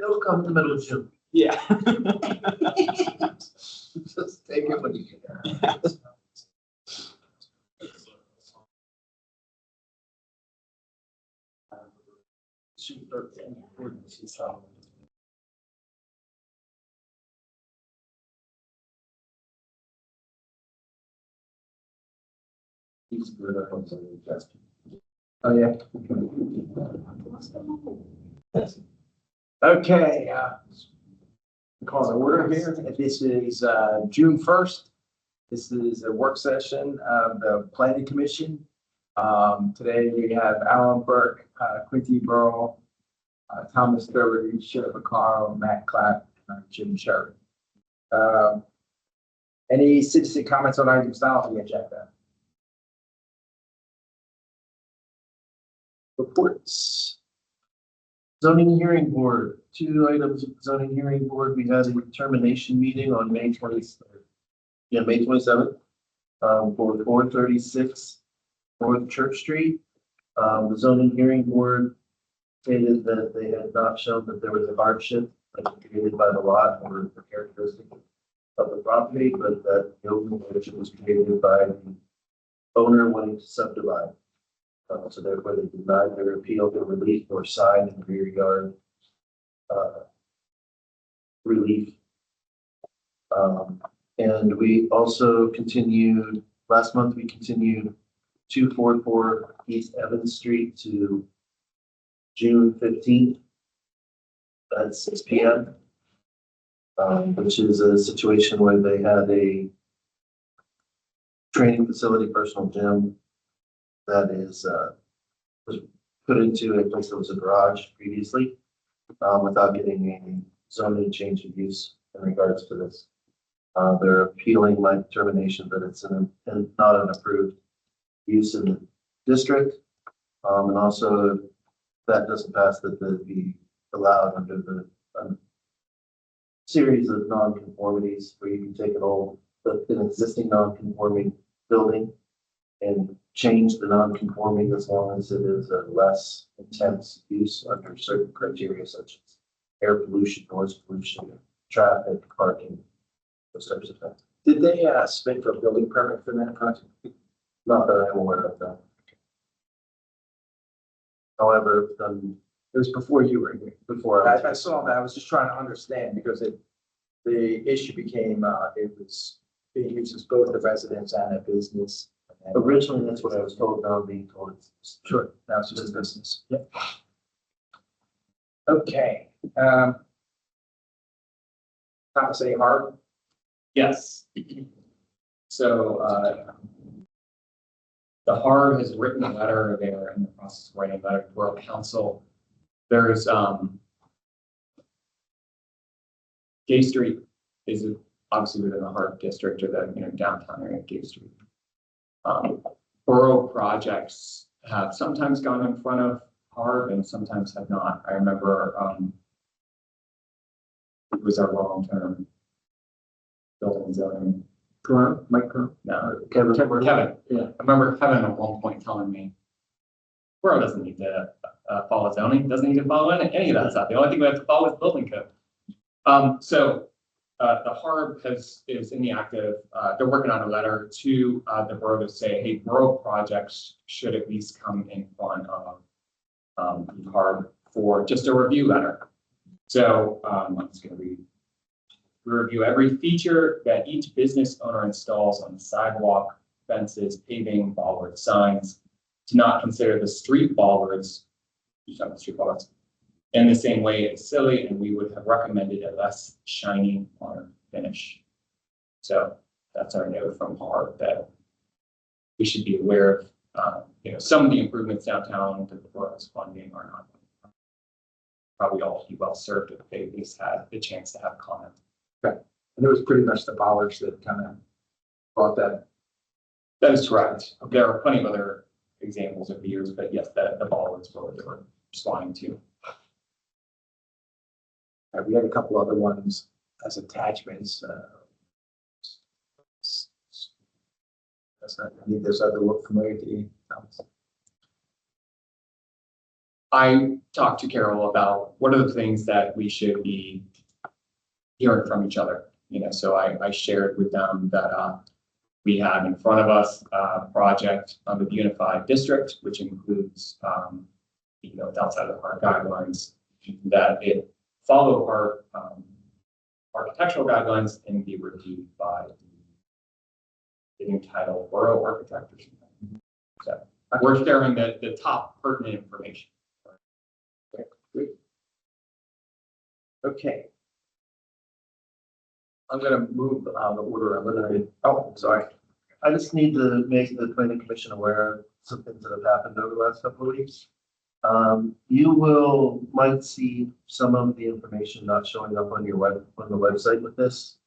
It'll come in the middle of June. Yeah. Just take it when you can. Shoot, he's good at something. Oh, yeah. Okay, call the order here. This is June 1st. This is a work session of the Planning Commission. Today we have Alan Burke, Quinty Burrell, Thomas Doherty, Sheriff Carl, Matt Clapp, and Jim Sherry. Any citizen comments on items not on the agenda? Reports. Zoning hearing board, 2 items. Zoning hearing board, we had a termination meeting on May 23rd. Yeah, May 27th, for 436 North Church Street. The zoning hearing board stated that they had not shown that there was a hardship created by the lot or the characteristic of the property, but that the open hardship was created by the owner wanting to subdivide. So therefore they denied their appeal for relief or sign in the rear yard relief. And we also continued, last month we continued 244 East Evans Street to June 15th at 6 p.m. Which is a situation where they had a training facility, personal gym, that is was put into a place that was a garage previously, without getting a zoning change of use in regards to this. They're appealing my determination that it's not an approved use in the district. And also, if that doesn't pass, that they'd be allowed under the series of non-conformities where you can take an existing non-conforming building and change the non-conforming as long as it is a less intense use under certain criteria such as air pollution, noise pollution, traffic, parking, those types of things. Did they submit for a building permit for that project? Not that I'm aware of that. However, It was before you were here. before I saw that. I was just trying to understand because the issue became, it was being used as both a residence and a business. originally that's what I was told, now I'm being told it's Sure, now it's just a business. Yep. Okay. Thomas A. Hart. Yes. So the HARB has written a letter. They're in the process of writing a letter to Borough Council. There's Gay Street is obviously within the HARB district or the downtown area of Gay Street. Borough projects have sometimes gone in front of HARB and sometimes have not. I remember it was our long-term building and zoning. Mike Curran. No, Kevin. Kevin. Yeah. I remember Kevin at one point telling me, Borough doesn't need to follow zoning, doesn't need to follow any of that stuff. The only thing we have to follow is building code. So the HARB is in the active. They're working on a letter to the borough to say, hey, borough projects should at least come in front of the HARB for just a review letter. So I'm just going to read. We review every feature that each business owner installs on the sidewalk, fences, paving, bollard signs. To not consider the street bollards, in the same way it's silly, and we would have recommended a less shiny modern finish. So that's our note from HARB that we should be aware of. Some of the improvements downtown that the borough's funding are not probably all be well served if they at least had the chance to have comment. And it was pretty much the bollards that kind of brought that. That is correct. There are plenty of other examples of years, but yes, the bollards were what they were responding to. We had a couple other ones as attachments. That's not any of those other look familiar to you, Thomas? I talked to Carol about what are the things that we should be hearing from each other. So I shared with them that we have in front of us a project under the Unified District, which includes, it's outside of our guidelines, that it follow our architectural guidelines and be reviewed by the new title Borough Architect or something. So we're sharing the top pertinent information. Okay. I'm gonna move the order. Oh, sorry. I just need to make the planning commission aware of some things that have happened over the last couple of weeks. You might see some of the information not showing up on the website with this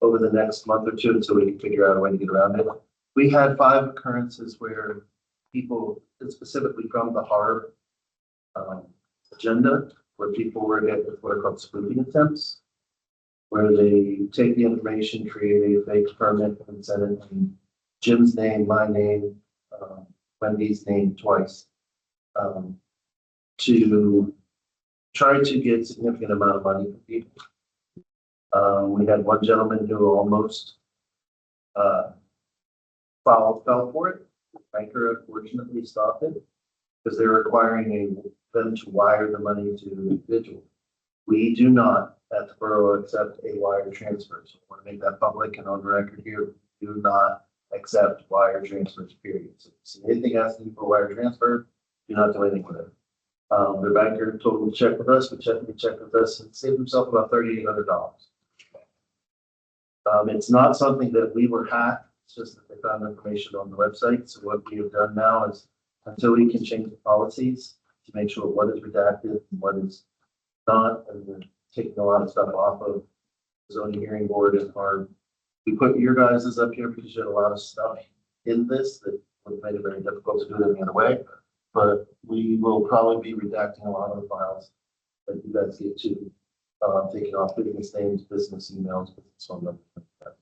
over the next month or two until we can figure out a way to get around it. We had 5 occurrences where people, specifically from the HARB agenda, where people were hit with what are called spoofing attempts, where they take the information, create a fake permit, and send it in Jim's name, my name, Wendy's name twice, to try to get significant amount of money from people. We had one gentleman who almost fell for it. The banker unfortunately stopped it because they're requiring them to wire the money to the individual. We do not at the borough accept a wire transfer. So I want to make that public and on record here. We do not accept wire transfers, period. So if anything has to do for wire transfer, do not do anything with it. The banker told them to check with us, we checked with us and saved himself about $3,800. It's not something that we were hacked. It's just that they found information on the website. So what we have done now is until we can change the policies to make sure what is redacted and what is not, and we're taking a lot of stuff off of the zoning hearing board and our, we put your guys's up here because you had a lot of stuff in this that would have made it very difficult to do it any other way. But we will probably be redacting a lot of the files that you guys get to, taking off business names, business emails, business phone numbers, like that,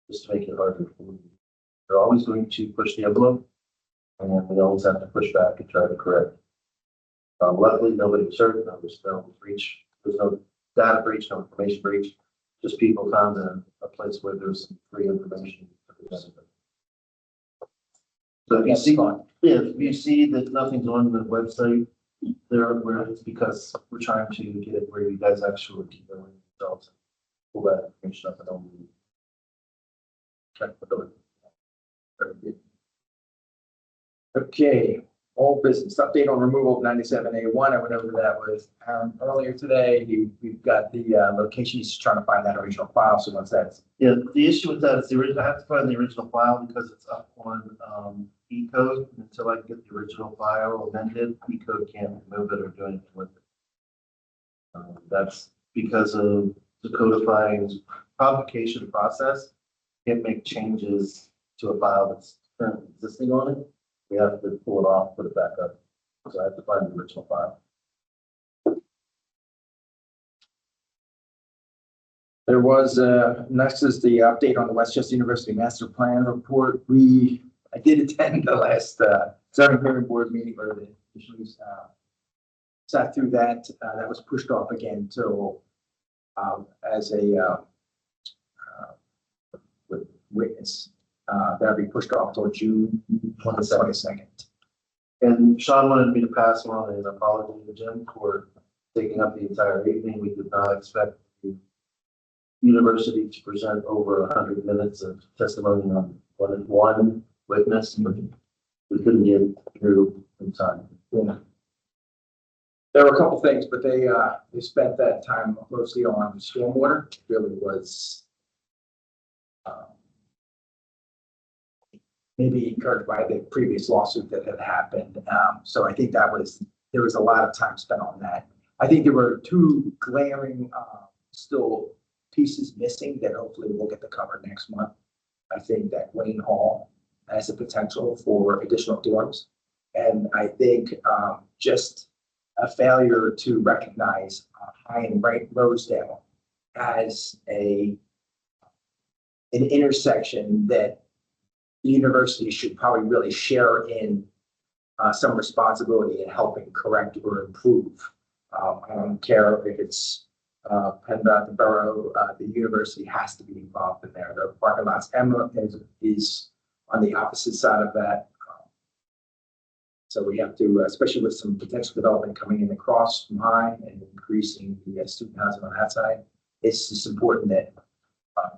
just to make it harder for you. They're always going to push the envelope, and we always have to push back and try to correct. Luckily, nobody was hurt. There's no breach. There's no data breach, no information breach. Just people found a place where there's some free information for the benefit. So if you see, if you see that nothing's on the website, there where it's because we're trying to get it where you guys actually keep it yourselves, pull that information up and only check the door. Very good. Okay, all business update on removal of 97A1. I went over that with Aaron earlier today. We've got the location. He's trying to find that original file. So once that's The issue with that is the original. I have to find the original file because it's up on E code. Until I get the original file amended, E code can't remove it or do anything with it. That's because of the codifying publication process. Can't make changes to a file that's currently existing on it. We have to pull it off, put it back up. So I have to find the original file. there was next is the update on the Westchester University Master Plan report. I did attend the last zoning hearing board meeting where they initially sat through that. That was pushed off again till as a witness. That'll be pushed off till June 22nd. And Sean wanted me to pass on an apology to Jim for taking up the entire evening. We did not expect the university to present over 100 minutes of testimony on one witness, but we couldn't get through in time. Yeah. There were a couple things, but they spent that time mostly on stormwater. It really was maybe encouraged by the previous lawsuit that had happened. So I think there was a lot of time spent on that. I think there were 2 glaring still pieces missing that hopefully we'll get to cover next month. I think that Wayne Hall has a potential for additional dorms. And I think just a failure to recognize High and Right Rosedale as an intersection that the university should probably really share in some responsibility in helping correct or improve. I don't care if it's PennDOT, the borough, the university has to be involved in there. The parking lots, Emma is on the opposite side of that. So we have to, especially with some potential development coming in across from High and increasing the student housing on that side, it's just important that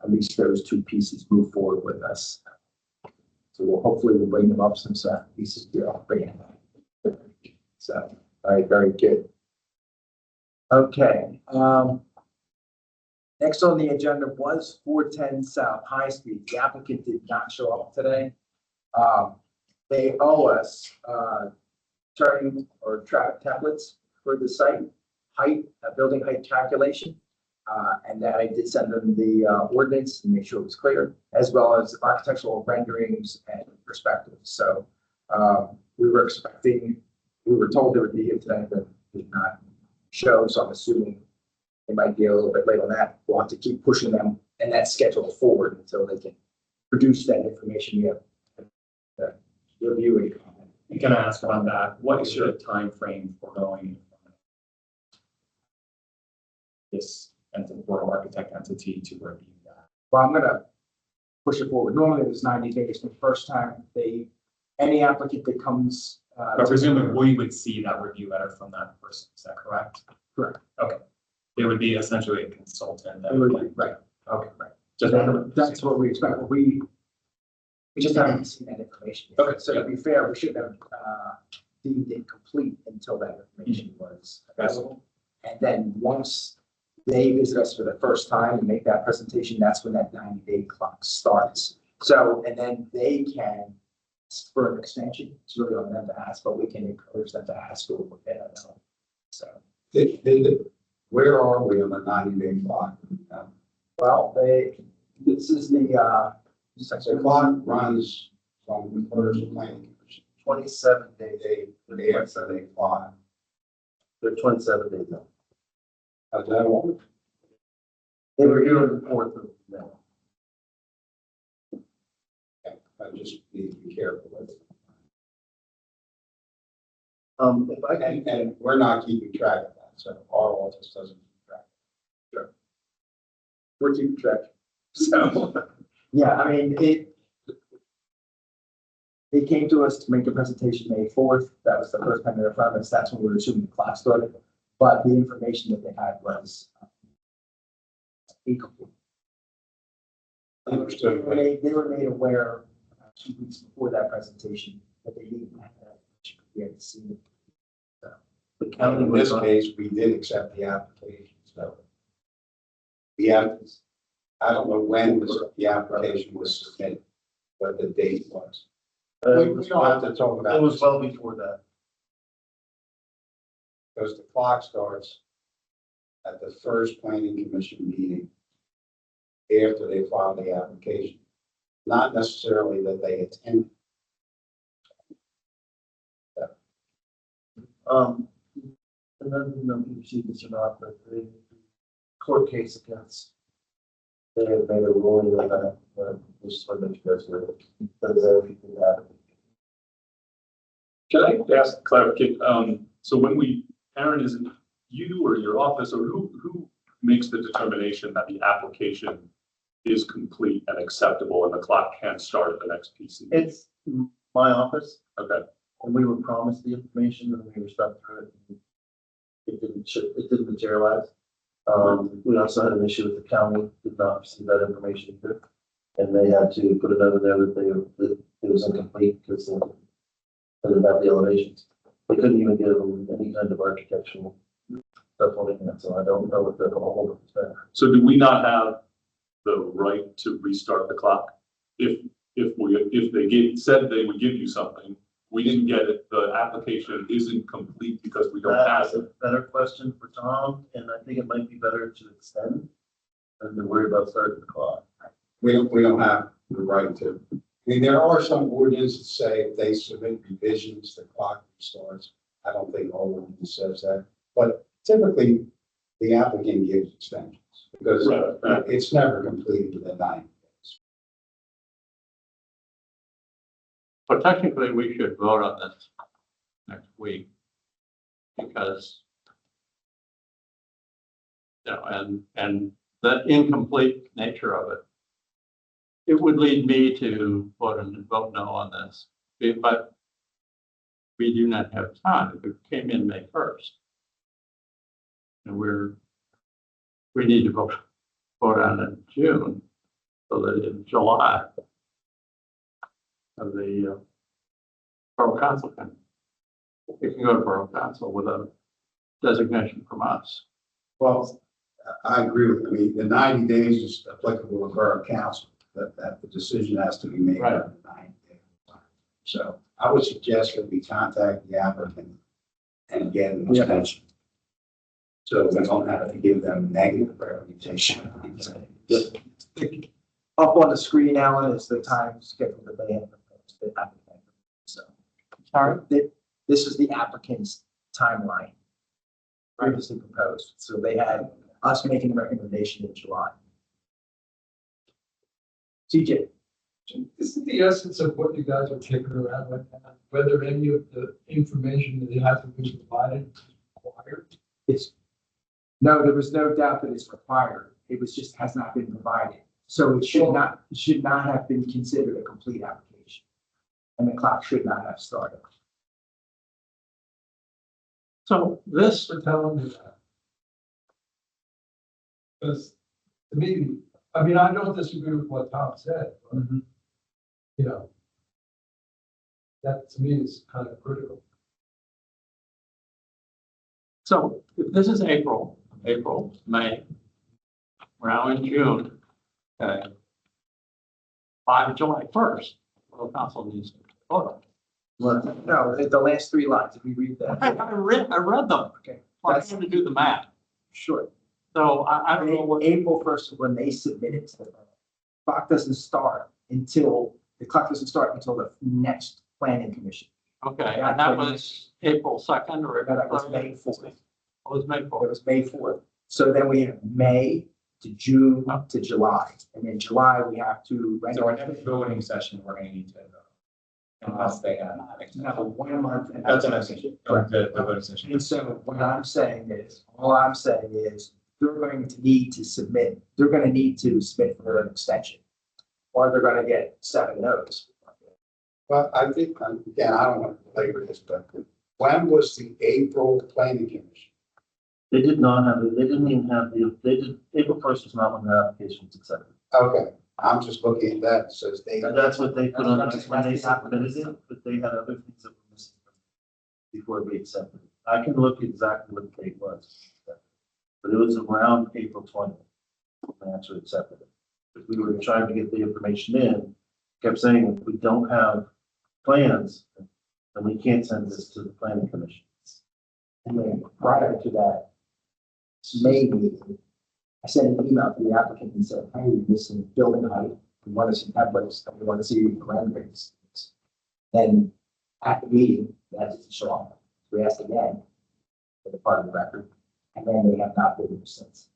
at least those two pieces move forward with us. So hopefully we'll bring them up some pieces here. I'll bring it. So, all right, very good. Okay. Next on the agenda was 410 South High Street. The applicant did not show up today. They owe us turning or traffic templates for the site height, building height calculation. And that I did send them the ordinance to make sure it was clear, as well as architectural renderings and perspectives. So we were told there would be here today, but did not show. So I'm assuming they might be a little bit late on that. We'll have to keep pushing them and that schedule forward until they can produce that information. We have review it. I'm gonna ask on that. What is your time frame for going this entity or architect entity to review that? Well, I'm gonna push it forward. Normally it's 90 days from the first time any applicant that comes. But presumably we would see that review letter from that person. Is that correct? Correct. Okay. It would be essentially a consultant. That It would would be, right. Okay, right. Just That's what we expect. We just haven't seen that information yet. Okay, So to be fair, we shouldn't have deemed it complete until that information was available. And then once they visit us for the first time and make that presentation, that's when that 90-day clock starts. So, and then they can ask for an extension. It's really on them to ask, but we can encourage them to ask or they don't know. So, Where are we on the 90-day clock? well, this is the The clock runs from the first planning commission. 27 days. After they fly. They're 27 days now. How's that work? They were here on the 4th of May. I just need to be careful with it. If I can, And we're not keeping track of that, so our office doesn't keep track. we're keeping track. So, yeah, I mean, it came to us to make a presentation May 4th. That was the first time they were from us. That's when we were assuming the class started. But the information that they had was incomplete. Understood. They were made aware 2 weeks before that presentation that they didn't have that. We had to see it. the county In was this on, case, we did accept the application, so. I don't know when the application was submitted, what the date was. We don't have to talk about it was this well before that. because the clock starts at the first planning commission meeting after they file the application, not necessarily that they attend. And then, you know, if you see this or not, but the court case against, they have made a ruling on that, just want to make you guys know, that is everything that. Can I ask clarification? So when Aaron, is it you or your office or who makes the determination that the application is complete and acceptable and the clock can start at the next PC? It's my office, Okay, and we were promised the information, and we respect through it. It didn't materialize. We also had an issue with the county, did not receive that information either. And they had to put a note in there that it was incomplete because of about the elevations. They couldn't even give them any kind of architectural stuff on it, so I don't know what the whole of that. so do we not have the right to restart the clock? If they said they would give you something, we didn't get it, the application isn't complete because we don't have That's a it. better question for Tom, and I think it might be better to extend than to worry about starting the clock. We don't have the right to. I mean, there are some ordinances that say if they submit revisions, the clock starts. I don't think all ordinance says that, but typically the applicant gives extensions because Right. it's never completed within 90 days. But technically, we should vote on this next week. Because, you know, and the incomplete nature of it, it would lead me to vote no on this, but we do not have time. It came in May 1st. And we need to vote on it in June, so that in July of the borough council it can go to borough council with a designation from us. Well, I agree with, I mean, the 90 days is applicable to borough council, that the decision has to be made Right. on the 90 day. So I would suggest that we contact the applicant and get an extension. So we don't have to give them negative reputation. Up on the screen, Alan, is the time schedule that they have proposed, the applicant. So, Sorry? this is the applicant's timeline previously proposed. So they had us making a recommendation in July. TJ, Isn't the essence of what you guys are kicking around right now, whether any of the information that has to be provided is required? no, there was no doubt that it's required. It was just has not been provided. So it should not have been considered a complete application. And the clock should not have started. So this, For telling me that. Because to me, I mean, I don't disagree with what Tom said, but, you know, that to me is kind of critical. so if this is April, May, we're now in June, okay. By July 1st, borough council needs to vote on it. Well, no, the last three lines, if we read I that. read them. Okay. I had to do the math. Sure. So I don't know what. April 1st, when they submit it to the clock doesn't start until the next planning commission. Okay, and that was April 2nd or? That was May 4th. It was May It 4th. was May 4th. So then we have May to June to July. And in July, we have to. So our next voting session, we're gonna need to vote. Unless they have. No, 1 month. and That's what I'm saying. The voting session. And so what I'm saying is, all I'm saying is, they're going to need to submit for an extension. Or they're gonna get 7 no's. But I think, again, I don't want to belabor this, but when was the April planning commission? They did not have it, they didn't even have April 1st was not when their application was accepted. Okay, I'm just looking at that, it says they. And that's what they put on, that's when they submitted it, but they had other things that were missing before we accepted it. I can look exactly what the date was. But it was around April 20th when they actually accepted it. If we were trying to get the information in, kept saying, if we don't have plans, then we can't send this to the planning commission. And then prior to that May meeting, I sent an email to the applicant and said, hey, we're missing building height. We want to see templates, and we want to see renderings. Then at the meeting, that didn't show up. We asked again for the part of the record, and then they have not been here since.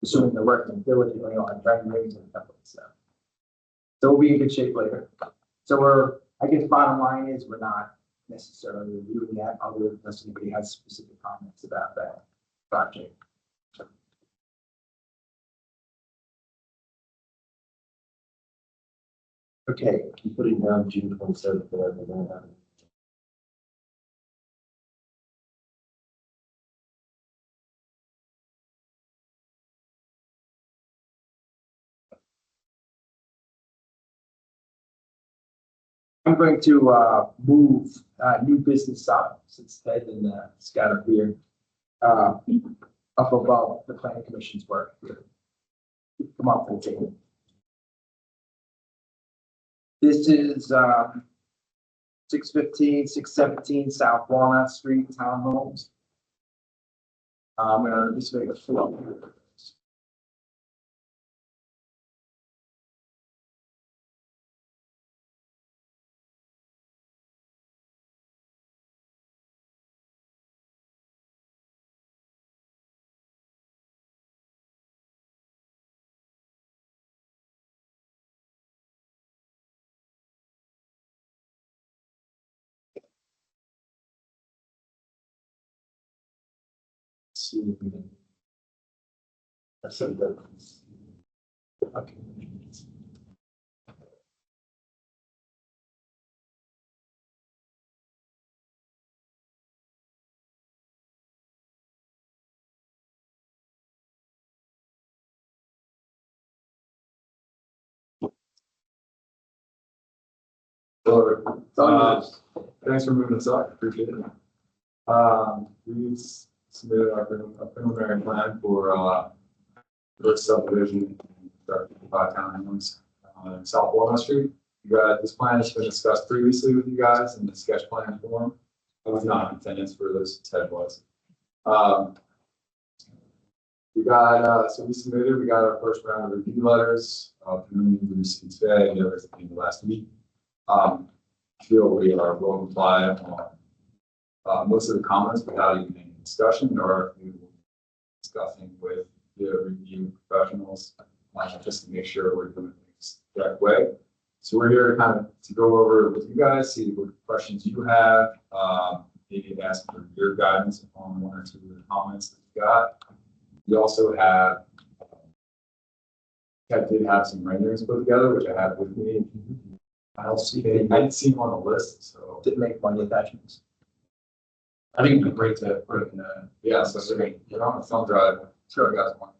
Assuming they're working diligently on renderings and templates. So we'll be in good shape later. So I guess bottom line is we're not necessarily reviewing that, other unless anybody has specific comments about that project. Okay, I'm putting down June 27th there. But then, I'm going to move new business up, since Ted and Scott are here, up above the planning commission's work. Come up and take it. This is 615, 617 South Walnut Street, Townhomes. I'm gonna just make a flow. see. That's it. Okay. Thanks for moving us up, appreciate it. We submitted our preliminary plan for, first subdivision, by town homes on South Walnut Street. You got, this plan has been discussed previously with you guys in the sketch plan form. I was not in attendance for this, Ted was. We got, so we submitted, we got our first round of review letters, we received today, and everything last week. Feel we are well compliant on most of the comments without even any discussion, or we will be discussing with the review professionals just to make sure we're doing things the correct way. So we're here to kind of to go over it with you guys, see what questions you have, maybe ask for your guidance on one or two of the comments that you got. We also have, I did have some renderings put together, which I have with me. I don't see any, I didn't see them on the list, so. Didn't make money attachments. I think it'd be great to put it in the. Yeah, so you're on the thumb drive, sure, I got one.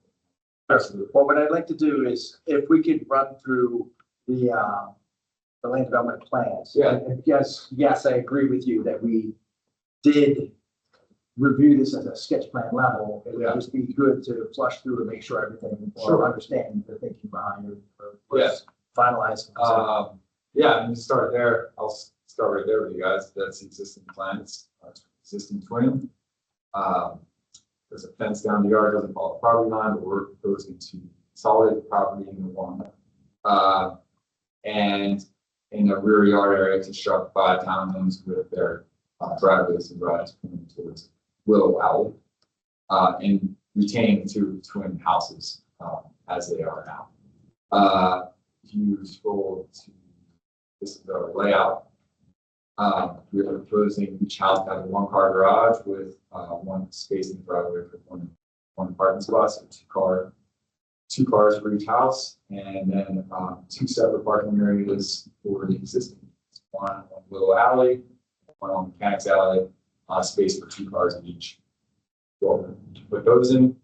Well, what I'd like to do is, if we could run through the land development plans. Yeah. And yes, I agree with you that we did review this at a sketch plan level. It would Yeah. just be good to flush through and make sure everything, or Sure. understand the thinking behind it. Yeah. Finalize. Yeah, and you start there. I'll start right there with you guys. That's the existing plans, existing twin. There's a fence down the yard, doesn't follow the property line, but we're proposing to consolidate the property into one. And in the rear yard area, construct 5 townhomes with their driveways and drives coming towards Willow Alley, and retain 2 twin houses as they are now. If you scroll to, this is our layout. We are proposing each house to have a 1-car garage with 1 space in the driveway for one parking spot, so 2 cars for each house, and then 2 separate parking areas for the existing. One on Willow Alley, one on Mechanics Alley, space for 2 cars in each. Well, to put those in.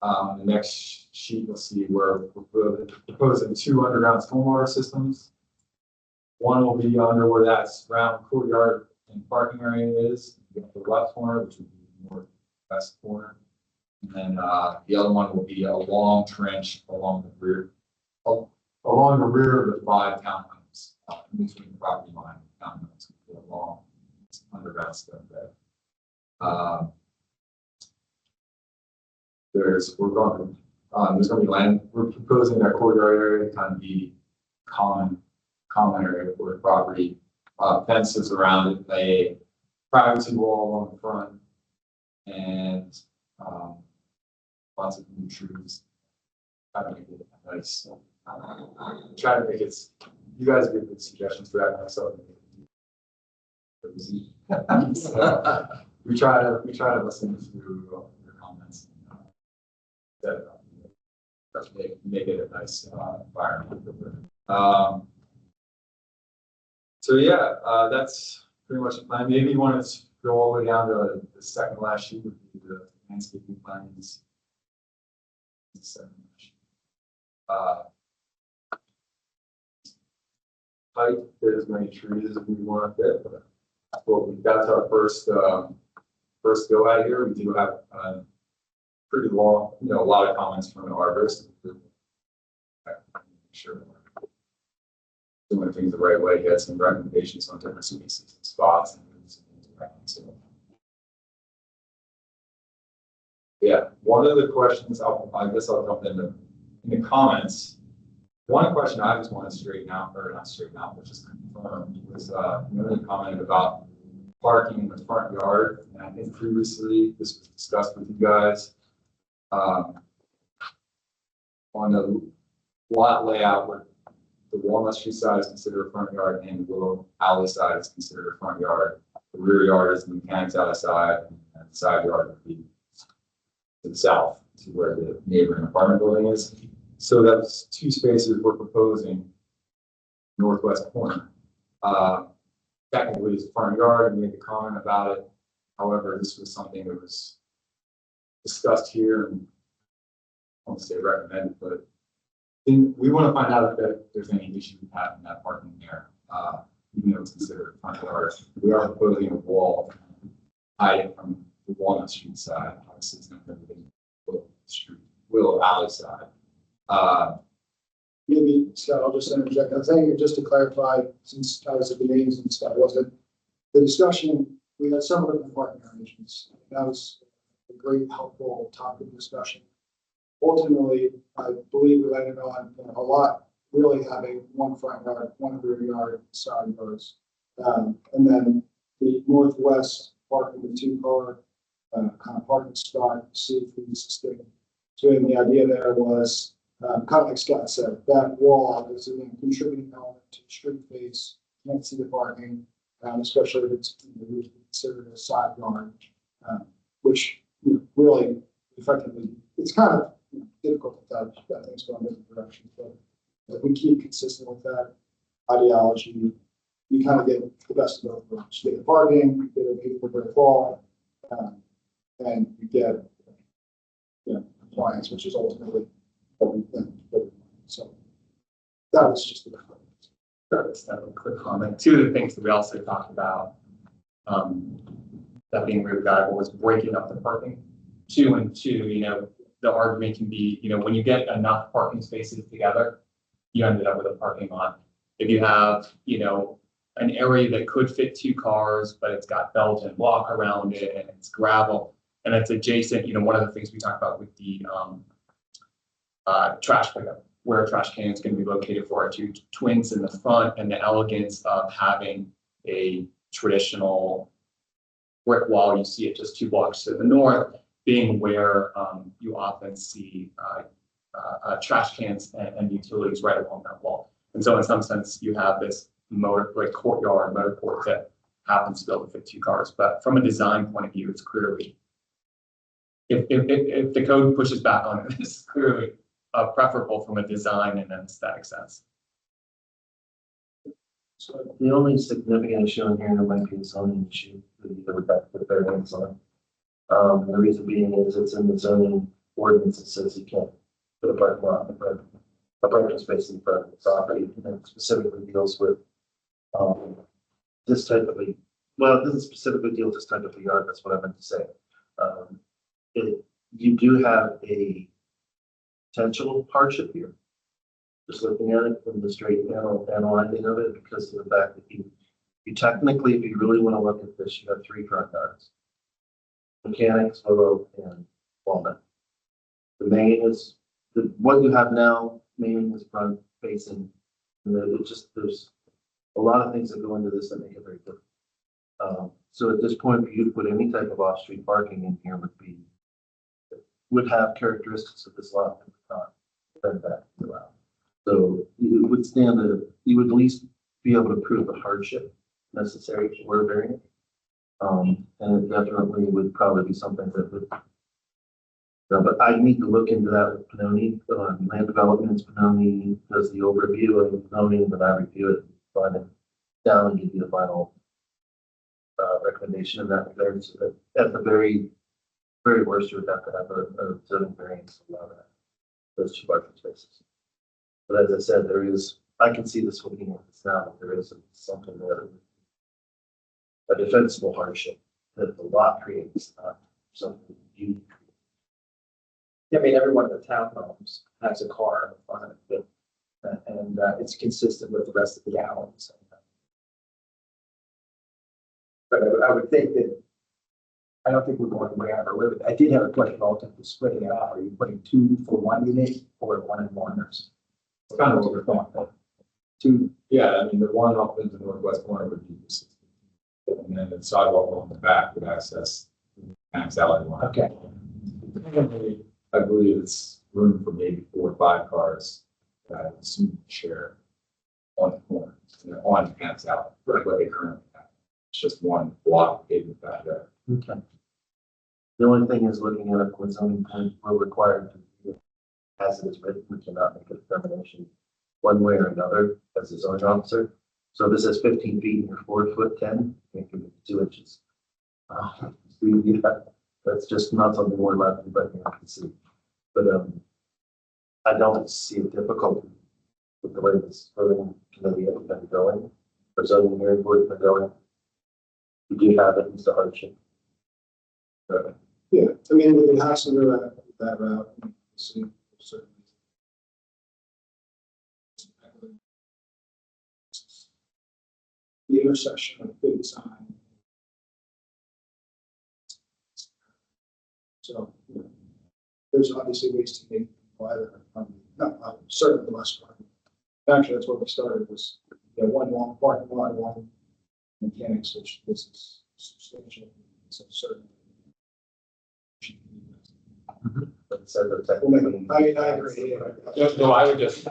The next sheet, you'll see we're proposing 2 underground stormwater systems. One will be under where that round courtyard and parking area is, the left corner, which would be the northwest corner. And then the other one will be a long trench along the rear of the 5 townhomes, in between the property line and townhomes, a long underground stuff there. There's going to be land. We're proposing that courtyard area to kind of be common area for the property. Fences around it, a privacy wall along the front, and lots of new trees. Try to make it nice. Try to make it. You guys give good suggestions for that myself. So, we try to listen to your comments. Make it a nice environment. So yeah, that's pretty much the plan. Maybe you want to go all the way down to the second last sheet would be the landscaping plans. Height, there's as many trees as we want to fit, but that's our first go at here. We do have pretty long, a lot of comments from the arborist. Sure, doing things the right way. He had some recommendations on different species and spots and things around. So, yeah, one of the questions I guess I'll jump in the comments. One question I just want to straighten out, or not straighten out, but just confirm, was another comment about parking in the front yard. And I think previously this was discussed with you guys. On the lot layout, where the Walnut Street side is considered a front yard and the Willow Alley side is considered a front yard. The rear yard is the Mechanics Alley side, and the side yard would be to the south to where the neighboring apartment building is. So that's two spaces we're proposing northwest corner. Technically, it's a front yard, and made a comment about it. However, this was something that was discussed here and I won't say recommended, but we want to find out if there's any issue with having that parking there. Even though it's considered a front yard, we are proposing a wall hiding from the Walnut Street side. Obviously, it's not going to be the street, Willow Alley side. Maybe, Scott, I'll just interject. I think just to clarify, since I was at the meetings and stuff, wasn't the discussion, we had several different parking arrangements. That was a great, helpful topic of discussion. Ultimately, I believe we landed on a lot, really having one front yard, one rear yard, side yards. And then the northwest parking, the two-car kind of parking spot, safety system. So the idea there was, kind of like Scott said, that wall is a contributing element to the street face. Can't see the parking, especially if it's considered a side yard, which really effectively, it's kind of difficult to tell that things go in different directions. But if we keep consistent with that ideology, you kind of get the best of both worlds. You get the parking, you get a beautiful brick wall, and you get compliance, which is ultimately what we think. So that was just the Just have a quick comment. Two of the things that we also talked about, that being really valuable, was breaking up the parking. Two and two, the argument can be, when you get enough parking spaces together, you ended up with a parking lot. If you have, an area that could fit two cars, but it's got Belgian block around it and it's gravel and it's adjacent, one of the things we talked about with the trash pickup, where a trash can is going to be located for our two twins in the front, and the elegance of having a traditional brick wall. You see it just 2 blocks to the north, being where you often see trash cans and utilities right along that wall. And so in some sense, you have this courtyard, motor court that happens to be able to fit 2 cars. But from a design point of view, it's clearly, if the code pushes back on it, it's clearly preferable from a design and an aesthetic sense. So the only significant issue in here might be a zoning issue that would have to put variance on. The reason being is it's in the zoning ordinance that says you can't put a parking lot in front, a parking space in front of the property, and it specifically deals with this type of it doesn't specifically deal with this type of a yard. That's what I meant to say. You do have a potential hardship here. Just looking at it from the straight analyzing of it, because of the fact that you technically, if you really want to look at this, you have 3 front yards. Mechanics, Willow, and Walnut. The main is what you have now, main is front facing. And there's a lot of things that go into this that make it very different. So at this point, for you to put any type of off-street parking in here would have characteristics of this lot that would not prevent that to allow. So you would at least be able to prove the hardship necessary for a variance. And it definitely would probably be something that would, but I need to look into that with Pannoni. Land Development's Pannoni does the overview of Pannoni, and then I review it, find it down and give you the final recommendation in that regard. So that at the very worst, you would have to have a zoning variance to allow that, those 2 parking spaces. But as I said, I can see this looking at this now, that there is something there, a defensible hardship that the lot creates, not something you. I mean, every one of the townhomes has a car in the front of it, and it's consistent with the rest of the alleys. But I would think that, I don't think we're going way out of our way. I did have a question relative to splitting it up. Are you putting 2 for 1 unit or 1 and 1? It's kind of what we're thinking. 2. Yeah, I mean, the one up in the northwest corner would be 60. And then the sidewalk along the back would access Max Alley one. Okay. I believe it's room for maybe 4 or 5 cars that I would assume share on the corner, on Max Alley, like what they currently have. It's just one block pavement back there. Okay. The only thing is looking at it with zoning, code, we're required to, as it is written, we cannot make a determination one way or another as a zoning officer. So this is 15 feet and you're 4 foot 10, you can give it 2 inches. That's just not something we're allowed to do, but you can see. But I don't see a difficulty with the way this voting committee has been going, or zoning hearing board has been going. We do have it, it's a hardship. Yeah, I mean, if it has to go that route, certainly. The intersection of good design. So, there's obviously ways to make wider, certainly the less part. Actually, that's where we started, was, one long parking lot, one mechanics, which this is substantial, so certainly. But so the I mean, I agree. No, I would just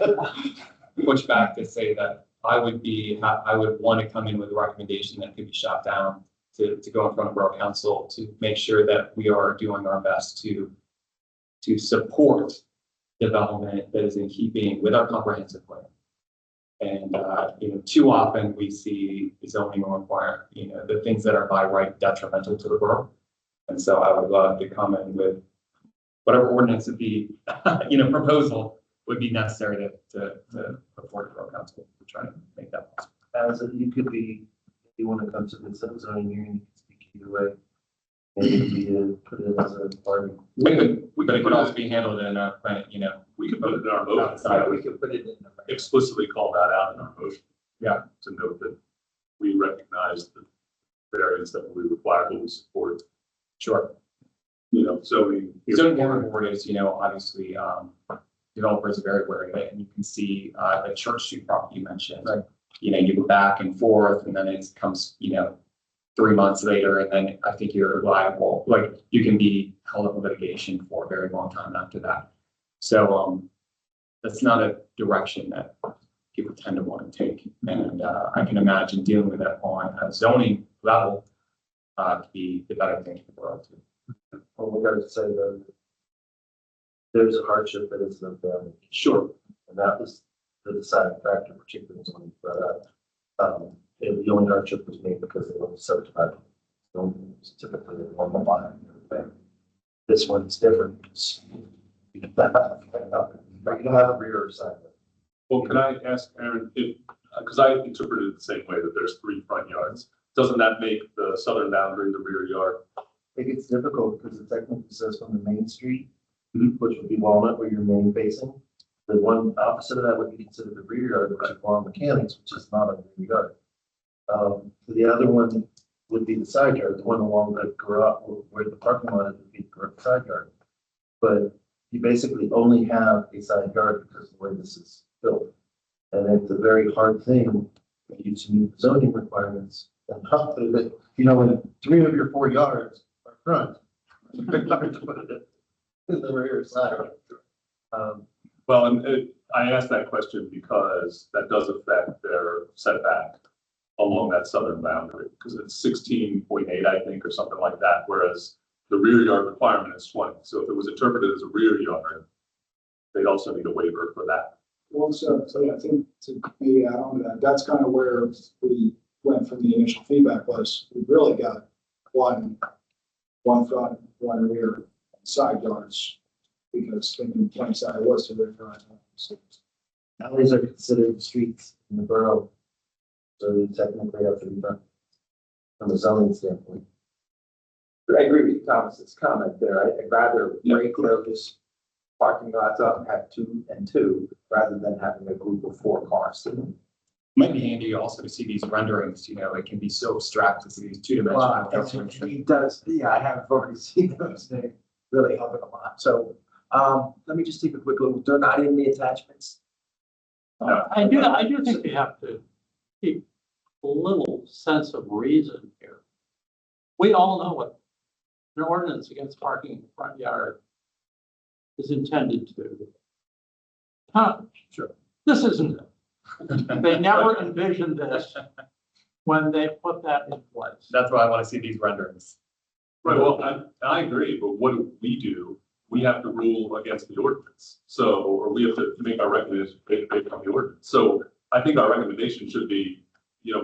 push back to say that I would want to come in with a recommendation that could be shot down to go in front of Borough Council to make sure that we are doing our best to support development that is in keeping with our comprehensive plan. And, too often we see zoning require, the things that are by right detrimental to the borough. And so I would love to come in with whatever ordinance would be, proposal would be necessary to put forward to Borough Council to try to make that possible. as you could be, if you want to come to the zoning hearing, you can speak either way. Maybe you put it as a party. But it could also be handled in a, We could put it in our motion. Outside. We could put it in the. Explicitly call that out in our motion. Yeah. To note that we recognize the variance that we require, but we support, sure. zoning. Zoning board is, obviously, developers are very aware of it, and you can see, the Church Street property you mentioned. Right. You go back and forth, and then it comes, 3 months later, and then I think you're liable, like, you can be held up in litigation for a very long time after that. So, that's not a direction that people tend to want to take, and, I can imagine dealing with it on a zoning level, to be the better thing for the world too. Well, we gotta say that there's a hardship that is no family. Sure. And that was the deciding factor, particularly when we brought up. And the only hardship was made because they were subdivided. It's typically a normal line. This one's different. You don't have a rear or side. Well, can I ask Aaron, because I interpreted it the same way, that there's 3 front yards. Doesn't that make the southern boundary the rear yard? I think it's difficult because it technically says from the main street, Mhm. which would be Walnut, where you're main facing. The one opposite of that would be considered the rear yard, which is Walnut Mechanics, which is not a rear yard. The other one would be the side yard, the one along the garage, where the parking lot is, would be the side yard. But you basically only have a side yard because of the way this is built. And it's a very hard thing for you to meet zoning requirements. And when 3 of your 4 yards are front, it's hard to put it in the rear side. Well, and I asked that question because that does affect their setback along that southern boundary, because it's 16.8, I think, or something like that, whereas the rear yard requirement is 20. So if it was interpreted as a rear yard, they'd also need a waiver for that. Well, so yeah, I think to maybe add on to that, that's kind of where we went from the initial feedback was, we really got one front, one rear side yards, because thinking 20 side was the rear yard. So, Alleys are considered streets in the borough. So they technically have to be done from a zoning standpoint. But I agree with Thomas's comment there. I'd rather break those parking lots up and have 2 and 2 rather than having a group of 4 cars. Might be handy also to see these renderings, it can be so abstract to see these 2-dimensional. He does, yeah, I have already seen those. They really help it a lot. So let me just take a quick look. They're not in the attachments. I do think you have to keep a little sense of reason here. We all know what an ordinance against parking in the front yard is intended to accomplish. Sure. This isn't it. They never envisioned this when they put that in place. That's why I want to see these renderings. Right, well, I agree, but what do? We have to rule against the ordinance. So, or we have to make our recommendation based on the ordinance. So I think our recommendation should be,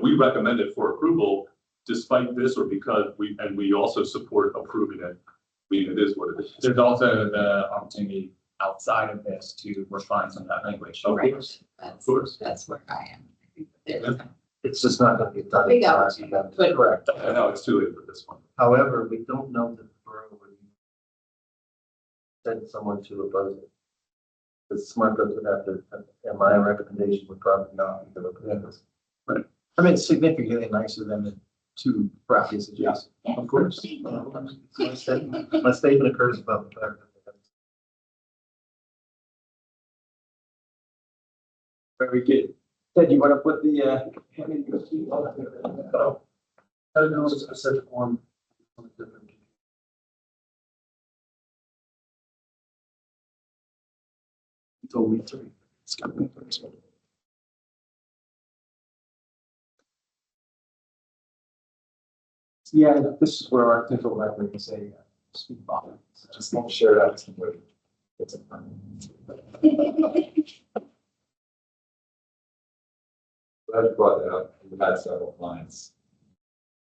we recommend it for approval despite this or because we also support approving it. I mean, it is what it is. There's also the opportunity outside of this to refine some of that language. Of Right, course, that's, course. that's where I am. I think there's a It's just not gonna get done. big in time. opportunity, but Correct. I know it's too late for this one. However, we don't know that the borough would send someone to oppose it. The smart goes would have to, and my recommendation would probably not be to oppose it. I mean, it's significantly nicer than the two properties adjacent. Of course. My statement occurs above the clerk. Very good. Ted, you want to put the, I don't know, it's a specific one. You told me three. It's got to be first one. yeah, this is where our official language is a speed bump. Just make sure that it's. It's a. I brought that up, we've had several clients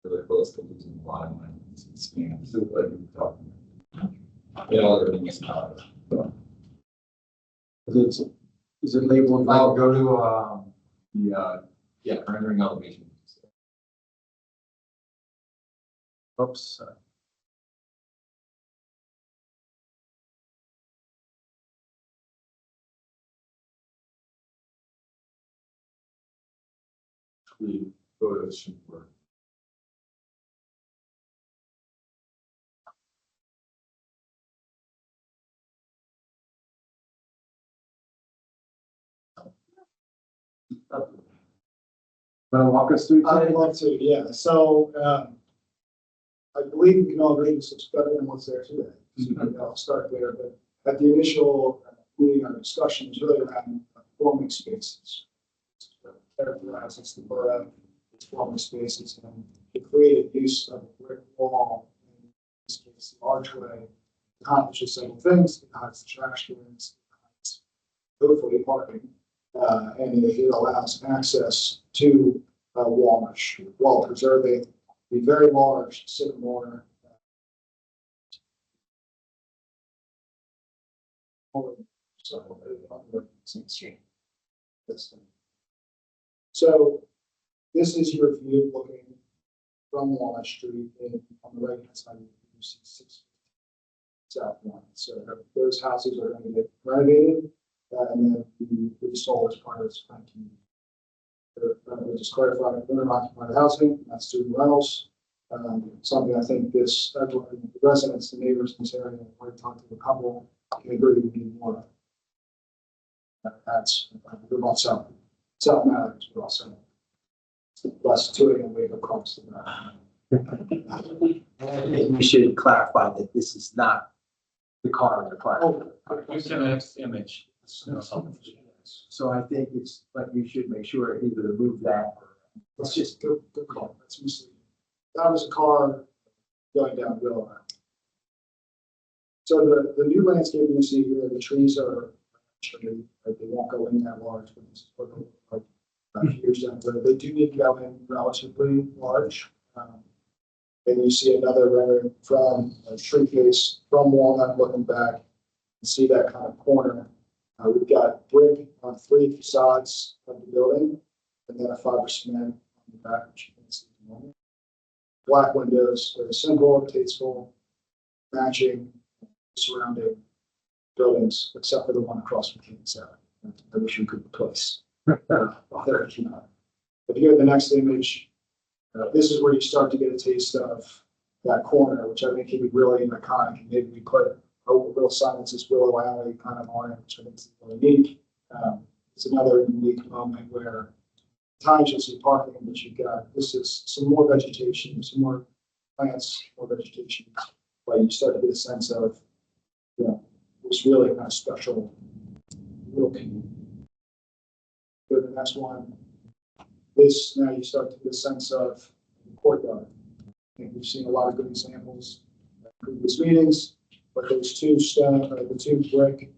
really close to losing the bottom line, scams, like we were talking about. You know, everything is not. Is it labeled? I'll go to, yeah, rendering elevation. Oops. The photos should work. Want to walk us through? I'd Ted? love to, yeah. So, I believe we can all agree this looks better than what's there today. So I'll start there, but at the initial meeting, our discussion was really around forming spaces. Characterizes the borough, its forming spaces, and the creative use of a brick wall, in this case, the archway, accomplishes several things. It hides the trash cans, it hides hopefully parking, and it allows access to Walnut Street, while preserving the very large sycamore. So this is your view looking from Walnut Street, and on the right hand side, you see 6 South One. So those houses are going to get renovated, and then the solar as part of this plan. We just clarified owner occupied housing, not student rentals. Something I think this, the residents, the neighbors in this area, I've talked to a couple, can agree we need more. That's, we're about South Maddox, we're also less to it and we have across the. I think we should clarify that this is not the car in the car. Here's the next image. So I think it's, like, you should make sure either to move that or It's just good call. That's misleading. That was a car going down Willow Ave. So the new landscape you see here, the trees are, they won't go in that large, but it's like a few years down the road. They do need to go in relatively large. And you see another rendering from a tree case from Walnut looking back and see that kind of corner. We've got brick on 3 facades of the building and then a fiber cement on the back, which you can see at the moment. Black windows, very simple, tasteful, matching surrounding buildings, except for the one across from King's Alley. I wish you could replace. There, you know. If you go to the next image, this is where you start to get a taste of that corner, which I think can be really iconic. And maybe we put a little sign that says Willow Alley kind of on it, which I think is really unique. It's another unique moment where times you'll see parking, but you've got, this is some more vegetation, some more plants, more vegetation. But you start to get a sense of, you know, this really kind of special little community. Go to the next one. This, now you start to get a sense of the courtyard. I think we've seen a lot of good examples previous meetings, but those two stone, the two brick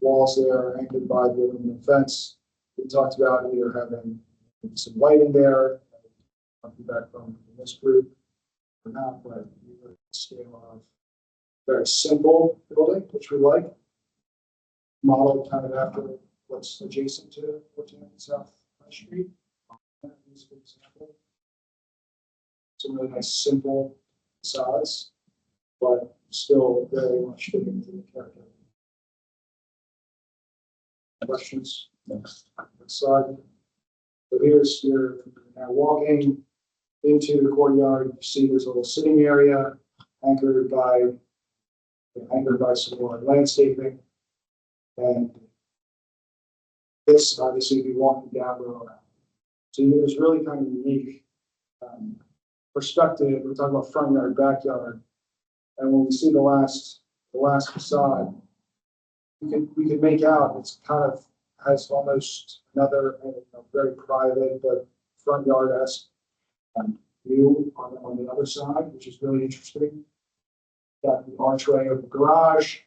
walls there are anchored by the aluminum fence. We talked about either having some lighting there, back from this group, or not, but scale of very simple building, which we like. Modeled kind of after what's adjacent to 14 South High Street. This is a good example. Some really nice simple size, but still very much fitting into the character. Questions? Next slide. So here's you're now walking into the courtyard. You see there's a little sitting area anchored by some more landscaping. And this obviously be walking down the road. So you get this really kind of unique perspective. We're talking about front yard, backyard, and when we see the last facade, we could make out it's kind of has almost another very private but front yard-esque view on the other side, which is really interesting. Got the archway of the garage,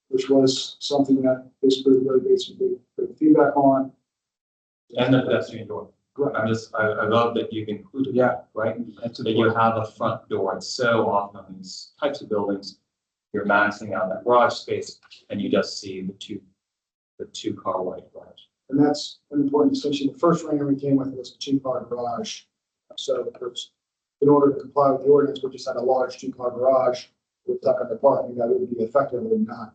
which was something that this group really gave some good feedback on. And the pedestrian door. Right. I love that you've included Yeah. that, right? That's That you have a front door. It's so often on these types of buildings, you're maxing out that garage space and you just see the two car white garage. And that's an important distinction. The first rendering we came with was a two-car garage. So in order to comply with the ordinance, we just had a large two-car garage with tuck under parking that would be effectively not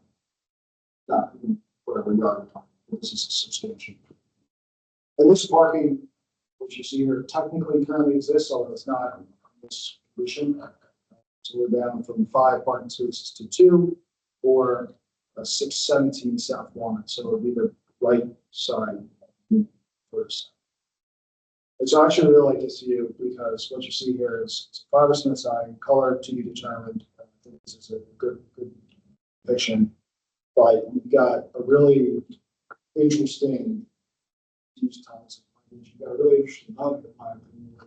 whatever yard. This is substantial. And this parking, which you see here, technically currently exists, although it's not in this condition. So we're down from 5 parking spaces to 2, or 617 South Walnut. So it would be the right side first. And so I actually really like this view because what you see here is fiber cement siding, color to be determined. I think this is a good depiction. But you've got a really interesting use times. You've got a really interesting hub in my opinion.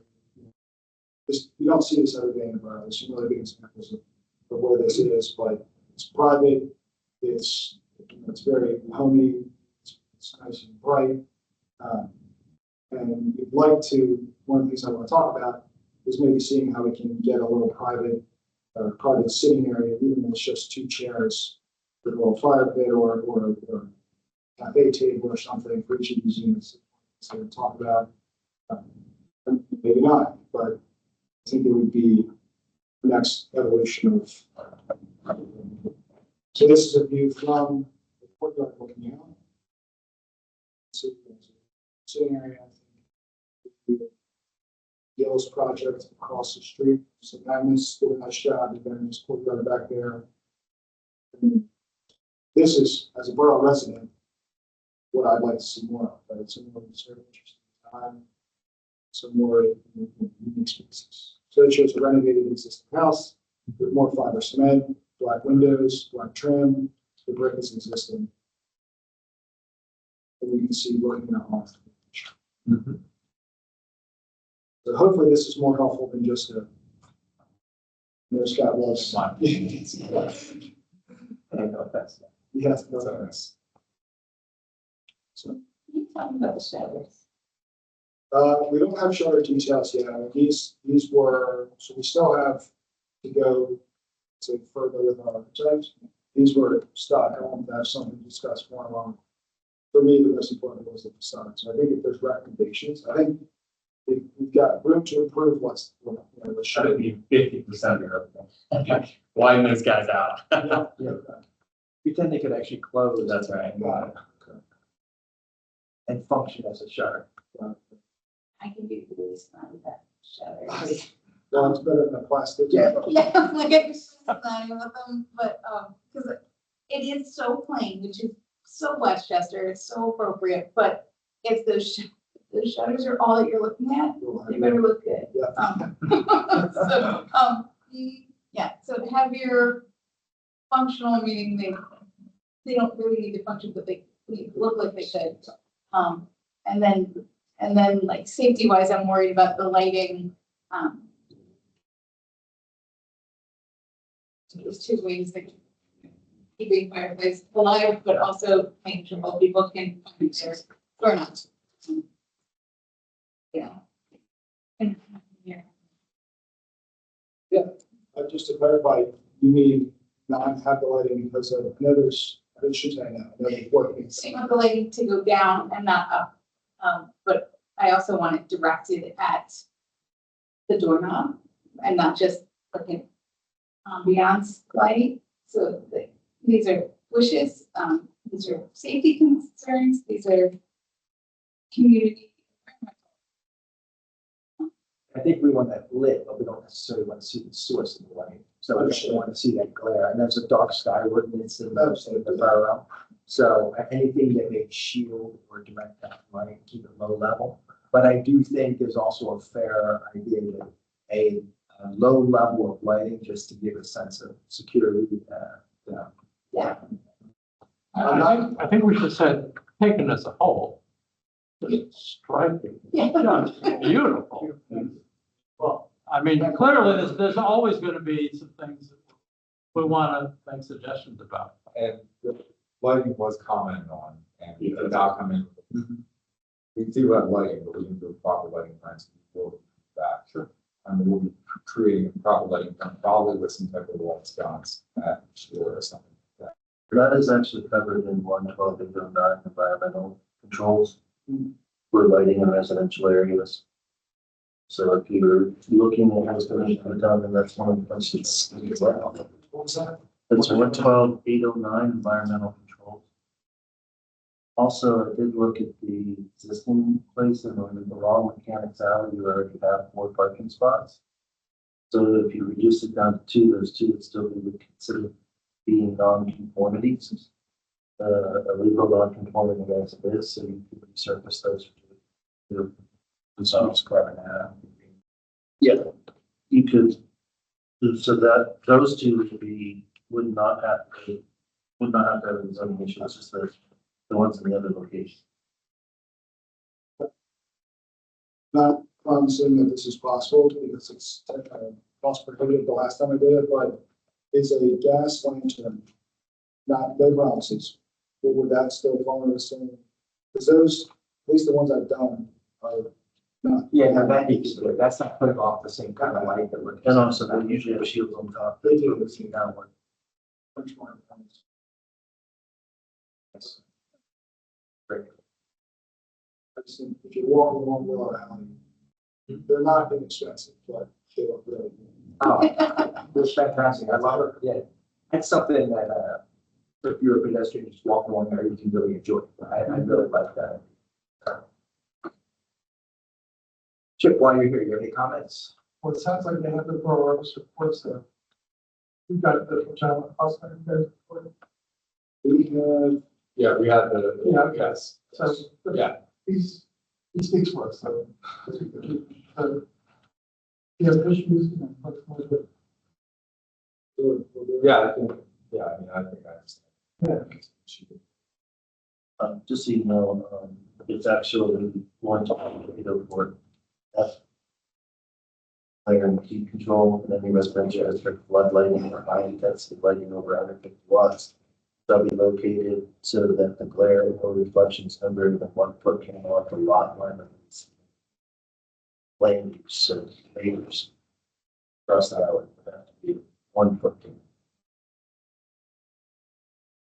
You don't see this every day in the world. There's some really big examples of where this is, but it's private. It's very homey. It's nice and bright. And we'd like to, one of the things I want to talk about is maybe seeing how we can get a little private sitting area, even though it's just 2 chairs with a little fire pit or cafe table or something for each of these units to talk about. Maybe not, but I think it would be the next evolution of. So this is a view from the courtyard looking out. So sitting area, I think, Gill's project across the street. So Magnus did a nice job. They've got this courtyard back there. And this is, as a borough resident, what I'd like to see more of. But it's a more sort of interesting time. Some more unique spaces. So it shows a renovated existing house with more fiber cement, black windows, black trim. The brick is existing. And you can see looking out off. So hopefully this is more helpful than just a. There's Scott was. Yes, that's so. Can you talk about the shutters? We don't have shutter details yet. These were, so we still have to go to further with our architect. These were stock. I want to have something to discuss more along. For me, the most important was the facade. So I think if there's recommendations, I think we've got room to improve what's, the Should be 50% of everything. Widen those guys out. Yeah. Pretend they could actually close. That's right. And function as a shutter. I can do this on that shutters. Well, it's better than a plastic. Yeah. Yeah, like I was designing with them, but, because it is so plain, which is so Westchester, it's so appropriate, but if those shutters are all that you're looking at, they better look good. Yeah. So to have your functional, meaning they don't really need to function, but they look like they should. And then like safety wise, I'm worried about the lighting. there's two ways that keeping fireplace alive, but also making sure all people can find their doorknobs. Yeah. And, yeah. Just to clarify, you mean not have the lighting because of, I know there's, I should say now, I know there's working. So you want the lighting to go down and not up. But I also want it directed at the doorknob and not just like an ambiance light. So these are wishes, these are safety concerns, these are community. I think we want that lit, but we don't necessarily want to see the source of the light. So we don't want to see that glare. And there's a dark sky ordinance in the borough. So anything that may shield or direct that light, keep it low level. But I do think there's also a fair idea that a low level of lighting just to give a sense of security. Yeah. I think we should say, taken as a whole, it's striking, Yeah. just beautiful. Well, I mean, clearly, there's always gonna be some things that we wanna make suggestions about. And the lighting was commented on, and we did not come in. We do have lighting, but we didn't do a proper lighting plan, so we will be back. Sure. And we'll be creating a proper lighting plan, probably with some type of wall sconce at shore or something like that. That is actually covered in 112.09 environmental controls for lighting in residential areas. So if you're looking at what's going to be done, then that's one of the places. What was that? It's 112.809 environmental controls. Also, I did look at the existing place and on the long Mechanics Alley, you already have 4 parking spots. So if you reduce it down to 2, those 2 would still be considered being non-conformities. Illegal non-conforming as it is, so you can resurface those to zones carbon out. Yeah, you could, so that those 2 would not have to have a zoning issue, it's just the ones in the other location. Not promising that this is possible because it's cost prohibitive the last time I did it, but is a gas lantern not no promises? Or would that still fall under the same? Because those, at least the ones I've done, are not. Yeah, no, that needs to be, that's not putting off the same kind of light that we're. And also, they usually have shields on top. They do. We've seen that one. Much more intense. Great. I just think if you walk along Willow Alley, they're not inexpensive, but they look really. Oh, it's fantastic. I love it. Yeah. It's something that, if you're a pedestrian, just walk along there, you can really enjoy. I really like that. Chip, while you're here, you have any comments? Well, it sounds like they have the pro-artist reports there. You've got the John Oscar report. We have, Yeah, we had the, Yeah. yes, So yeah. he speaks for us, so. He has issues, you know, much more good. Yeah, I think, yeah, I mean, I think I understand. Just so you know, it's actually going to be the for fire and heat control in any residential district, flood lighting or high intensity lighting over 150 watts. They'll be located so that the glare or reflections no greater than 1 foot can off the lot line of land use, so neighbors across the island would have to be 1 foot.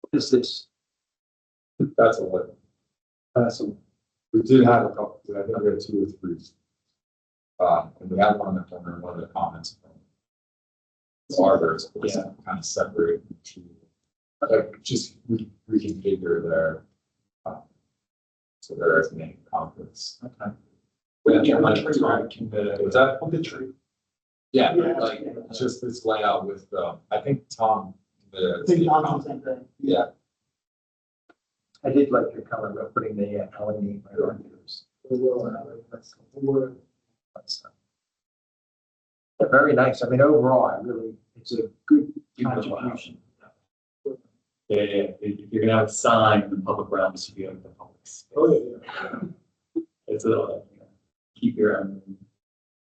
What is this? That's a limit. So We did have a couple, I think we had 2 or 3. And we had one that under one of the comments from the arbors, was kind of separate to, like, just reconfigure their, so there isn't any conflicts. Okay. Yeah, like, was that? The tree. Yeah, Yeah. like, just this layout with, I think Tom, yeah, I did like your color of putting the LED right on yours. That's very nice. I mean, overall, it's a good contribution. Yeah, you're gonna have a sign in the public realms to be able to public space. Oh, yeah. It's a, keep your,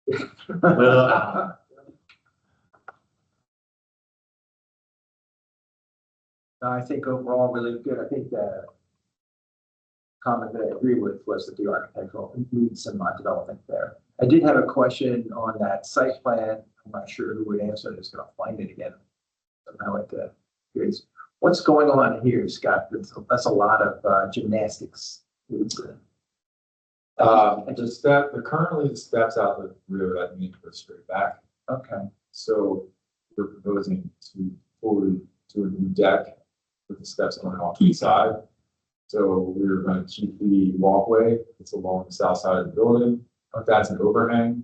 little, No, I think overall really good. I think the comment that I agree with was that the architectural needs some development there. I did have a question on that site plan. I'm not sure who would answer it. It's gonna find it again. Somehow at the, what's going on here, Scott? That's a lot of gymnastics. Currently the steps out the rear that need to go straight back. Okay. So we're proposing to forward to a new deck with the steps going off to the side. So we're going to keep the walkway. It's along the south side of the building. But that's an overhang.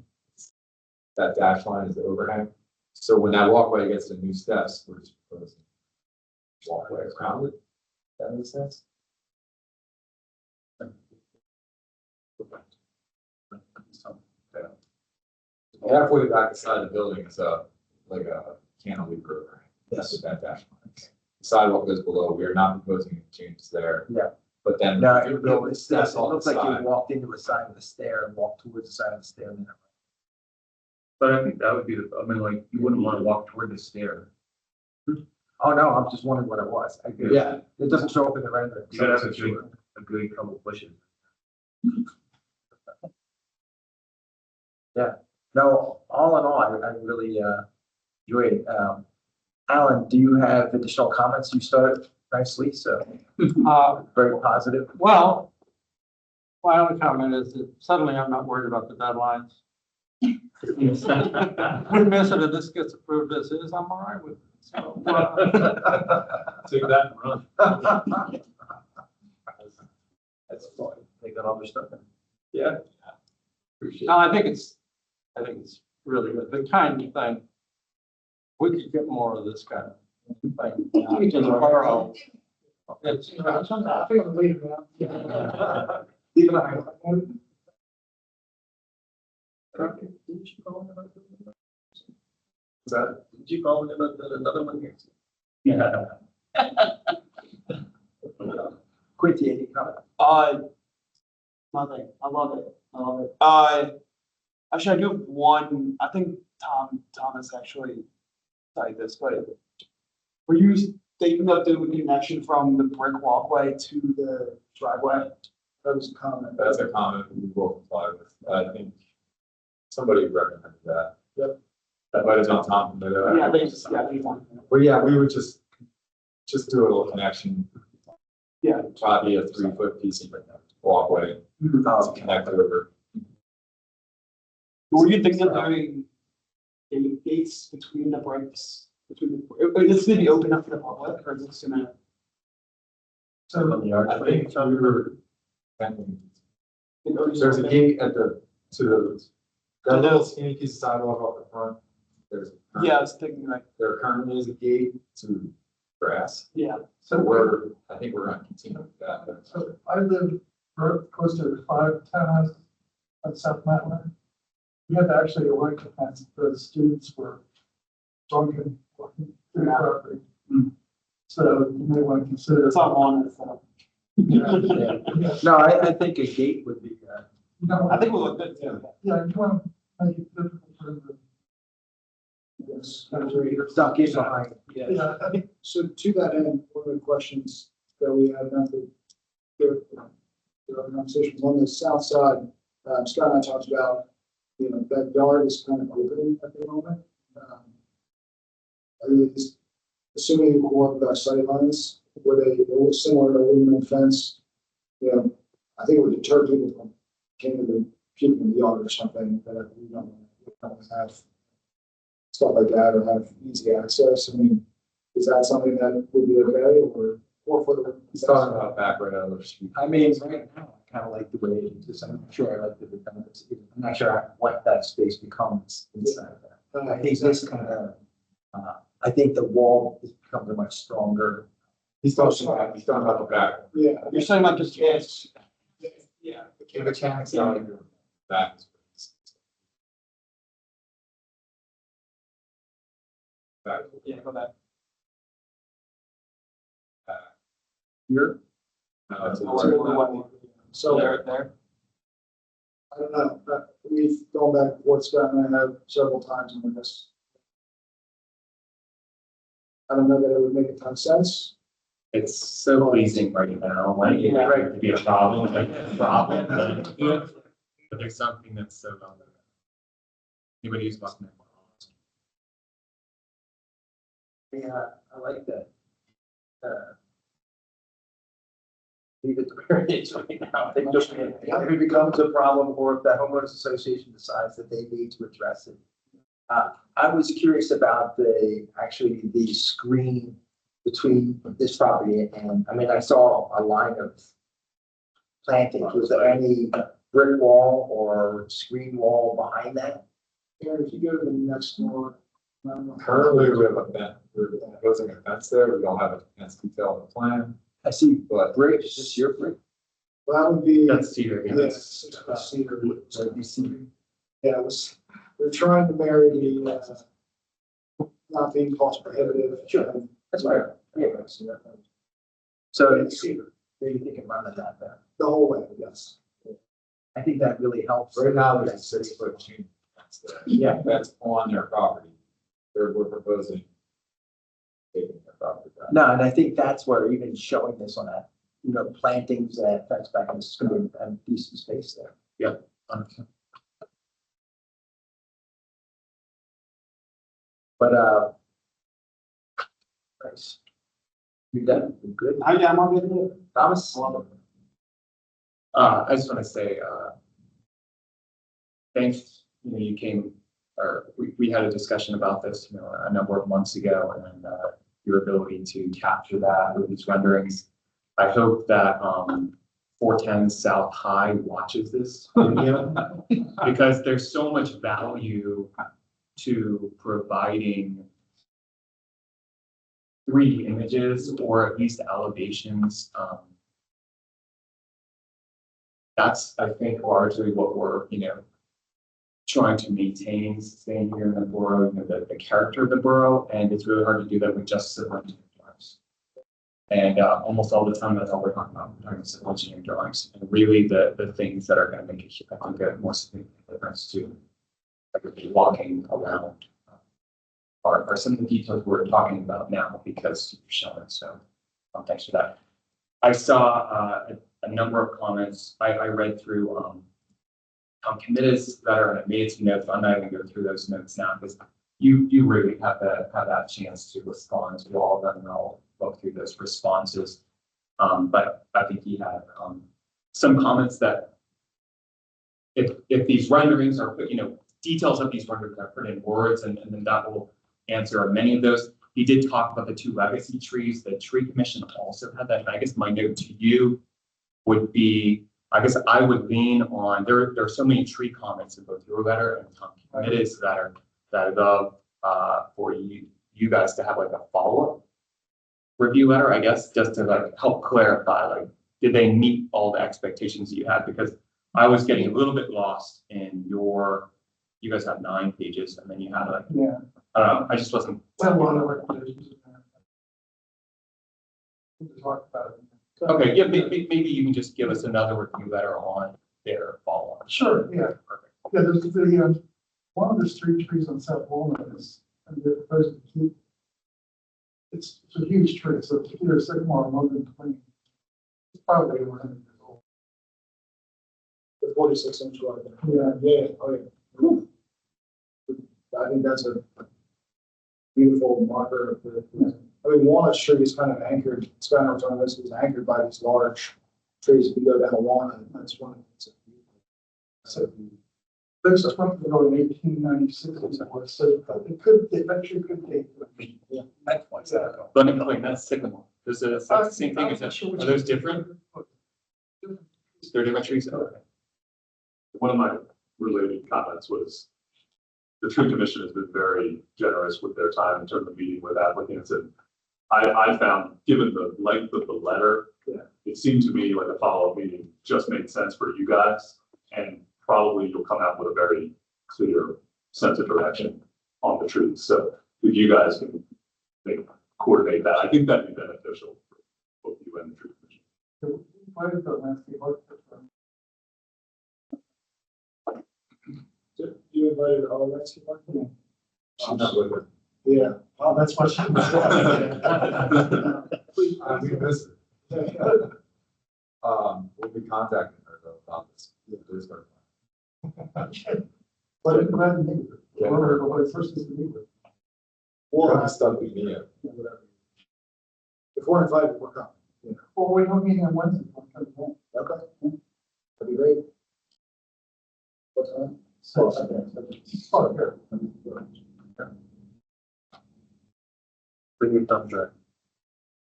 That dash line is the overhang. So when that walkway gets to new steps, we're just proposing walkway around it. That makes sense. Halfway back inside the building is like a cantilever overhang. That's that dash line. The sidewalk goes below. We are not proposing any changes there. Yeah. But then. No, if you build it steps on the looks like you side- walked into a side of the stair and walked towards the side of the stair. And then But I think that would be, I mean, like, you wouldn't want to walk toward the stair. oh, no, I'm just wondering what it was. I agree. Yeah. It doesn't show up in the rendering. You gotta have a good couple bushes. No, all in all, I really enjoyed it. Alan, do you have additional comments? You started nicely, so very positive. Well, my only comment is that suddenly I'm not worried about the deadlines. We miss it if this gets approved as is, I'm all right with it. So, Take that and run. That's fine. They got all their stuff in. yeah. Appreciate No, I think it's really good. The kind of thing, we could get more of this kind of thing. In the borough. It's, I think I'm leaving now. Even I. Did you call me about another one here? Yeah. Quincy, any comment? Nothing. I love it. Actually, I do have one. I think Thomas actually cited this, but were you thinking of doing a connection from the brick walkway to the driveway? That was a comment. That's a comment we will comply with. I think somebody recommended that. Yep. That might have been Tom. But, Yeah, I think it's, yeah, I think it's one. Well, yeah, we would just do a little connection. Yeah. Probably a 3-foot piece of walkway to connect over. Were you thinking of doing gates between the bricks? It's gonna be open up to the public, or is it gonna? On the I archway. think we were. There's a gate at that little skinny piece of sidewalk off the front. Yeah, I was thinking like, There currently is a gate to grass. yeah. So I think we're gonna continue with that. So I live close to 5 townhouses on South Mountain. We had to actually erect a fence because students were drunken walking through the property. So you may want to consider. It's not on it, so. No, I think a gate would be, I think we'll look good too. Yeah, you want to make it difficult for them to. Yes. stuck in behind. Yeah. So to that end, one of the questions that we had about the conversation on the south side, Scott and I talked about, that yard is kind of open at the moment. Assuming you walk with our sight lines with a similar aluminum fence, I think it would deter people from getting people in the yard or something that we don't have stuff like that or have easy access. I mean, is that something that would be okay or for the? He's talking about back right out of the street. I mean, right now, I kind of like the way it is. I'm not sure I like the redundancy. I'm not sure what that space becomes inside of that. I think this kind of, I think the wall becomes a much stronger. He's talking about the back. Yeah. You're saying like just, yes. Yeah. The mechanics on your back. Back. Yeah, go back. Here, No, it's a- So There. I don't know, we've gone back and forth, Scott and I have several times on this. I don't know that it would make a ton of sense, It's so pleasing right now, like, it's right to be a problem, like, a problem, but there's something that's so. Anybody who's walking. Yeah, I like that. Leave it where it is right now. If it becomes a problem, or if the homeowners association decides that they need to address it. I was curious about the screen between this property and, I mean, I saw a line of plantings. Was there any brick wall or screen wall behind that? Aaron, if you go to the next door. Currently, we have a fence, we're proposing a fence there, we don't have a fence detail in the plan, I see but brick. Is this your brick? Well, that would be. That's cedar, yeah. Yes, cedar. So you see, Yeah, it was, we're trying to marry the, not being cost prohibitive. Sure. That's right. Yeah. So it's cedar. Maybe you can run it that there. The whole way, yes. I think that really helps. right now there's a 6-foot chain fence there. Yeah. That's on their property. We're proposing taking their property back. No, and I think that's where even showing this on that, plantings that fence back, it's gonna be a decent space there. But, nice. You done? You good? Yeah, I'm all good. Thomas? I just want to say, thanks, you came, or we had a discussion about this, a number of months ago, and your ability to capture that with these renderings. I hope that 410 South High watches this video because there's so much value to providing 3D images or at least elevations. That's, I think, largely what we're, trying to maintain, sustain here in the borough, the character of the borough, and it's really hard to do that with just civil engineering drawings. And almost all the time, that's all we're talking about, we're talking about civil engineering drawings, and really the things that are going to make I think, a more significant difference to like walking around are some of the details we're talking about now because you're showing it. So thanks for that. I saw a number of comments. I read through committees that are, and I made some notes. I'm not going to go through those notes now because you really have that chance to respond to all of them, and I'll look through those responses. But I think he had some comments that if these renderings are put, details of these renderings are put in words, and then that will answer many of those. He did talk about the 2 legacy trees. The tree commission also had that. And I guess my note to you would be, I guess I would lean on, there are so many tree comments in both your letter and Tom Committee's that I'd love for you guys to have like a follow-up review letter, I guess, just to like help clarify, like, did they meet all the expectations you had? Because I was getting a little bit lost in you guys have 9 pages and then you had like, Yeah. I don't know, I just wasn't. It's a lot of recommendations in there. We can talk about it. Okay, yeah, maybe you can just give us another review letter on their follow-up. Sure, yeah. Perfect. Yeah, there's one of the street trees on South Walnut is, and they're proposing to keep. It's a huge tree, so it's either sycamore or London twin. It's probably over 100 years old. The 46-inch one. Yeah. Yeah, oh yeah. Whew. I think that's a beautiful marker of the, Walnut Street is kind of anchored, Skynor's on this is anchored by these large trees. If you go down Walnut, that's one of So there's a one ago in 1896, so it eventually could take. Yeah. That's why. London Queen, that's sycamore. Is it the same thing? Is that, are those different? They're different trees? Okay. One of my related comments was the tree commission has been very generous with their time in terms of meeting with applicants. And I found, given the length of the letter, it seemed to me like a follow-up meeting just made sense for you guys. And probably you'll come out with a very clear sense of direction on the trees. So if you guys can coordinate that, I think that'd be beneficial for both you and the tree commission. Why did the landscape architect? You invited all the rest of them? She's not with it. Yeah. Oh, that's what she was. Please. I'll be visiting. We'll be contacting her though about this. This her. But it might be, or first is the neighbor. Or stuff with me. Whatever. If we're invited, we're coming. Well, we don't meet on Wednesday. Okay. That'd be great. What time? Oh, here. Bring your thumb drive.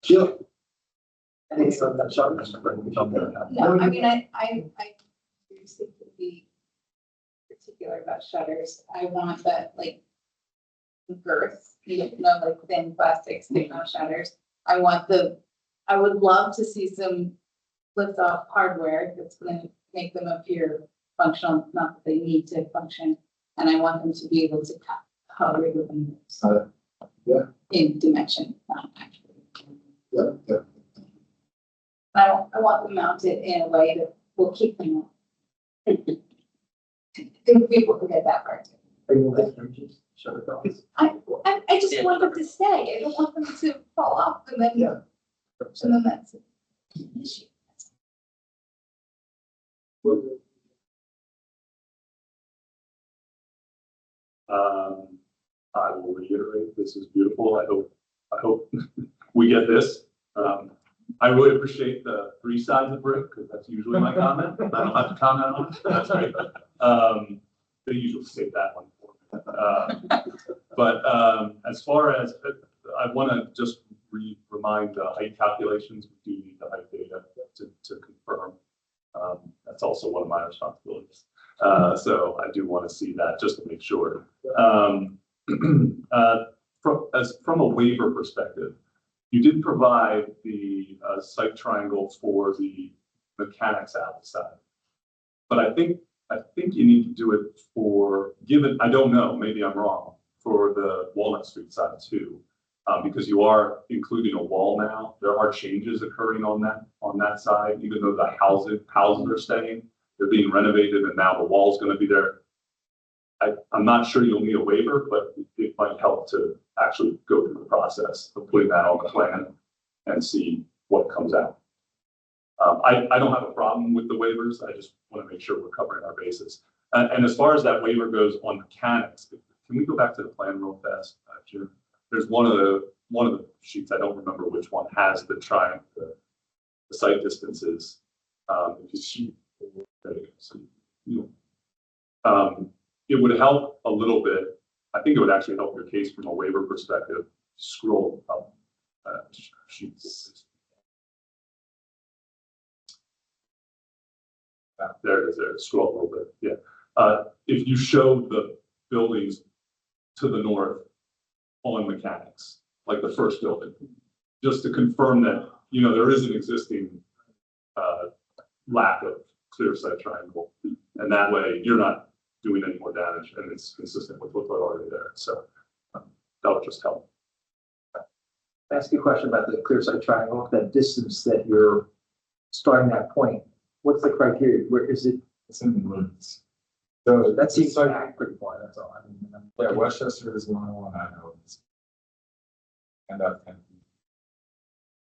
Sheila? Anything on that chart, just bring your thumb drive. No, I mean, I seriously could be particular about shutters. I want that, like, girth, you know, like thin plastic stick on shutters. I would love to see some lift off hardware that's gonna make them appear functional, not that they need to function. And I want them to be able to cover the windows. Yeah. In dimension, not actually. Yeah, yeah. I want them mounted in a way that will keep them on. Think people forget that part too. Are you like hinges? Shutter doors? I just want them to stay. I don't want them to fall off and then, Yeah. and then that's an issue. I will reiterate, this is beautiful. I hope we get this. I really appreciate the 3 sides of brick, because that's usually my comment. I don't have to comment on it. That's great. They usually save that one for me. But as far as, I want to just remind the height calculations, we do need the height data to confirm. That's also one of my responsibilities. So I do want to see that just to make sure. From a waiver perspective, you did provide the site triangle for the mechanics outside. But I think you need to do it for, given, I don't know, maybe I'm wrong, for the Walnut Street side too. Because you are including a wall now. There are changes occurring on that side, even though the houses are staying, they're being renovated and now the wall's gonna be there. I'm not sure you'll need a waiver, but it might help to actually go through the process of putting that on the plan and see what comes out. I don't have a problem with the waivers. I just want to make sure we're covering our bases. And as far as that waiver goes on mechanics, can we go back to the plan real fast? Sure. There's one of the sheets, I don't remember which one, has the site distances. If you see, there you go. So, it would help a little bit. I think it would actually help your case from a waiver perspective. Scroll up sheets. There it is. There. Scroll a little bit. Yeah. If you show the buildings to the north on mechanics, like the first building, just to confirm that there is an existing lack of clear site triangle, and that way you're not doing any more damage, and it's consistent with what's already there. So that'll just help. Ask you a question about the clear site triangle, that distance that you're starting that point. What's the criteria? Where is it? It's in the woods. So That seems like, back pretty far, that's all. I mean, yeah, Westchester is the only one I know. And that 10 feet.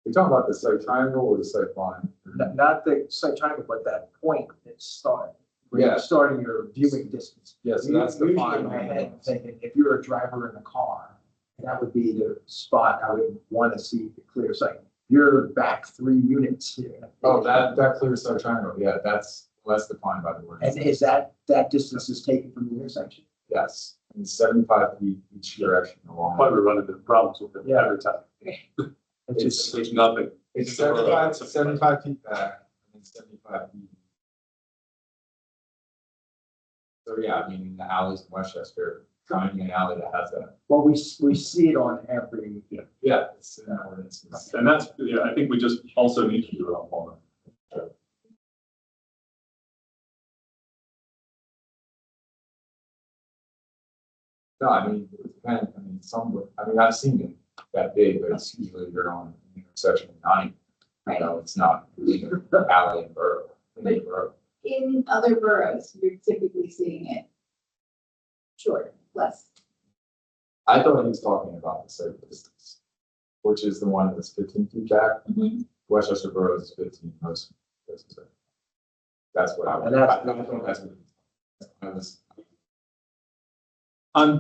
You're talking about the site triangle or the site line? Not the site triangle, but that point that's starting. Where you're Yeah. starting your viewing distance. Yes, that's the Usually in fine. my head, I'm thinking, if you're a driver in a car, that would be the spot I would want to see the clear sight. You're back 3 units here. Oh, that clear site triangle, yeah, that's defined by the ordinance. And is that distance is taken from the intersection? Yes, and 75 feet each direction along. Probably run into problems with it every time. It's just, There's nothing. It's 75 feet back and then 75 feet. So yeah, I mean, the alleys in Westchester, finding an alley that has that. well, we see it on every, Yeah, it's in our ordinances. And that's, I think we just also need to do it on Walnut. No, I mean, it depends. I've seen it that big, but it's usually you're on intersection 9. Right. You know, it's not really an alley in borough. In other boroughs, you're typically seeing it short, less. I thought he was talking about the site distance. which is the one that's 15 feet back. Mhm. Westchester Borough is 15, most. That's what I would. And that's- I think that's what. I was-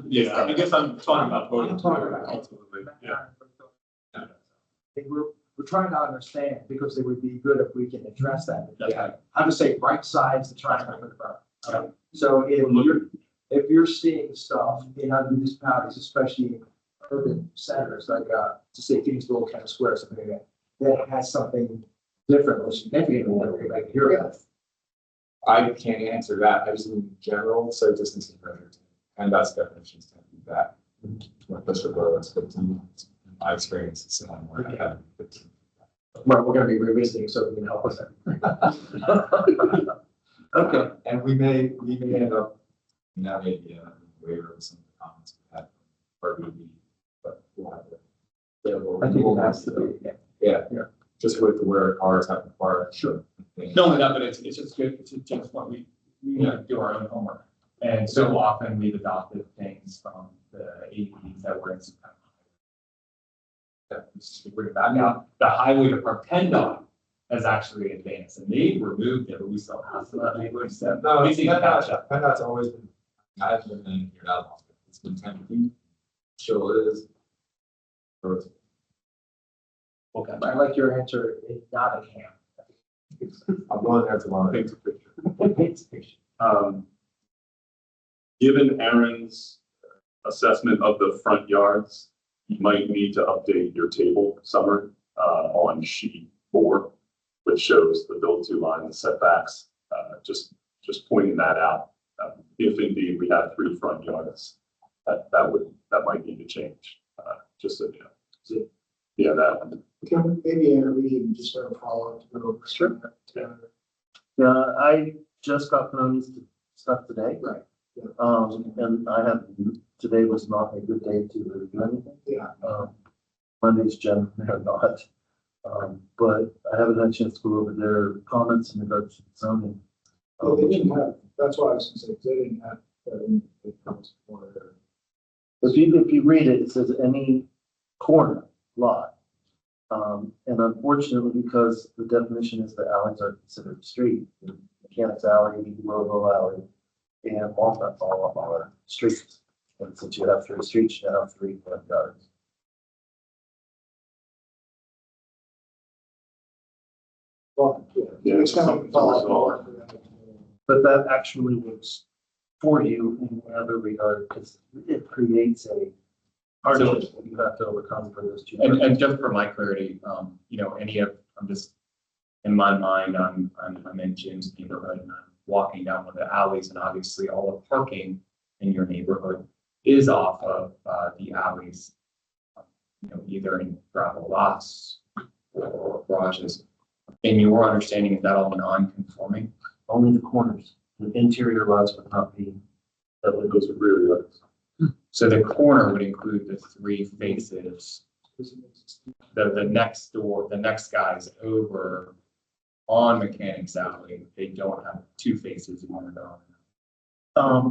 Yeah, I guess I'm talking about voting I'm talking about- ultimately, yeah. I think we're trying to understand, because it would be good if we can address that. That's right. How to say right sides the triangle for the borough. Yeah. So if you're seeing stuff in other municipalities, especially in urban centers, like, to say Kingsville, kind of square, something like that, that has something different or significant, like here. I can't answer that. I just in general, so distancing measures, and that's definitions tend to be that. Westchester Borough is 15. In my experience, it's somewhere I have 15. Well, we're gonna be revisiting, so we can help us. Okay. And we may end up, that may be a waiver of some of the comments we had, or maybe, but we'll have to. Yeah, I think it has to be, yeah. Yeah, just with where cars have to park. Sure. Not only that, but it's just good, it's just what we need to do our own homework. And so often we've adopted things from the 80s that were in some kind of. That was just bring it back out. The highway department, PennDOT has actually advanced, and they removed it, but we still have some of that language. So No, we need to catch up. PennDOT's always been, hasn't been figured out. It's been 10 feet. Still is. Or it's- Okay. I like your answer, it's not a camp. I'm going there tomorrow. Paint a picture. It's a picture. Given Aaron's assessment of the front yards, you might need to update your table summary on sheet 4, which shows the build-to line, the setbacks. Just pointing that out. If indeed we have 3 front yards, that might need to change. Just so you know. Yeah, that one. Can maybe, we can just sort of follow up to go over. Sure. Yeah, I just got Panoni's stuff today. Right. And today was not a good day to review anything. Yeah. Monday's generally are not. But I haven't had a chance to go over their comments in regards to zoning. Well, they didn't have, that's why I was gonna say, they didn't have, it comes for their. If you read it, it says any corner lot. And unfortunately, because the definition is that alleys are considered a street, Mechanics Alley, Lobo Alley, and Walnut all are streets. And since you have 3 streets, you have 3 front yards. Well, Yeah, it's kind of something to follow resolve. up. But that actually works for you in another regard, because it creates a hardship that you have to overcome for those 2. And just for my clarity, I'm just, in my mind, I'm in Jim's neighborhood and I'm walking down one of the alleys, and obviously all the parking in your neighborhood is off of the alleys. Either in gravel lots or garages. In your understanding, is that all non-conforming? Only the corners, the interior lots would not be, that would go Those are rear yards. So the corner would include the 3 faces. The next door, the next guy's over on Mechanics Alley. They don't have 2 faces on it.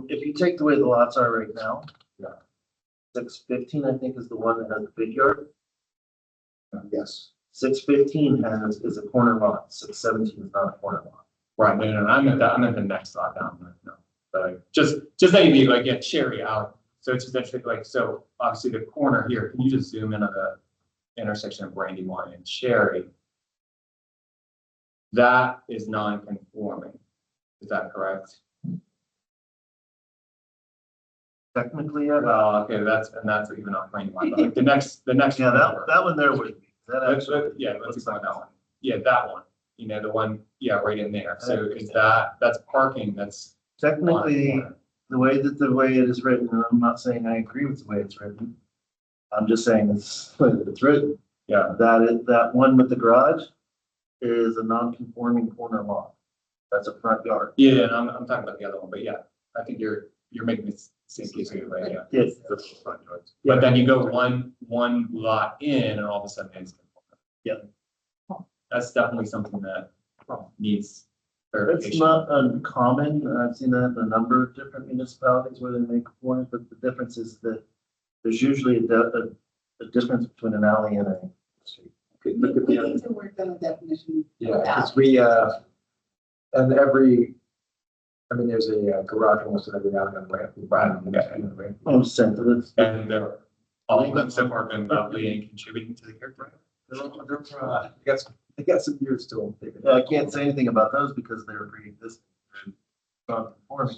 if you take the way the lots are right now. Yeah. 615, I think, is the one that has the big yard. Yes. 615 is a corner lot, 617 is not a corner lot. Right, no, I'm at the next lot down. No, but just that you like get Cherry out. So it's essentially like, so obviously the corner here, can you just zoom in on the intersection of Brandywine and Cherry? That is non-conforming. Is that correct? Technically, yeah. Well, okay, that's even on Brandywine, but like the next. Yeah, that one there would be. That Let's actually. explain that one. Yeah, that one, the one, right in there. So is that's parking, that's. Technically, the way it is written, and I'm not saying I agree with the way it's written. I'm just saying it's the way that it's written. Yeah. That one with the garage is a non-conforming corner lot. That's a front yard. Yeah, and I'm talking about the other one, but yeah, I think you're making the same case here, right? Yeah. Yes. That's the front yards. But then you go one lot in and all of a sudden it's. Yeah. That's definitely something that needs It's clarification. not uncommon. I've seen that in a number of different municipalities where they make corners, but the difference is that there's usually a the difference between an alley and a street. Could We look at the other. need to work on the definition. Yeah, of because alley. we, and I mean, there's a garage almost in every alley on the ramp, right on the street, right? Oh, sensitive. And they're all of them so far been lovely and contributing to the character. They got some years to them. Yeah, I can't say anything about those because they're pre-existing and non-conforming,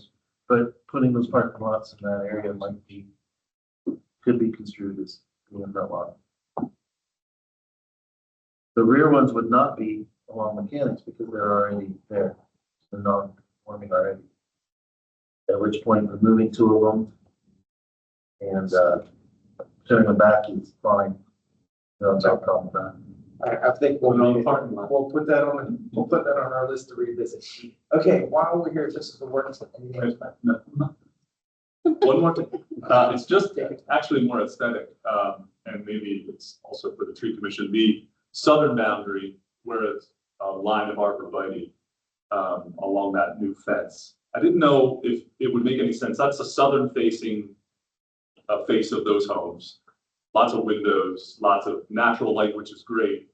but putting those parking lots in that area could be construed as being that lot. The rear ones would not be along Mechanics because they're already there. They're non-conforming already. At which point removing two of them and, turning them back is fine. No problem with that. I think we'll put that on our list to revisit. Okay, while we're here, this is the work. One more thing, it's just actually more aesthetic, and maybe it's also for the tree commission, the southern boundary, where it's a line of arborvitae, along that new fence. I didn't know if it would make any sense. That's the southern facing, face of those homes. Lots of windows, lots of natural light, which is great.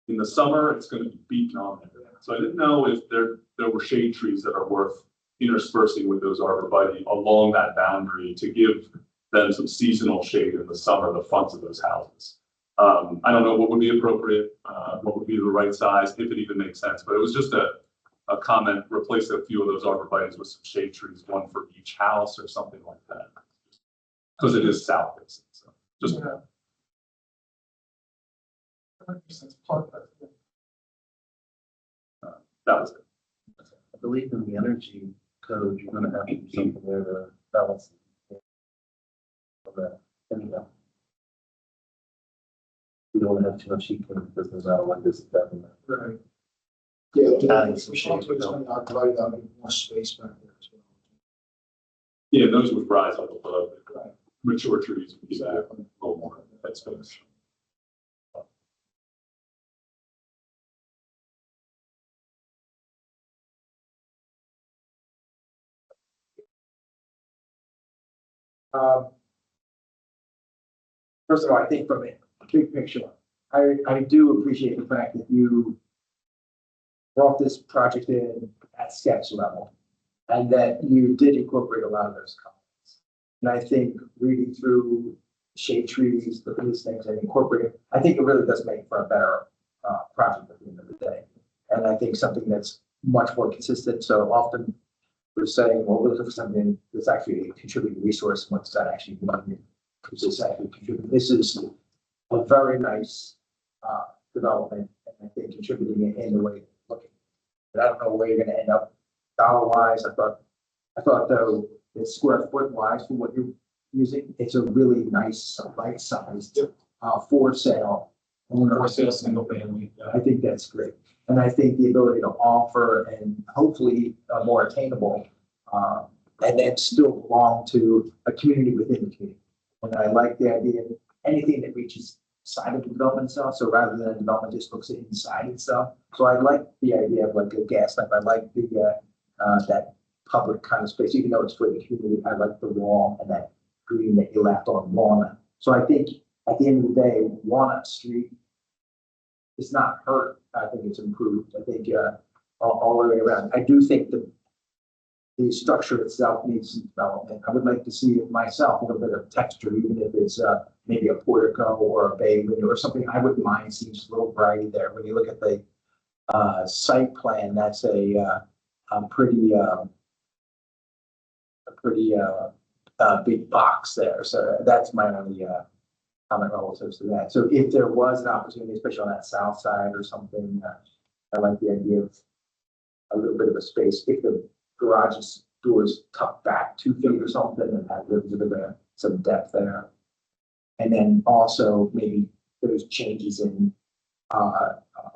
In the summer, it's going to be beaten on there. So I didn't know if there were shade trees that are worth interspersing with those arborvitae along that boundary to give them some seasonal shade in the summer, the fronts of those houses. I don't know what would be appropriate, what would be the right size, if it even makes sense, but it was just a comment, replace a few of those arborvitae with some shade trees, one for each house or something like that. Because it is south facing, so just. Yeah. 100% plug that. That was it. I believe in the energy code, you're gonna have to do something there to balance. That, anyhow. You don't wanna have too much heat coming because there's not like this, that, and that. Right. Yeah. Adding some shade, It's gonna occupy that more space back there as well. Yeah, those would rise up above. Right. Mature trees would be a Exactly. little more headspace. First of all, I think from a big picture, I do appreciate the fact that you brought this project in at sketch level and that you did incorporate a lot of those comments. And I think reading through shade trees, look at these things and incorporating, I think it really does make for a better project at the end of the day. And I think something that's much more consistent. So often we're saying, well, we're looking for something that's actually a contributing resource. What's that actually money? Because it's actually contributing. This is a very nice development, and I think contributing in the way it's looking. But I don't know where you're going to end up dollar wise. I thought though it's square foot wise for what you're using. It's a really nice, right sized for sale. For sale, single family. I think that's great. And I think the ability to offer and hopefully more attainable, and then still belong to a community within the community. And I like the idea of anything that reaches side of the development itself. So rather than a development just looks inside itself. So I like the idea of like a gas lamp. I like the that public kind of space, even though it's for the community. I like the wall and that green that you left on Walnut. So I think at the end of the day, Walnut Street is not hurt. I think it's improved. I think all the way around. I do think the structure itself needs some development. I would like to see it myself, a little bit of texture, even if it's maybe a portico or a bay window or something. I wouldn't mind seeing just a little variety there. When you look at the site plan, that's a pretty big box there. So that's my only comment relative to that. So if there was an opportunity, especially on that south side or something, I like the idea of a little bit of a space. If the garage's doors tucked back 2 feet or something, and have a little bit of some depth there. And then also maybe those changes in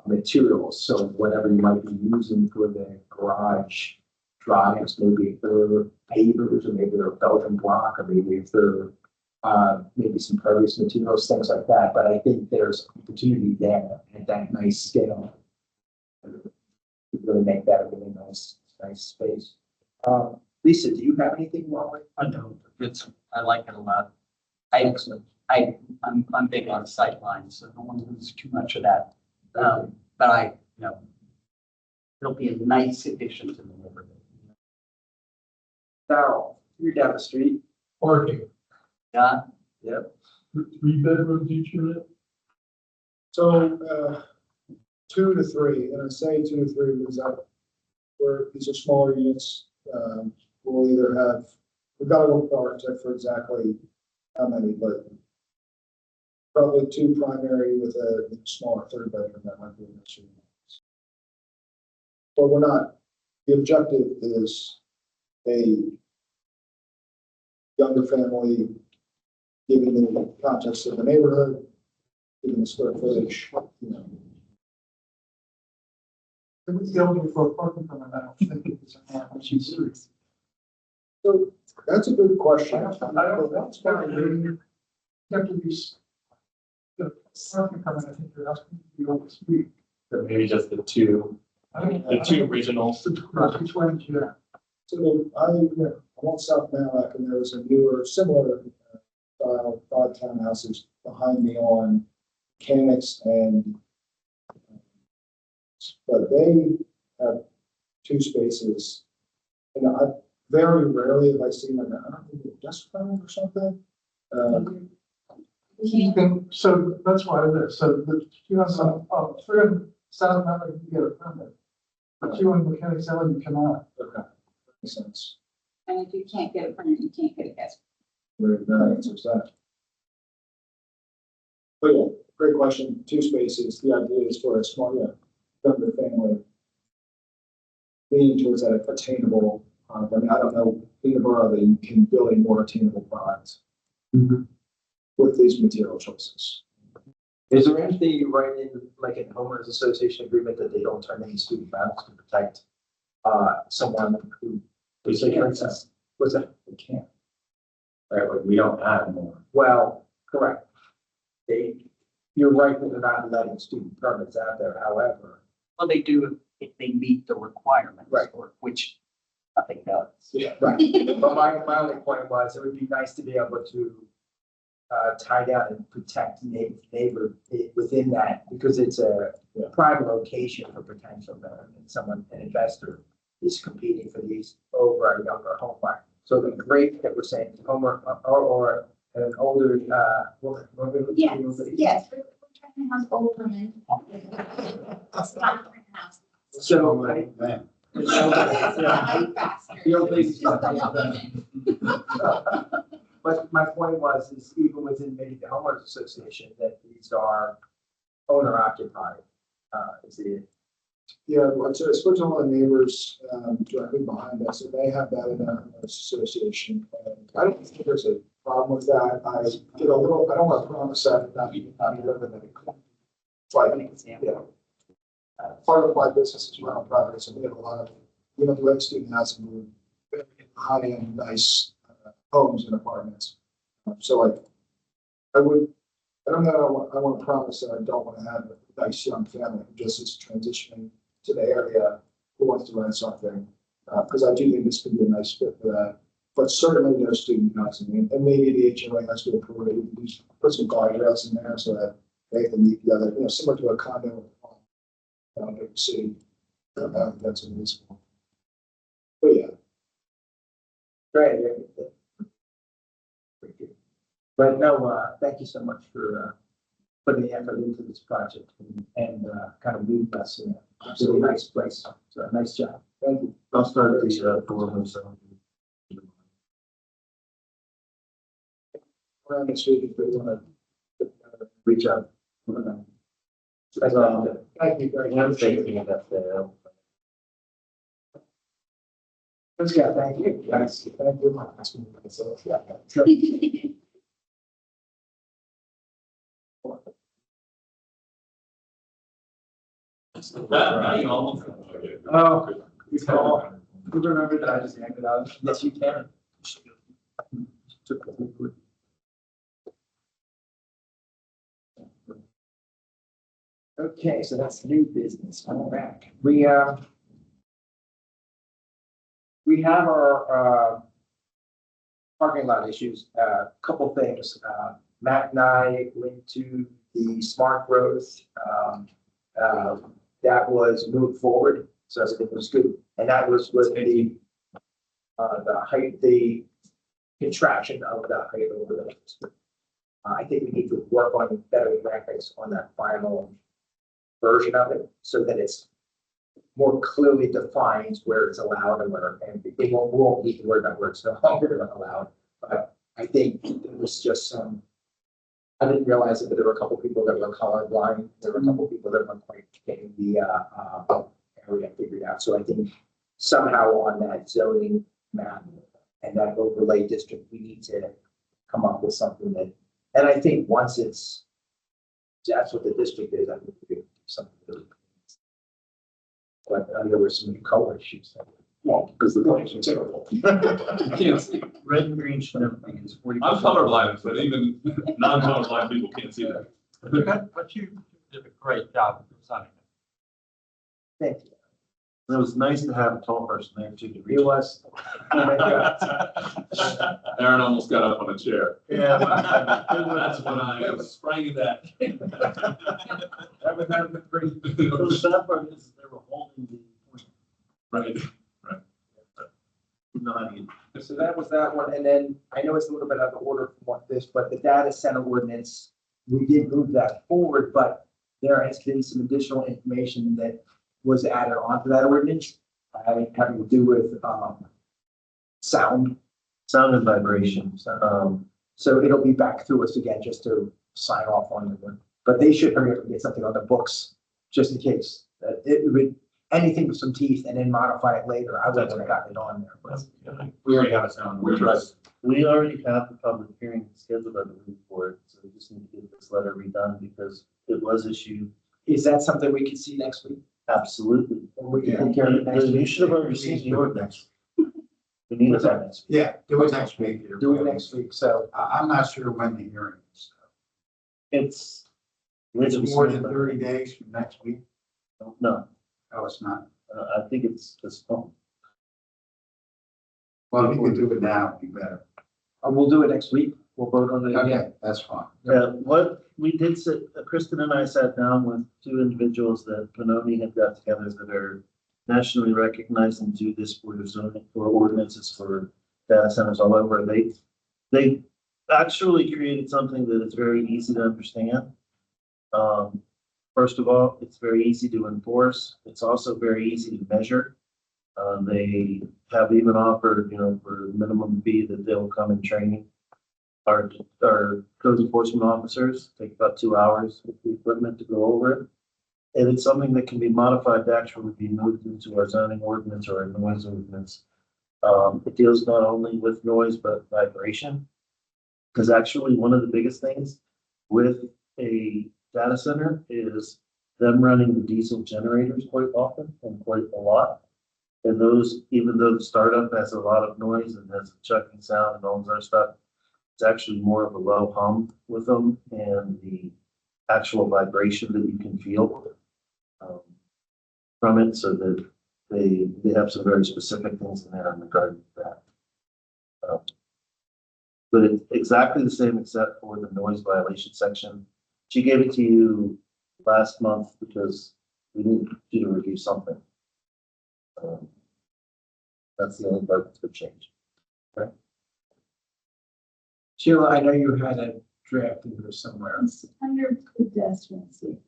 materials. So whatever you might be using for the garage drives, maybe if they're pavers or maybe they're Belgian block or maybe if they're maybe some pervious materials, things like that. But I think there's opportunity there at that nice scale to really make that a really nice space. Lisa, do you have anything wrong with? I don't. I like it a lot. I I'm big on sightlines, so I don't want to lose too much of that. But it'll be a nice addition to the neighborhood. Darrell, you're down the street. Parking, Yeah, Yep. 3 bedrooms each unit. So, 2 to 3, and I say 2 to 3 because these are smaller units. We'll either have, we've got to look at the architect for exactly how many, but probably 2 primary with a smaller 3rd bedroom that might be an issue. But we're not, the objective is a younger family, given the context of the neighborhood, given the square footage, It was eligible for a parking permit, I don't think it's she's serious. So that's a good question. I don't, that's fine, you have to be. The parking permit, I think you're asking to be over speed. Or maybe just the two originals. Twins, yeah. So I went South Malick, and there was a newer, similar style 5 townhouses behind me on Mechanics and but they have 2 spaces. And I very rarely have I seen like, I don't think a desk phone or something. So that's why it is, so the, you have some, 3 in South Mountain, you get a permit. But 2 in Mechanics Island, you cannot. Okay, makes sense. And if you can't get a permit, you can't get a guest. That answers that. But yeah, great question. 2 spaces. The idea is for a small, younger family. Leaning towards that attainable, I mean, I don't know, in the borough, that you can build a more attainable product with these material choices. Is there anything you write in, like in homeowners association agreement, that they don't turn any student vows to protect someone who, say, for instance, what's that? They can't. Right, like we don't have more. Well, correct. You're right that they're not letting student permits out there, however. well, they do if they meet the requirements. Right. Or which nothing does. Yeah, right. But my only point was, it would be nice to be able to tie down and protect neighbor within that, because it's a prime location for potential and someone, an investor is competing for these over a younger home buyer. So the great that we're saying homework or an older woman. Yes, yes, we're trying to house older men. It's not for house. So Man. The old ladies. Just the women. But my point was, is even within maybe the homeowners association, that these are owner occupied. Is it? Yeah, well, so I spoke to one of the neighbors directly behind us, and they have that in our association. And I don't think there's a problem with that. I get a little, I don't want to promise that, not live in it. It's like, part of my business is around property, so we have a lot of, we don't do any student housing, we're high-end, nice homes and apartments. So like, I don't know, I want to promise that I don't want to have a nice young family who just is transitioning to the area who wants to rent something. Because I do think this could be a nice fit for that. But certainly no student housing, and maybe the HOA has to approve it. We can put some guardrails in there so that they can meet the other, similar to a condo down in the city. That's unreasonable. But yeah. Great. But no, thank you so much for putting the effort into this project and kind of leading us in a really nice place. So nice job. Thank you. I'll start the form, so. Around this week, if they want to Reach out. Thank you very much. Let's go. Thank you. Yes, thank you. So, yeah. Oh, you remember that I just acted out? Yes, you can. Okay, so that's new business. All right. We have our parking lot issues. Couple things. Matt and I went to the smart growth. That was moved forward, so everything was good. And that was with the height, the contraction of the height over the. I think we need to work on better graphics on that final version of it, so that it's more clearly defines where it's allowed and where, and it won't need to worry about where it's no longer allowed. But I think there was just some, I didn't realize it, but there were a couple people that were colorblind. There were a couple people that weren't quite getting the area figured out. So I think somehow on that zoning map and that overlay district, we need to come up with something that, and I think once it's, that's what the district is, I think we could do something really. But there were some color issues. Well, because the colors are terrible. You can't see. Red and green should never be used. 40%. I'm colorblind, but even non-colorblind people can't see that. But you did a great job of presenting it. Thank you. It was nice to have a tall person there too. To reach. It was. Aaron almost got up on a chair. Yeah. That's when I sprang at that. That would have been pretty. The sad part is they were holding the point. Right. Not even. So that was that one, and then I know it's a little bit out of order from what this, but the data center ordinance, we did move that forward, but there has been some additional information that was added onto that ordinance, having to do with sound. Sound and vibration. So it'll be back through us again just to sign off on it. But they should hurry up and get something on the books, just in case. It would, anything with some teeth and then modify it later. I wouldn't have gotten it on there. But We already have a sound. We tried. We already have the public hearing scheduled, I believe, for it, so we just need to get this letter redone because it was issued. is that something we can see next week? Absolutely. And we can take care of it next You week? should have already seen the ordinance. We need that next. Yeah, do it next week. Do it next week, so. I'm not sure when the hearing is. It's. Is it more than 30 days from next week? No, No, it's not. I think it's this phone. Well, if you could do it now, it'd be better. We'll do it next week. We'll vote on it again. Okay, that's fine. Yeah, what we did sit, Kristen and I sat down with two individuals that Panoni had got together that are nationally recognized and do this for zoning, for ordinances for data centers all over. They actually created something that is very easy to understand. First of all, it's very easy to enforce. It's also very easy to measure. They have even offered, for a minimum fee that they'll come and train our code enforcement officers, take about 2 hours with the equipment to go over it. And it's something that can be modified to actually be moved into our zoning ordinance or our noise ordinance. It deals not only with noise, but vibration. Because actually one of the biggest things with a data center is them running the diesel generators quite often and quite a lot. And those, even though the startup has a lot of noise and has a chucking sound and all this other stuff, it's actually more of a low hum with them and the actual vibration that you can feel from it, so that they have some very specific things in there in regard to that. But it's exactly the same except for the noise violation section. She gave it to you last month because we need you to review something. That's the only part that's been changed. Sheila, I know you had a draft in there somewhere. It's under pedestrian safety.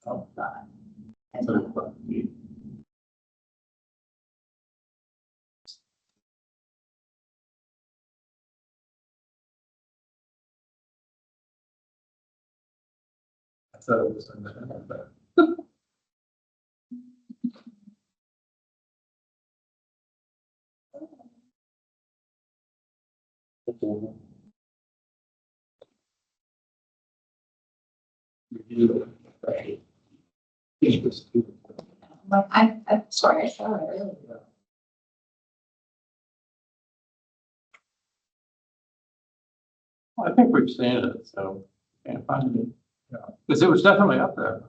Oh, God. I thought it was under that. I'm sorry, I saw it earlier. Well, I think we've seen it, so can't find it. Because it was definitely up there.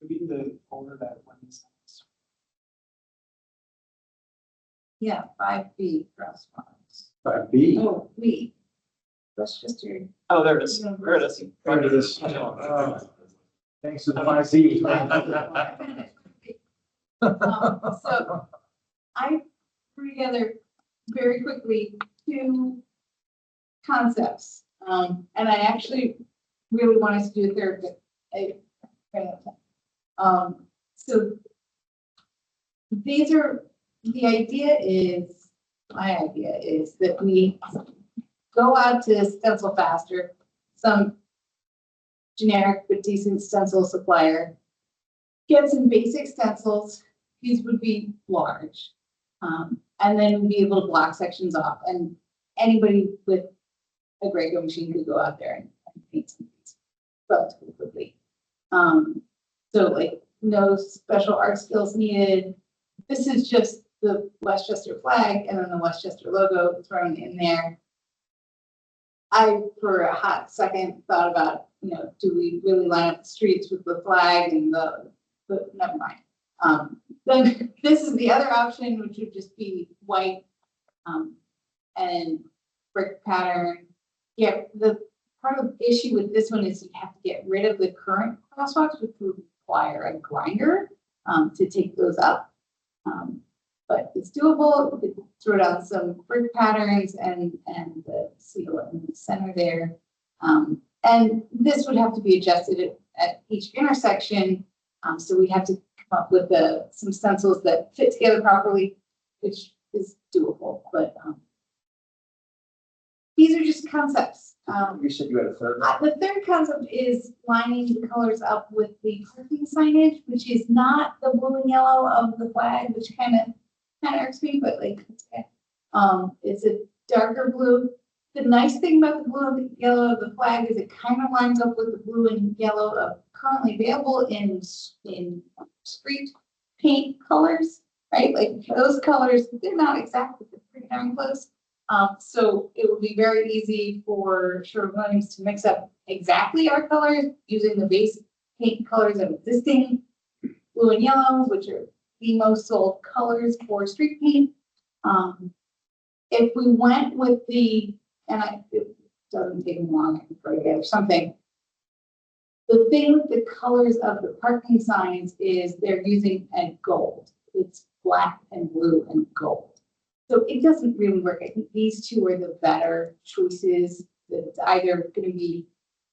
Maybe the folder that when Yeah, 5B crosswalks. 5B. Oh, we. Westchester. Oh, there it is. There it is. There it is. Thanks to the 5Z. So I threw together very quickly two concepts. And I actually really wanted to do a third, but so these are, my idea is that we go out to Stencil Faster, some generic but decent stencil supplier, get some basic stencils. These would be large. And then we'd be able to block sections off, and anybody with a Graco machine could go out there and paint some of these relatively quickly. So like no special art skills needed. This is just the Westchester flag and then the Westchester logo thrown in there. I, for a hot second, thought about, do we really line up the streets with the flag and but never mind. Then this is the other option, which would just be white and brick pattern. Yeah, the part of the issue with this one is you have to get rid of the current crosswalks, which would require a grinder to take those up. But it's doable. We could throw down some brick patterns and the seal in the center there. And this would have to be adjusted at each intersection. So we have to come up with some stencils that fit together properly, which is doable. But these are just concepts. You said you had a third. The third concept is lining the colors up with the parking signage, which is not the blue and yellow of the flag, which kind of irks me, but like, it's a darker blue. The nice thing about the blue and yellow of the flag is it kind of lines up with the blue and yellow of currently available in street paint colors, right? Like those colors, they're not exact, but they're pretty darn close. So it will be very easy for Sherwin-Williams to mix up exactly our colors using the base paint colors of existing blue and yellow, which are the most sold colors for street paint. If we went with it doesn't take me long to put together something. The thing with the colors of the parking signs is they're using a gold. It's black and blue and gold. So it doesn't really work. I think these two are the better choices. It's either going to be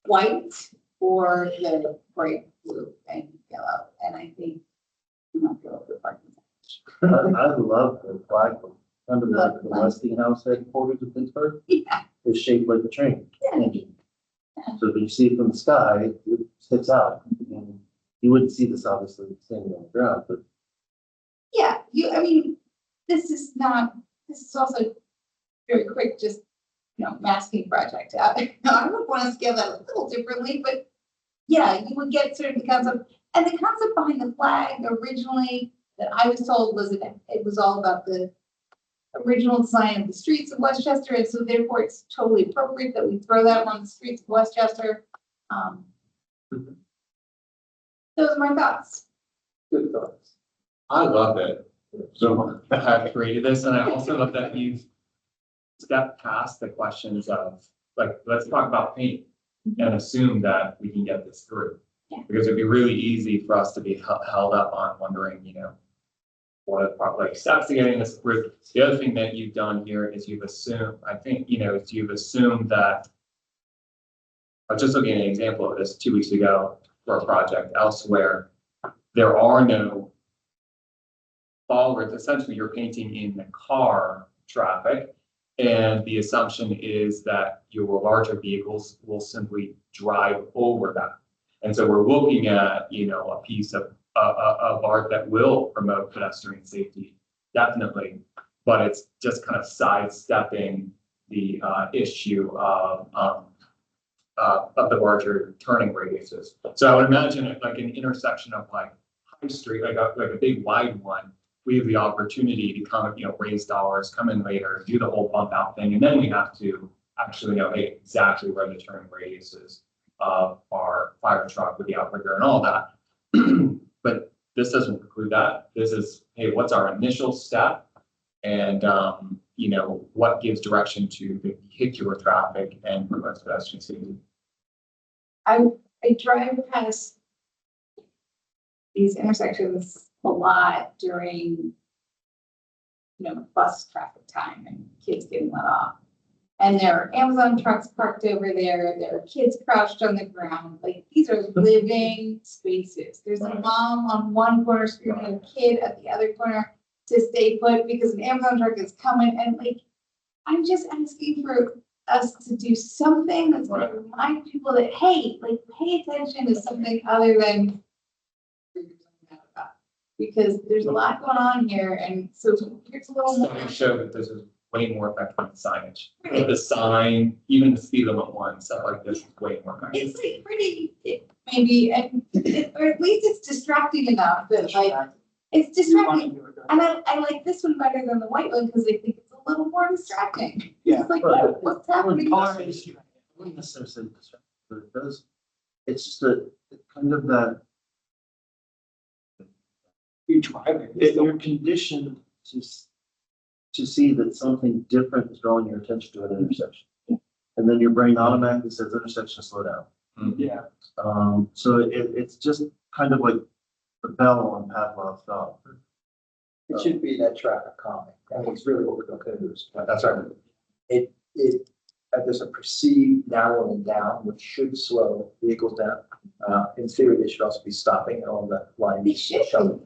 white or the bright blue and yellow. And I think we might go with the parking sign. I love the flag under the Westinghouse headquarters of Pittsburgh. Yeah. It's shaped like a train Yeah. engine. So if you see it from the sky, it sticks out. And you wouldn't see this obviously standing on the ground, but Yeah, this is also very quick, just, masking project. I would want to scale that a little differently, but yeah, you would get sort of the concept. And the concept behind the flag originally that I was told was it was all about the original design of the streets of Westchester. And so therefore it's totally appropriate that we throw that on the streets of Westchester. Those are my thoughts. Good thoughts. I love it. So I have created this, and I also love that you've stepped past the questions of, like, let's talk about paint and assume that we can get this through. Yeah. Because it'd be really easy for us to be held up on wondering, what are the proper steps to getting this through. The other thing that you've done here is you've assumed, you've assumed that, I was just looking at an example of this 2 weeks ago for a project elsewhere. There are no followers. Essentially, you're painting in the car traffic. And the assumption is that your larger vehicles will simply drive over that. And so we're looking at, a piece of art that will promote pedestrian safety, definitely, but it's just kind of sidestepping the issue of the larger turning radiuses. So I would imagine it like an intersection of like High Street, like a big wide one. We have the opportunity to come, raise dollars, come in later, do the whole bump out thing, and then we have to actually know exactly where the turning radius is of our fire truck with the outrigger and all that. But this doesn't preclude that. This is, hey, what's our initial step? and, you know, what gives direction to the vehicular traffic and promotes pedestrian safety. I drive past these intersections a lot during, you know, bus traffic time and kids getting let off. And there are Amazon trucks parked over there. There are kids crouched on the ground. Like, these are living spaces. There's a mom on one corner screaming at a kid at the other corner to stay put because an Amazon truck is coming. And like, I'm just asking for us to do something that's going to remind people that, hey, like, pay attention to something other than because there's a lot going on here. And so here's a little more. Studies show that this is way more effective than signage. Like the sign, even the speed limit one, stuff like this is way more effective. It's like pretty, maybe, and or at least it's distracting enough that like, it's distracting. And I like this one better than the white one because I think it's a little more distracting. Yeah. It's like, Right. what's happening? I wouldn't necessarily say distracting, but it does, it's just a, kind of that, You drive it. you're conditioned to see that something different is drawing your attention to an intersection. And then your brain automatically says intersection, slow down. Yeah. So it's just kind of like the bell on Pavlov's dog. It should be that traffic calming. I mean, it's really what we're looking to do. That's right. There's a perceived narrowing down, which should slow vehicles down. In theory, they should also be stopping on the line. They should be.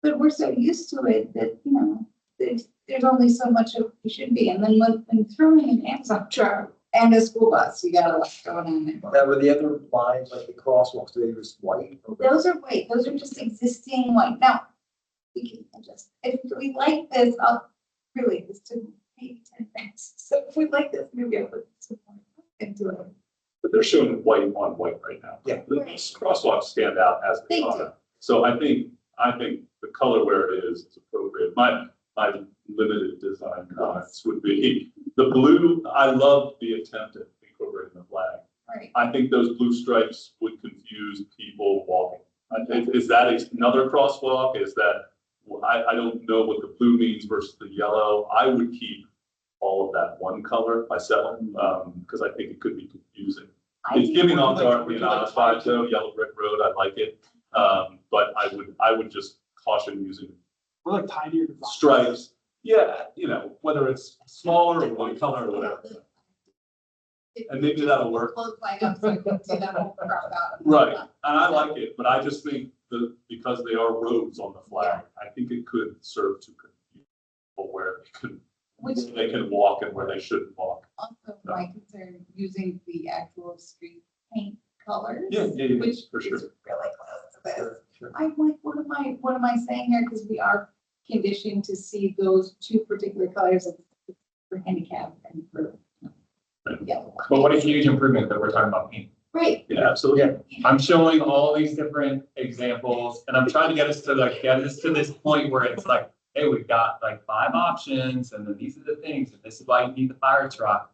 But we're so used to it that, you know, there's only so much of it should be. And then when throwing an Amazon truck and a school bus, you got a lot going on there. Now, were the other lines, like the crosswalks, do they just white? Those are white. Those are just existing white. Now, we can adjust. If we like this, I'll really this took maybe 10 minutes. So if we like this, maybe I'll put some more into it. But they're showing white on white right now. Yeah. The crosswalks stand out as they They do. are. So I think the color where it is appropriate. My limited design comments would be the blue. I love the attempt at incorporating the flag. Right. I think those blue stripes would confuse people walking. Is that another crosswalk? Is that, I don't know what the blue means versus the yellow. I would keep all of that one color myself, because I think it could be confusing. It's giving off dark, being honest, though, yellow brick road, I like it. But I would just caution using We're like tinier. designs. stripes. Yeah, you know, whether it's smaller or one color or whatever. And maybe that'll work. Close flag up so you can see that whole crowd out. Right, and I like it, but I just think that because they are roads on the flag, I think it could serve to confuse people where they can walk and where they shouldn't walk. Also, my concern using the actual street paint colors. Yeah, Which for sure. is really close to this. I'm like, what am I saying here? Because we are conditioned to see those two particular colors for handicap and for. Yellow. But what a huge improvement that we're talking about paint. Right. Yeah, absolutely. I'm showing all these different examples and I'm trying to get us to this point where it's like, hey, we've got like 5 options and then these are the things, and this is why you need the fire truck.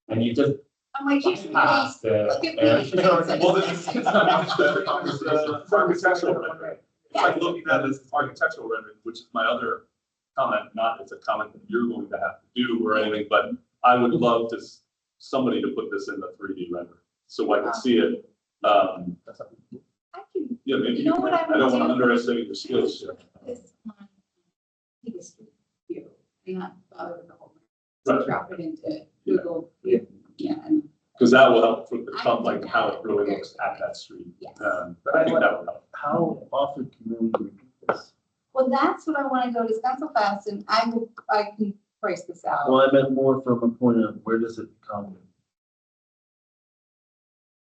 And you just I'm like, you should past it. look at and- me. Well, this is architectural rendering. It's like looking at this architectural rendering, which is my other comment, not it's a comment that you're going to have to do or anything, but I would love to, somebody to put this in the 3D render, so I can see it. I can, Yeah, maybe, You know what I I don't would want to do? underestimate your skills here. this on the street view, and not bother with the whole. Right. Drop it into Google, yeah, and Because that will help with the thumb, like how it really looks at that street. yes. But I think that would help. How often can we repeat this? Well, that's what I want to go to Council Fast, and I can price this out. Well, I meant more from a point of where does it become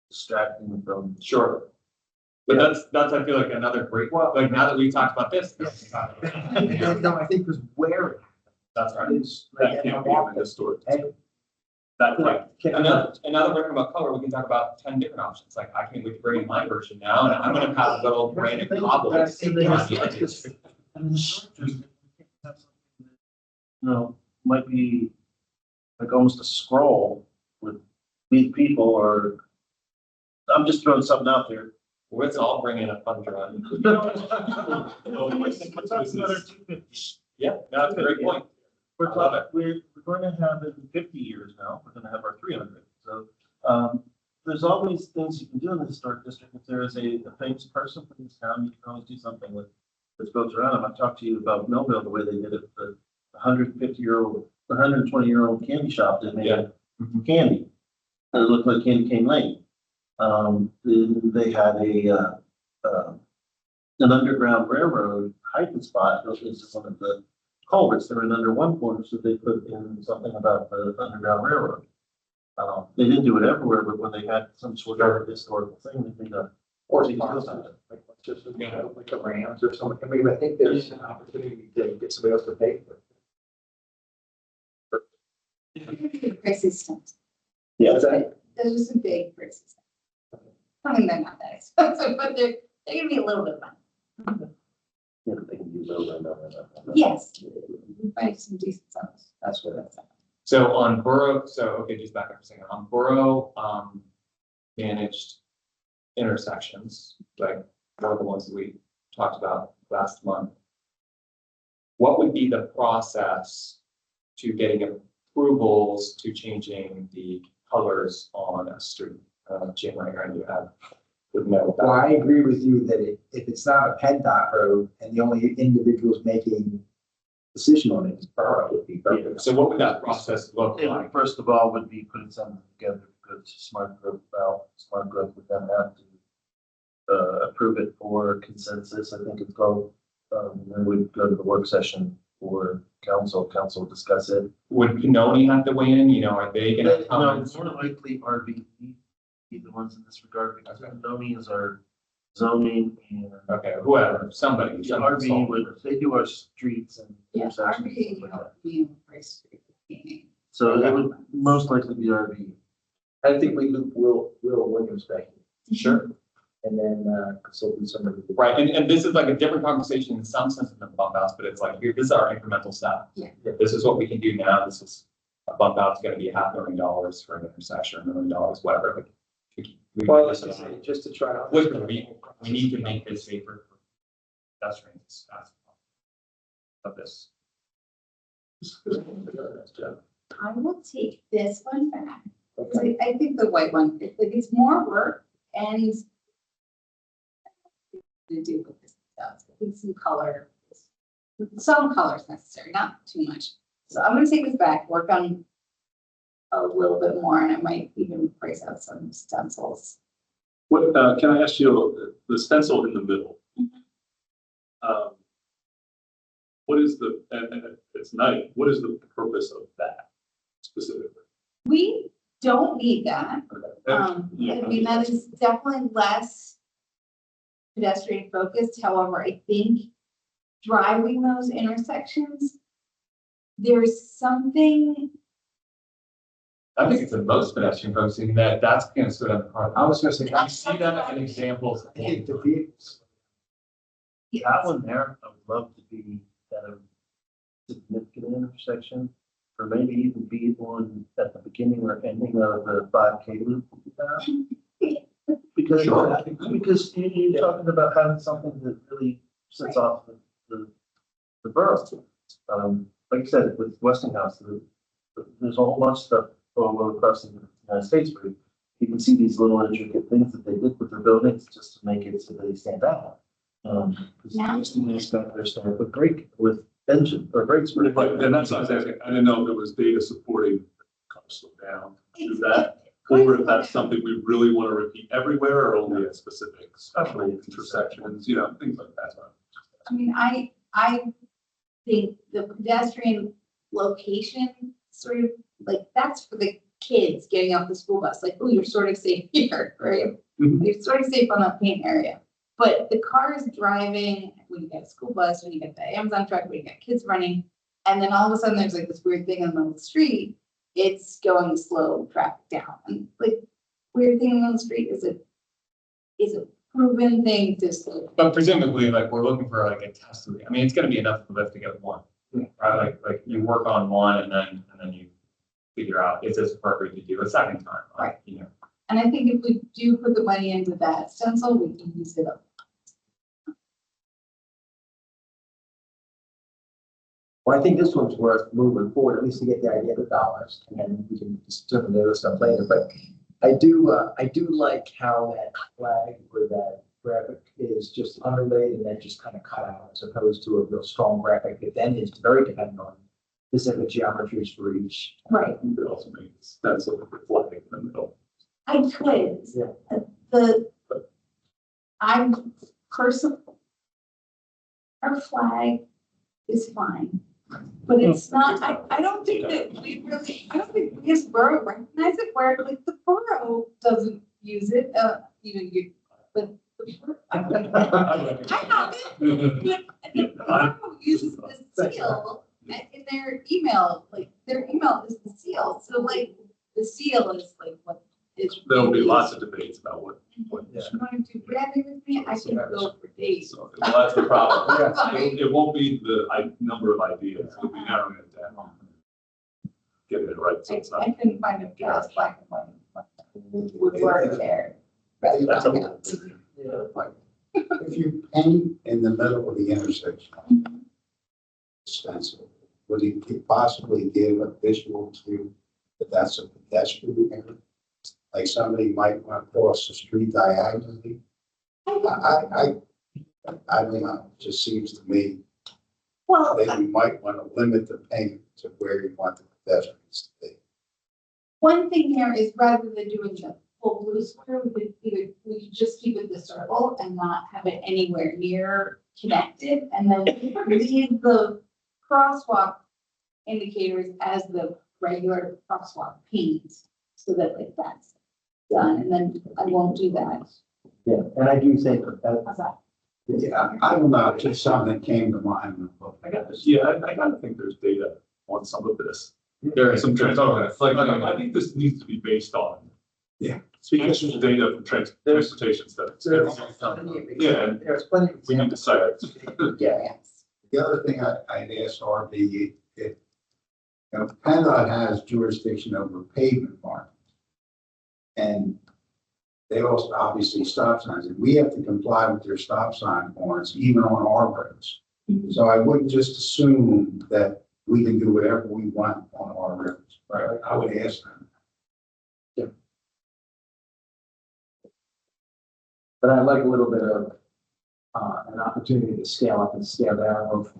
distracting from. Sure. But that's, I feel like another great, like now that we've talked about this. No, I think there's wearing. That's right. Is That can't be in the story. And That, like, Another talking about color, we can talk about 10 different options. Like I can't wait to bring in my version now, and I'm gonna have little branded cobbles. Might be like almost a scroll with meet people, or I'm just throwing something out there. Let's all bring in a fun drawing. Yeah, that's a great point. We're I love talking, we're going to have it in 50 years now, we're going to have our 300. So, there's always things you can do in the historic district. If there is a famous person from this town, you can always do something with, that goes around them. I've talked to you about Millville, the way they did it, the 150-year-old, 120-year-old candy shop that made candy. And it looked like Candy Cane Lane. Then they had an underground railroad hiding spot built into one of the culverts that were in under one corner, so they put in something about the underground railroad. They didn't do it everywhere, but when they had some sort of historical thing, they did a. Or they did sponsors, something. like a Rams or something. I mean, I think there's an opportunity to get somebody else to pay for it. Persistent. Yeah. Those are some big persistent. I mean, they're not that expensive, but they're gonna be a little bit fun. Yeah, they can use those. Yes. Find some decent stuff. That's what that's at. So on borough, so, okay, just back up for a second, on borough, managed intersections, like one of the ones that we talked about last month. What would be the process to getting approvals to changing the colors on a street? Jim, I heard you have, would know Well, that. I agree with you that if it's not a PennDOT road and the only individuals making decision on it is borough, would be perfect. So what would that process look It like? would, first of all, would be putting something together, because smart growth, smart growth would then have to approve it for consensus. I think it's called, then we'd go to the work session for council would discuss it. Would Pinoni have to weigh in? You know, are they gonna No, comment? more likely RV be the ones in this regard, because Noni is our zoning and Okay, whoever, somebody. the some RV consultant. would, they do our streets and Yeah, intersections. and RV stuff like that. helped me in the price. So it would most likely be RV. I think we loop Will Williams back in. Sure. And then, consult with somebody. Right, and this is like a different conversation in some sense than bump outs, but it's like, here, this is our incremental step. Yeah. This is what we can do now, this is, a bump out's gonna be $500,000 for an intersection, $1 million, whatever. Like, Well, let's just say, just to try to. Listen, we need to make this safer for pedestrians. That's of this. I will take this one back. I think the white one, it's more work and to do with this stuff. I think some color is necessary, not too much. So I'm gonna take this back, work on a little bit more, and I might even price out some stencils. What, can I ask you, the stencil in the middle? What is and it's night, what is the purpose of that specifically? We don't need that. I mean, that is definitely less pedestrian focused. However, I think driving those intersections, there's something, I think it's the most pedestrian focusing that's gonna sit on the car. I was gonna say, I see that in examples. I think the vehicles. That one there, I would love to be at a significant intersection, or maybe even be one at the beginning or ending of the 5K loop. Because, Sure. because you're talking about having something that really sets off the borough. Like I said, with Westinghouse, there's a whole bunch of stuff all over across the United States where you can see these little intricate things that they did with their buildings just to make it so they stand out. Yeah. Because they're starting with brake, with engine or brakes. Right, and that's what I was asking, I didn't know if there was data supporting kind of slow down, do that, or if that's something we really want to repeat everywhere, or only at specific special intersections, you know, things like that. I mean, I think the pedestrian location sort of like, that's for the kids getting off the school bus, like, oh, you're sort of safe here, right? Mhm. You're sort of safe on that paint area. But the cars driving, when you get a school bus, when you get the Amazon truck, when you get kids running, and then all of a sudden there's like this weird thing in the middle of the street, it's going to slow traffic down. And like, weird thing in the middle of the street is a proven thing to slow. But presumably, like, we're looking for like a test. I mean, it's gonna be enough of a lift to get one, right? Like you work on one and then you figure out, is this appropriate to do a second time? Right. You know, And I think if we do put the money into that stencil, we can use it up. Well, I think this one's worth moving forward, at least to get the idea of the dollars, and then we can determine the other stuff later, but I do like how that flag or that graphic is just underlaid and then just kind of cut out, as opposed to a real strong graphic, that then is very dependent on specific geometries for each. Right. It also makes sense of the flag in the middle. I could. Yeah. I'm personally, our flag is fine, but it's not, I don't think that we really, I don't think we as borough recognize it, where like the borough doesn't use it, but the borough- I have it, but the borough uses the seal in their email, like their email is the seal, so like the seal is like what is. There'll be lots of debates about what. You want to do branding with me? I can go for days. So that's the problem. Fine. It won't be the number of ideas, it'll be narrowing it down. Getting it right, so it's I not. couldn't find a gas black and white. Would work there. That's a- If you paint in the middle of the intersection, stencil, would it possibly give a visual to that that's a pedestrian area? Like somebody might want to cross the street diagonally. I don't know, it just seems to me Well, that you might want to limit the paint to where you want the pedestrians to be. one thing here is rather than doing the full blue square, we could just keep it the circle and not have it anywhere near connected, and then leave the crosswalk indicators as the regular crosswalk paint, so that like that's done, and then I won't do that. Yeah, and I do think that, How's that? Yeah, I don't know, just something that came to mind. I got this, yeah, I gotta think there's data on some of this. There is Some trans, like, I think this needs to be based on. Yeah. Actual data from transportation studies. there's plenty of, Yeah, and there's plenty of we need to cite it. Yeah, Yes. The other thing I'd ask RB, PennDOT has jurisdiction over pavement markings. And they also obviously stop signs, and we have to comply with their stop sign warrants, even on our roads. So I wouldn't just assume that we can do whatever we want on our roads. Right. I would ask them. but I like a little bit of, an opportunity to scale up and scale down of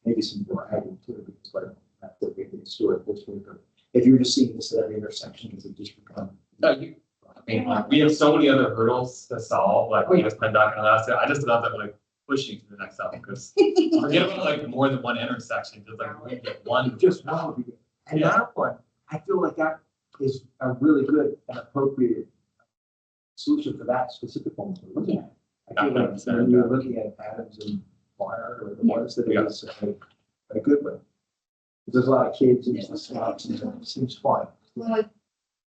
maybe some more adding to it, because like, not that we can do it this week, or if you're just seeing this at every intersection, does it just become? No, I mean, we have so many other hurdles to solve, like we just been talking about. I just love that we're like pushing to the next step, because forget about like more than one intersection, just like we get one. Just one would be good. And that one, I feel like that is a really good and appropriate solution for that specific one we're looking at. I feel like when you're looking at Adams and Barnard or the ones that Yeah. is a good one. There's a lot of kids and stuff, and it seems fun. Well,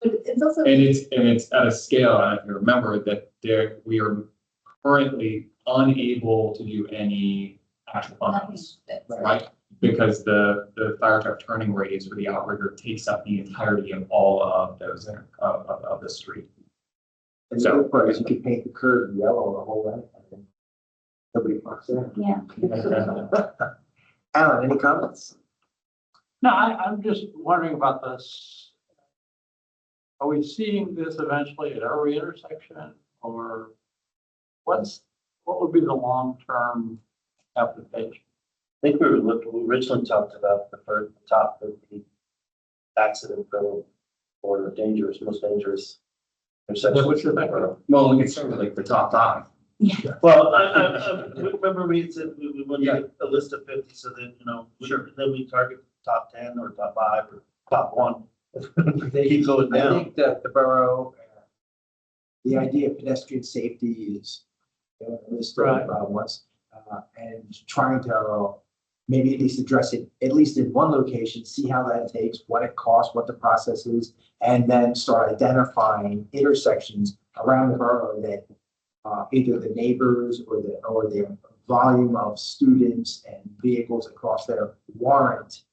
but it's also. And it's at a scale, and if you remember that we are currently unable to do any actual functions, right? Because the fire truck turning radius for the outrigger takes up the entirety of all of those, of the street. And the other part is you could paint the curve yellow the whole way. And nobody parks there. Yeah. Alan, any comments? No, I'm just wondering about this. Are we seeing this eventually at every intersection, or what would be the long-term application? I think we originally talked about the first top of the accident bill or the dangerous, most dangerous intersection. What's your background? Well, we can start with like the top 5. Well, remember we said we want to get a list of 50, so that, then we target top 10 or top 5 or top 1. They keep going I down. think that the borough, the idea of pedestrian safety is list Right. once, and trying to maybe at least address it, at least in one location, see how that takes, what it costs, what the process is, and then start identifying intersections around the borough that either the neighbors or the volume of students and vehicles across there warrant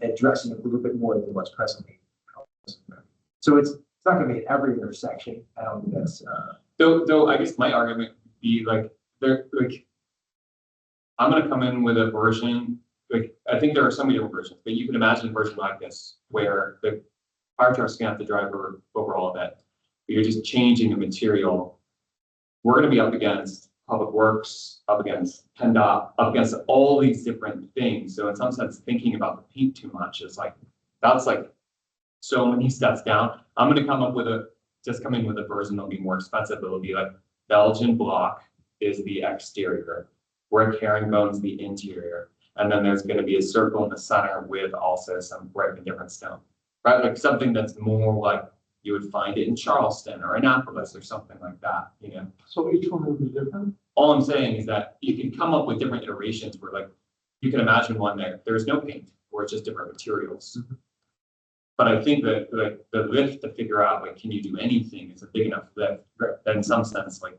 addressing it a little bit more than what's presently. So it's not gonna be at every intersection. I don't think that's, Though I guess my argument would be like, I'm gonna come in with a version like, I think there are so many different versions, but you can imagine a version like this where the fire truck's gonna have to drive over all of it. But you're just changing the material. We're gonna be up against Public Works, up against PennDOT, up against all these different things. So in some sense, thinking about the paint too much is like, that's like so many steps down. I'm gonna come in with a version that'll be more expensive. It'll be like Belgian block is the exterior, brick herringbone's the interior, and then there's gonna be a circle in the center with also some brick and different stone, right? Like something that's more like you would find it in Charleston or Annapolis or something like that, you know? So each one will be different? All I'm saying is that you can come up with different iterations where like, you can imagine one that there's no paint or it's just different materials. But I think that like the lift to figure out like, can you do anything is a big enough lift that in some sense, like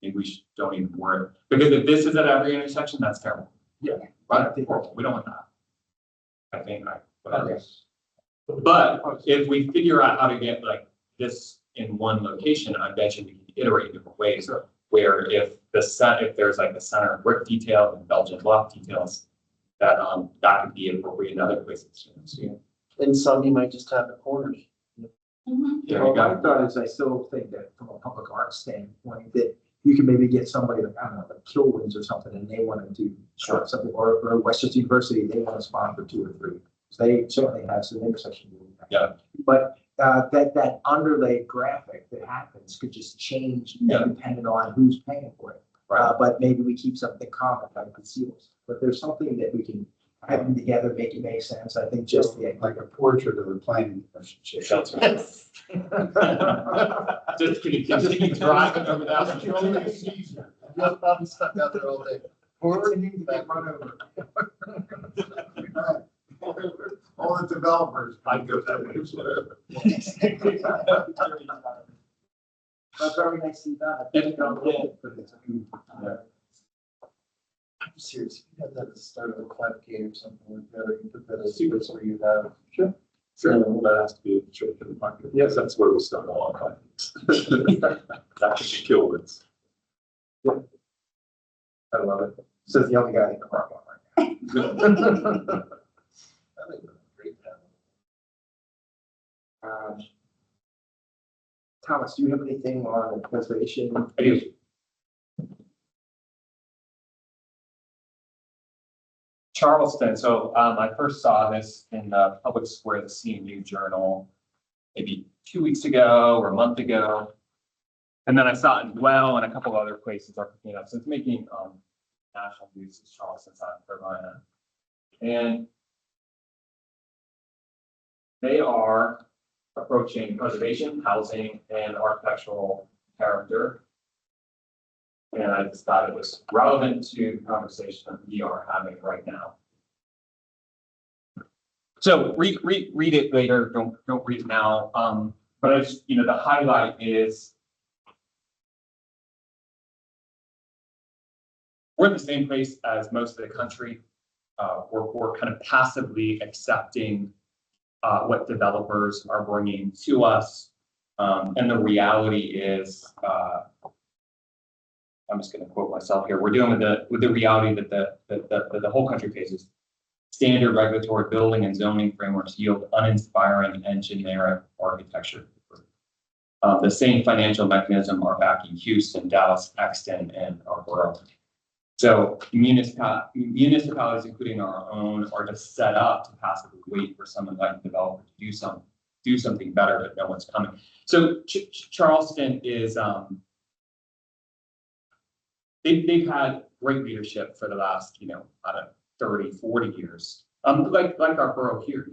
maybe we don't even worry. Because if this is at every intersection, that's terrible. Yeah. Right, horrible. We don't want that. I think, whatever. But if we figure out how to get like this in one location, I bet you we can iterate in different ways. Where if there's like the center brick detail and Belgian block details, that could be appropriate in other places. You know, so, And some you might just have the corners. Mhm. there Well, you my go. thought is, I still think that from a public art standpoint, that you can maybe get somebody, like, I don't know, like Kilwins or something, and they want to do something, or Westchester University, they want to sponsor 2 or 3. So they certainly have some intersection. Yeah. But that underlaid graphic that happens could just change Yeah. depending on who's paying for it. Right. But maybe we keep something common, like conceals. But there's something that we can have them together, make it make sense. I think just the Like a portrait of the planning commission. That's right. Just can you continue driving over that? You'll probably stuck out there all day. Or we need to get run over. All the developers. I'd go that way. That's very nicely done. I think I'll look at for this. I'm serious. You have that at the start of a clap game or something like that, or you put that as secrets where you have. Sure, well, that has to be a trick in the market. Yes, that's where we start all our clients. That should be Kilwins. I love it. Says the only guy in the park lot right now. I think it's a great town. Thomas, do you have anything on conservation? I do. Charleston, so I first saw this in the Public Square, the CMU Journal, maybe 2 weeks ago or a month ago. And then I saw it in Dwell and a couple other places are picking it up. So it's making national news in Charleston, South Carolina. And they are approaching preservation, housing, and architectural character. And I just thought it was relevant to the conversation that we are having right now. So read it later. Don't read it now. But I just, the highlight is we're in the same place as most of the country. We're kind of passively accepting what developers are bringing to us. And the reality is, I'm just going to quote myself here. We're dealing with the reality that the whole country faces. Standard regulatory building and zoning frameworks yield uninspiring and generic architecture. The same financial mechanism are backing Houston, Dallas, Exton, and our borough. So municipalities, including our own, are just set up to passively wait for some enlightened developer to do something better, but no one's coming. So Charleston is they've had great leadership for the last, 30, 40 years. Like our borough here,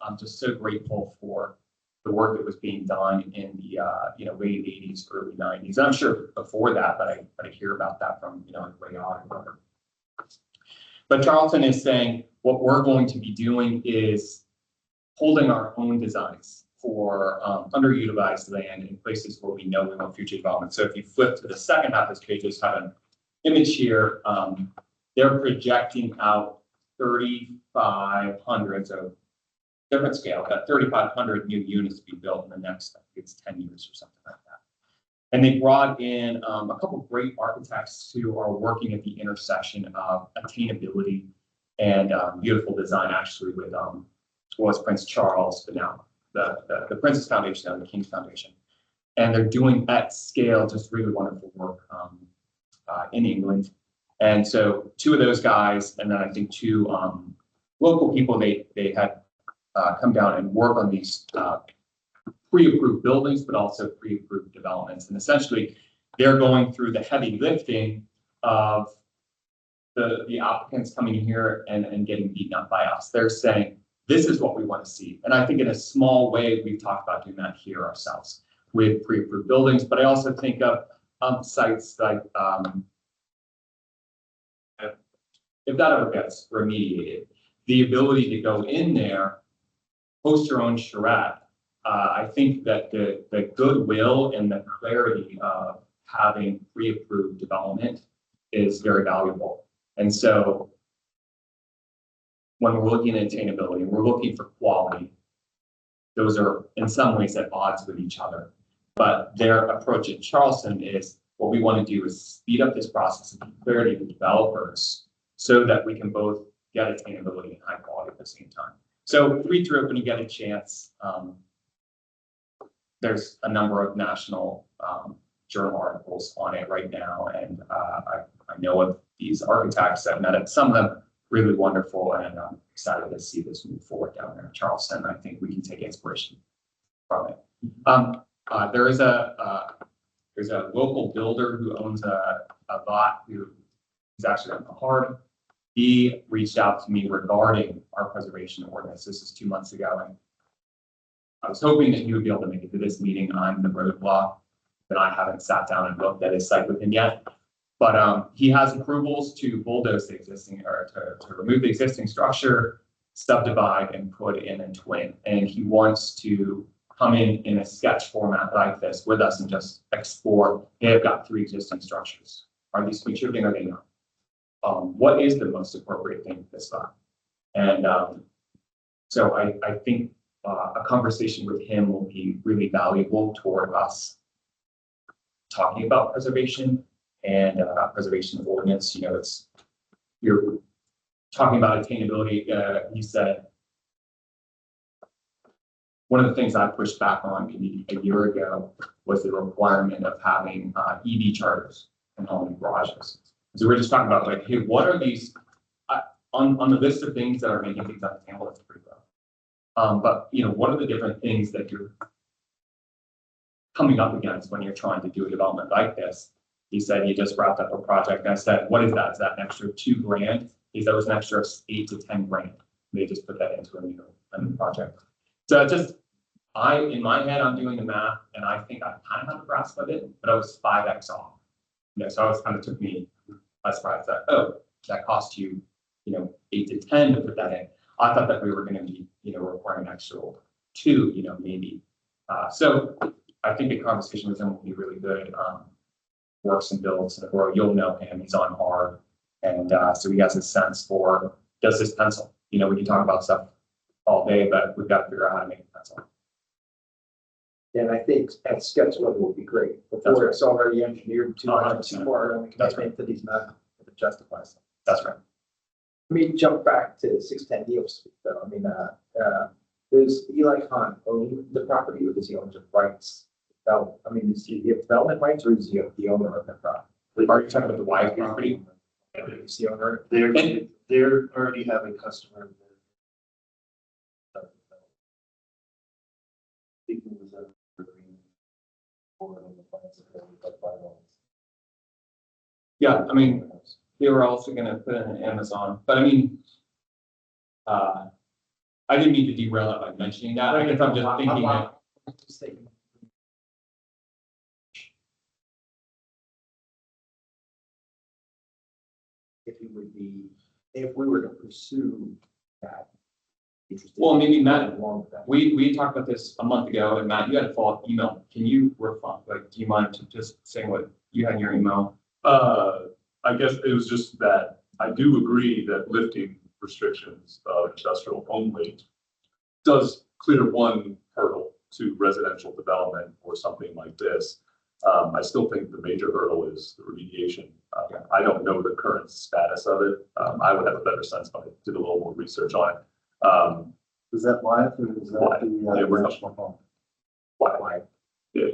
I'm just so grateful for the work that was being done in the late 80s, early 90s. I'm sure before that, but I hear about that from Ray Odd. But Charleston is saying what we're going to be doing is holding our own designs for underutilized land in places where we know we want future development. So if you flip to the second half of this page, just have an image here. They're projecting out 3,500, so different scale, got 3,500 new units to be built in the next, I think it's 10 years or something like that. And they brought in a couple of great architects who are working at the intersection of attainability and beautiful design actually with was Prince Charles, but now the Princess Foundation and the King's Foundation. And they're doing at scale just really wonderful work in England. And so two of those guys, and then I think two local people, they had come down and work on these pre-approved buildings, but also pre-approved developments. And essentially, they're going through the heavy lifting of the applicants coming in here and getting beaten up by us. They're saying, this is what we want to see. And I think in a small way, we've talked about doing that here ourselves with pre-approved buildings, but I also think of sites like, if that ever gets remediated, the ability to go in there, host your own charrette. I think that the goodwill and the clarity of having pre-approved development is very valuable. And so when we're looking at attainability, we're looking for quality. Those are in some ways at odds with each other. But their approach at Charleston is what we want to do is speed up this process and give clarity to developers so that we can both get attainability and high quality at the same time. So read through it when you get a chance. There's a number of national journal articles on it right now, and I know of these architects. I've met some of them, really wonderful, and I'm excited to see this move forward down there in Charleston. I think we can take inspiration from it. There's a local builder who owns a lot who is actually on the hard. He reached out to me regarding our preservation ordinance. This is 2 months ago, and I was hoping that he would be able to make it to this meeting. I'm the roadblock, but I haven't sat down and looked at his site with him yet. But he has approvals to bulldoze the existing, or to remove the existing structure, subdivide, and put in a twin. And he wants to come in a sketch format like this with us and just explore. They've got 3 existing structures. Are these contributing or are they not? What is the most appropriate thing for this spot? And so I think a conversation with him will be really valuable toward us talking about preservation and preservation of ordinance. You know, you're talking about attainability. He said, one of the things I pushed back on maybe a year ago was the requirement of having EV chargers in home garages. So we're just talking about like, hey, what are these on the list of things that are making things unattainable? That's pretty low. But you know, what are the different things that you're coming up against when you're trying to do a development like this? He said he just wrapped up a project, and I said, what is that? Is that an extra $2 grand? He said it was an extra 8 to 10 grand. They just put that into a new project. So just in my head, I'm doing the math, and I think I kind of have a grasp of it, but I was 5x off. You know, so it kind of took me by surprise that, oh, that cost you, 8 to 10 to put that in. I thought that we were going to be, requiring an extra 2, maybe. So I think a conversation with him will be really good. Works and builds in the world. You'll know him. He's on hard, and so he has a sense for, does this pencil? We can talk about stuff all day, but we've got to figure out how to make it pencil. And I think at sketch level would be great. Before it's already engineered too far on the commitment to these math, if it justifies them. That's right. Let me jump back to 610 Neal Street though. I mean, does Eli Khan own the property, or does he own the rights? I mean, does he have development rights, or is he the owner of the property? Are you talking about the Wise property? Is the owner? They're already having customer. Yeah, I mean, they were also going to put in an Amazon, but I mean, I didn't mean to derail it by mentioning that. I guess I'm just thinking that. If we were to pursue that. Well, maybe Matt, we talked about this a month ago, and Matt, you had a follow-up email. Can you reflect, do you mind to just saying what you had in your email? I guess it was just that I do agree that lifting restrictions of industrial only does clear one hurdle to residential development or something like this. I still think the major hurdle is the remediation. I don't know the current status of it. I would have a better sense if I did a little more research on it. Is that live or is that Live. the Yeah, we're- national phone? Why? Yeah.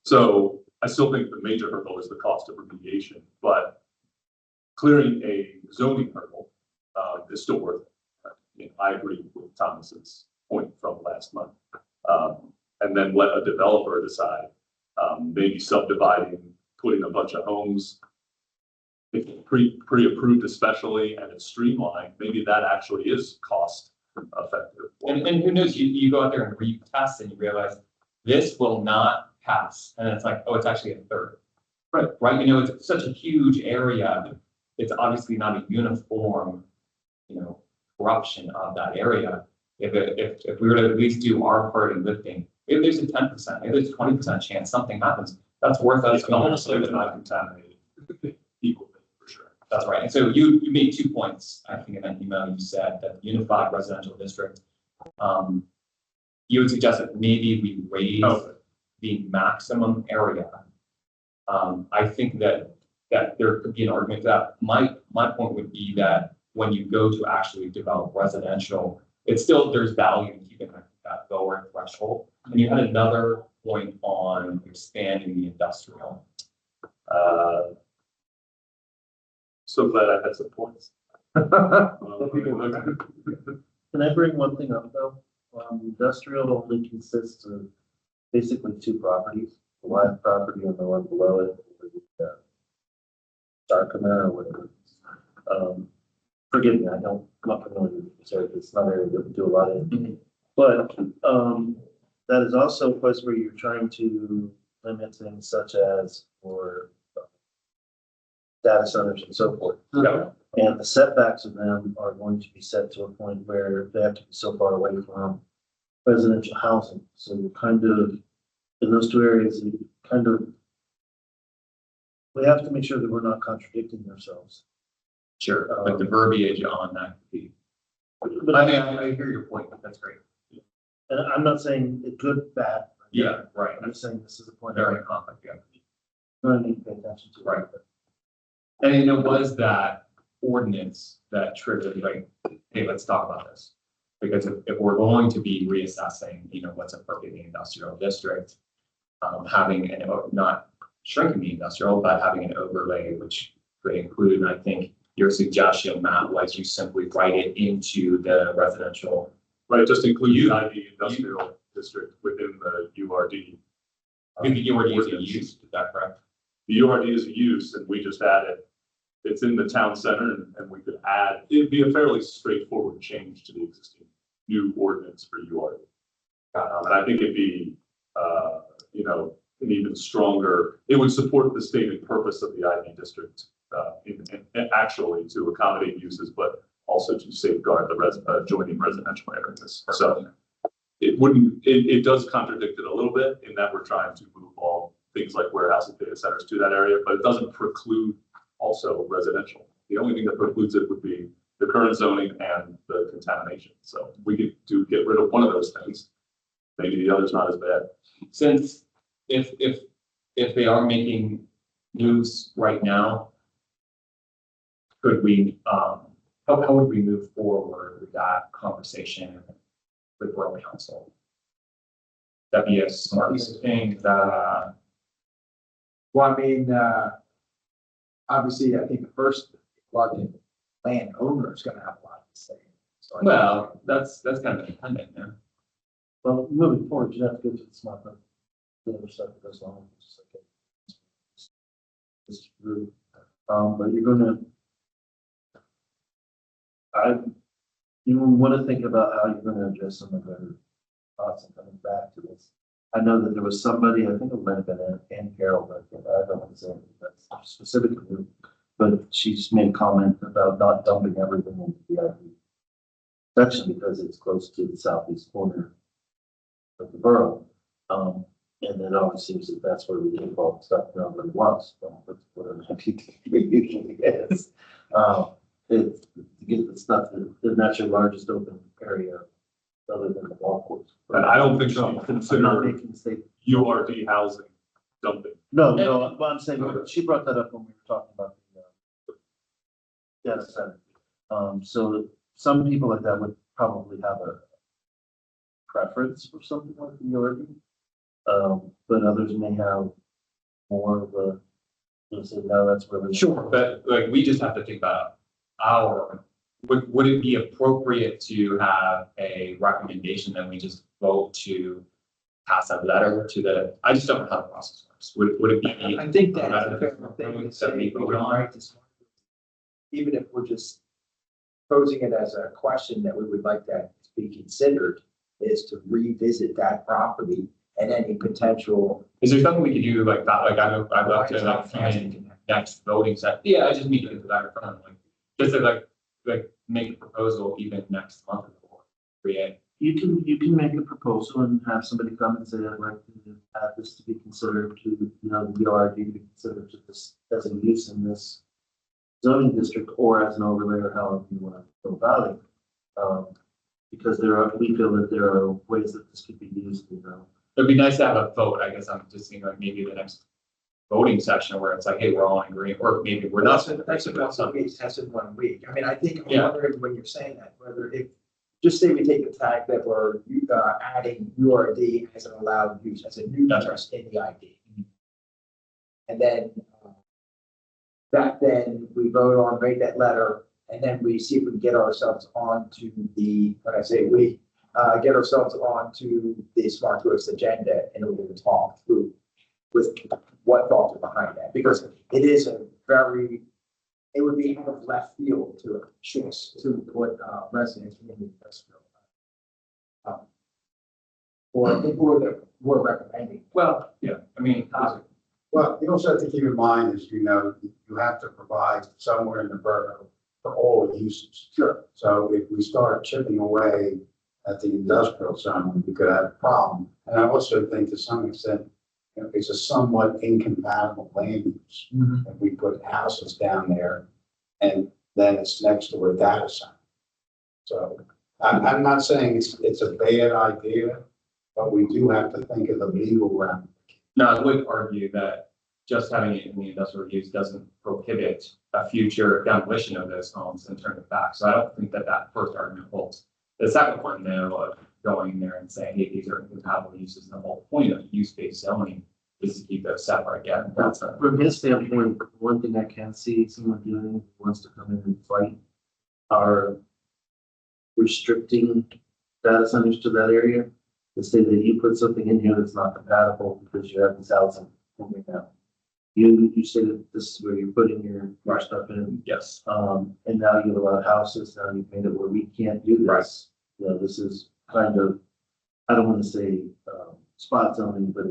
So I still think the major hurdle is the cost of remediation, but clearing a zoning hurdle is still worth it. I agree with Thomas's point from last month. And then let a developer decide, maybe subdividing, putting a bunch of homes, if it's pre-approved especially, and it's streamlined, maybe that actually is cost effective. And who knows, you go out there and retest and you realize this will not pass. And it's like, oh, it's actually a third. Right, you know, it's such a huge area. It's obviously not a uniform, corruption of that area. If we were to at least do our part in lifting, maybe there's a 10%, maybe there's a 20% chance something happens. That's worth us. It's almost like it's not contaminated equally, for sure. That's right. And so you made 2 points, I think in that email you said that unified residential district, you would suggest that maybe we raise the maximum area. I think that there could be an argument for that. My point would be that when you go to actually develop residential, it's still, there's value in keeping that lower threshold. And you had another point on expanding the industrial. So glad I had some points. Can I bring one thing up though? Industrial only consists of basically 2 properties, the live property and the one below it. Darkomer or whatever. Forgive me, I'm not familiar with this area. It's not an area that we do a lot in. But that is also a place where you're trying to limit things such as for data centers and so forth. Yeah. And the setbacks of them are going to be set to a point where they have to be so far away from residential housing. So you're kind of, in those 2 areas, you kind of, we have to make sure that we're not contradicting ourselves. Sure, but the verbiage on that could be. But I hear your point, but that's great. and I'm not saying it's good, bad. Yeah, right. I'm just saying this is a point. Very complex, yeah. I need to pay attention to. Right. And it was that ordinance that triggered, like, hey, let's talk about this. Because if we're going to be reassessing, what's appropriate in the industrial district, having not shrinking the industrial, but having an overlay, which could include, and I think your suggestion, Matt, was you simply write it into the residential. Right, just include the ID industrial district within the URD. I think the URD is a use, is that correct? The URD is a use, and we just add it. It's in the town center, and we could add, it'd be a fairly straightforward change to the existing new ordinance for URD. And I think it'd be, an even stronger, it would support the stated purpose of the ID district, actually to accommodate uses, but also to safeguard the adjoining residential areas. So it does contradict it a little bit in that we're trying to move all things like warehouses, data centers to that area, but it doesn't preclude also residential. The only thing that precludes it would be the current zoning and the contamination. So we could get rid of one of those things. Maybe the other's not as bad. Since if they are making moves right now, could we, how would we move forward with that conversation with Borough Council? That'd be a smart thing that, Well, I mean, obviously, I think the first landowner is gonna have a lot to say. So I think- well, that's kind of independent, yeah. Well, moving forward, you have to go to the smart phone. The other stuff that goes along. It's like it's rude. But you're gonna. You want to think about how you're going to address some of their thoughts and coming back to this. I know that there was somebody, I think it might have been Ann Carroll, but I don't want to say that's specifically, but she's made a comment about not dumping everything into the IV section because it's close to the southeast corner of the borough. And it always seems that that's where we take all the stuff nobody wants, but whatever it usually is. It's to get the stuff that's your largest open area other than the golf course. And I don't think so. I'm not Consider making the state. URD housing something. No, but I'm saying, she brought that up when we were talking about the data center. So some people like that would probably have a preference for something like the Oregon. But others may have more of a, say, no, that's really. Sure, but like, we just have to think about would it be appropriate to have a recommendation that we just vote to pass a letter to I just don't know how the process works. Would it be? I think that's a fair thing to say, That we we vote can on? write this, even if we're just posing it as a question that we would like that to be considered, is to revisit that property and any potential. Is there something we could do like that? Like, I'd love to like come in next voting set. Yeah, I just need to get to that in front of them. Like, just to like make a proposal even next month or create. You can make a proposal and have somebody come and say, I'd like to add this to be considered to, the ORD to be considered to this as a use in this zoning district or as an overlay or however you want to go about it. Because we feel that there are ways that this could be used, It'd be nice to have a vote. I guess I'm just thinking like maybe the next voting session where it's like, hey, we're all in agreement, or maybe we're not. That's in 1 week. I mean, I think, I'm Yeah. wondering when you're saying that, whether if, just say we take the fact that we're adding URD as an allowed use, as a new use in the ID. And then then we vote on, write that letter, and then we see if we can get ourselves onto when I say we, get ourselves onto the smart growth agenda in order to talk through with what thoughts are behind that, because it is it would be out of left field to choose to put residents in the industrial. Or that we're recommending. Well, yeah, I mean, Well, you also have to keep in mind, as you know, you have to provide somewhere in the borough for all uses. Sure. So if we start chipping away at the industrial zone, we could have a problem. And I also think to some extent, it's a somewhat incompatible land use. If we put houses down there and then it's next to a data center. So I'm not saying it's a bad idea, but we do have to think of the legal ramifications. no, I would argue that just having it in the industrial use doesn't prohibit a future demolition of those homes and turn it back. So I don't think that first argument holds. The second one, though, of going there and saying, hey, these are incompatible uses, and the whole point of use-based zoning is to keep those separate. Again, that's From his standpoint, one thing I can see someone doing who wants to come in and fight are restricting data centers to that area. To say that you put something in here that's not compatible because you have this house in now. You say that this is where you're putting your stuff in. yes. And now you've allowed houses, now you've made it where we can't do this. This is kind of, I don't want to say, spot zoning, but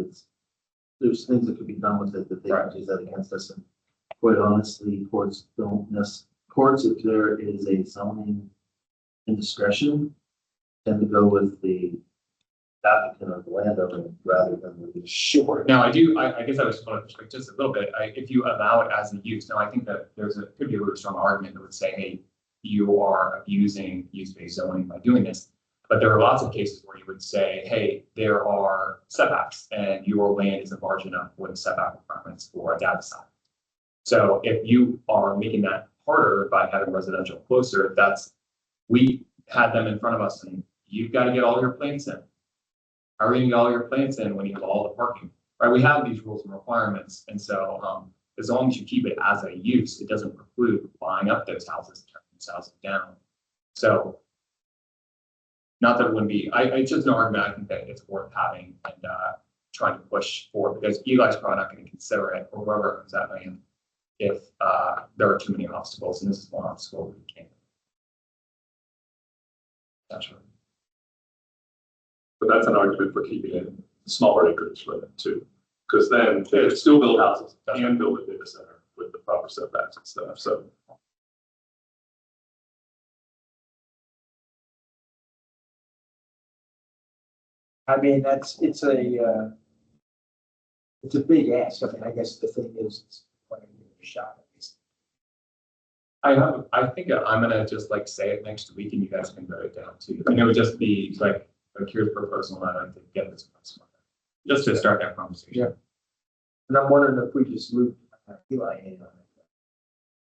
there's things that could be done with it that they can use that against us. And quite honestly, courts, if there is a zoning indiscretion, tend to go with the applicant or the landowner rather than the. Sure. Now, I guess I was just want to push just a little bit. If you allow it as a use, now I think that could be a really strong argument that would say, hey, you are abusing use-based zoning by doing this. But there are lots of cases where you would say, hey, there are setbacks and your land isn't large enough for the setback requirements for a data center. So if you are making that harder by having residential closer, we had them in front of us and you've got to get all your plants in. How are you going to get all your plants in when you have all the parking? Right? We have these rules and requirements. And so as long as you keep it as a use, it doesn't preclude buying up those houses, turning those houses down. So not that it wouldn't be, it's just an argument I think that it's worth having and trying to push for, because Eli's probably not going to consider it, or whoever owns that land, if there are too many obstacles, and this is one obstacle we can't. That's right. But that's an argument for keeping it smaller acreage for them too. Because then they could still build houses and build a data center with the proper setbacks and stuff, so. I mean, it's a big ask. I mean, I guess the thing is, it's when you give it a shot. I think I'm gonna just like say it next week, and you guys can vote it down too. And it would just be like here's proposal, and I to get this across, just to start that conversation. Yeah. And I'm wondering if we just loop Eli in on it.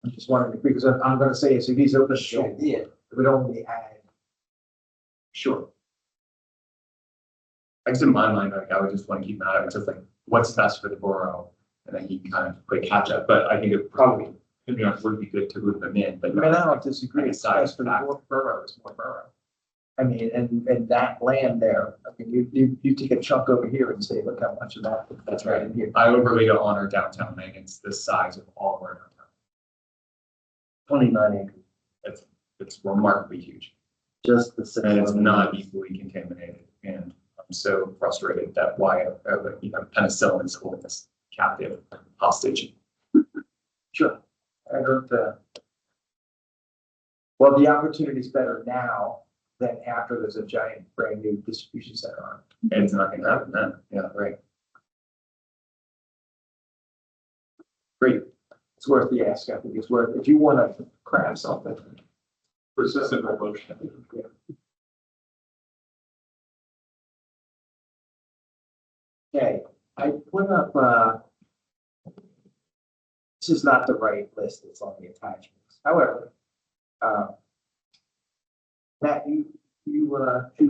I'm just wondering, because I'm gonna say, so he's open to the idea, we don't really add. Sure. I guess in my mind, like, I would just want to keep that, it's just like, what's best for the borough? And then you can kind of play catch up, but I think it probably, would be good to loop them in, but. I mean, I don't disagree. Like, It's aside best for from the that, borough is more borough. I mean, and that land there, I mean, you take a chunk over here and say, look how much of that. That's right. in here. I overly don't honor downtown, like, it's the size of all of our downtown. 29 acres, It's remarkably huge, just the same. and it's not equally contaminated, and I'm so frustrated that why, penicillin is holding us captive, hostage. Sure. I don't, well, the opportunity is better now than after there's a giant brand new distribution center on. And it's not gonna happen then, yeah, right. Great. It's worth the ask. I think it's worth, if you want to craft something. Persistent motion. Okay, I put up, this is not the right list that's on the attachments. However, Matt, you shoot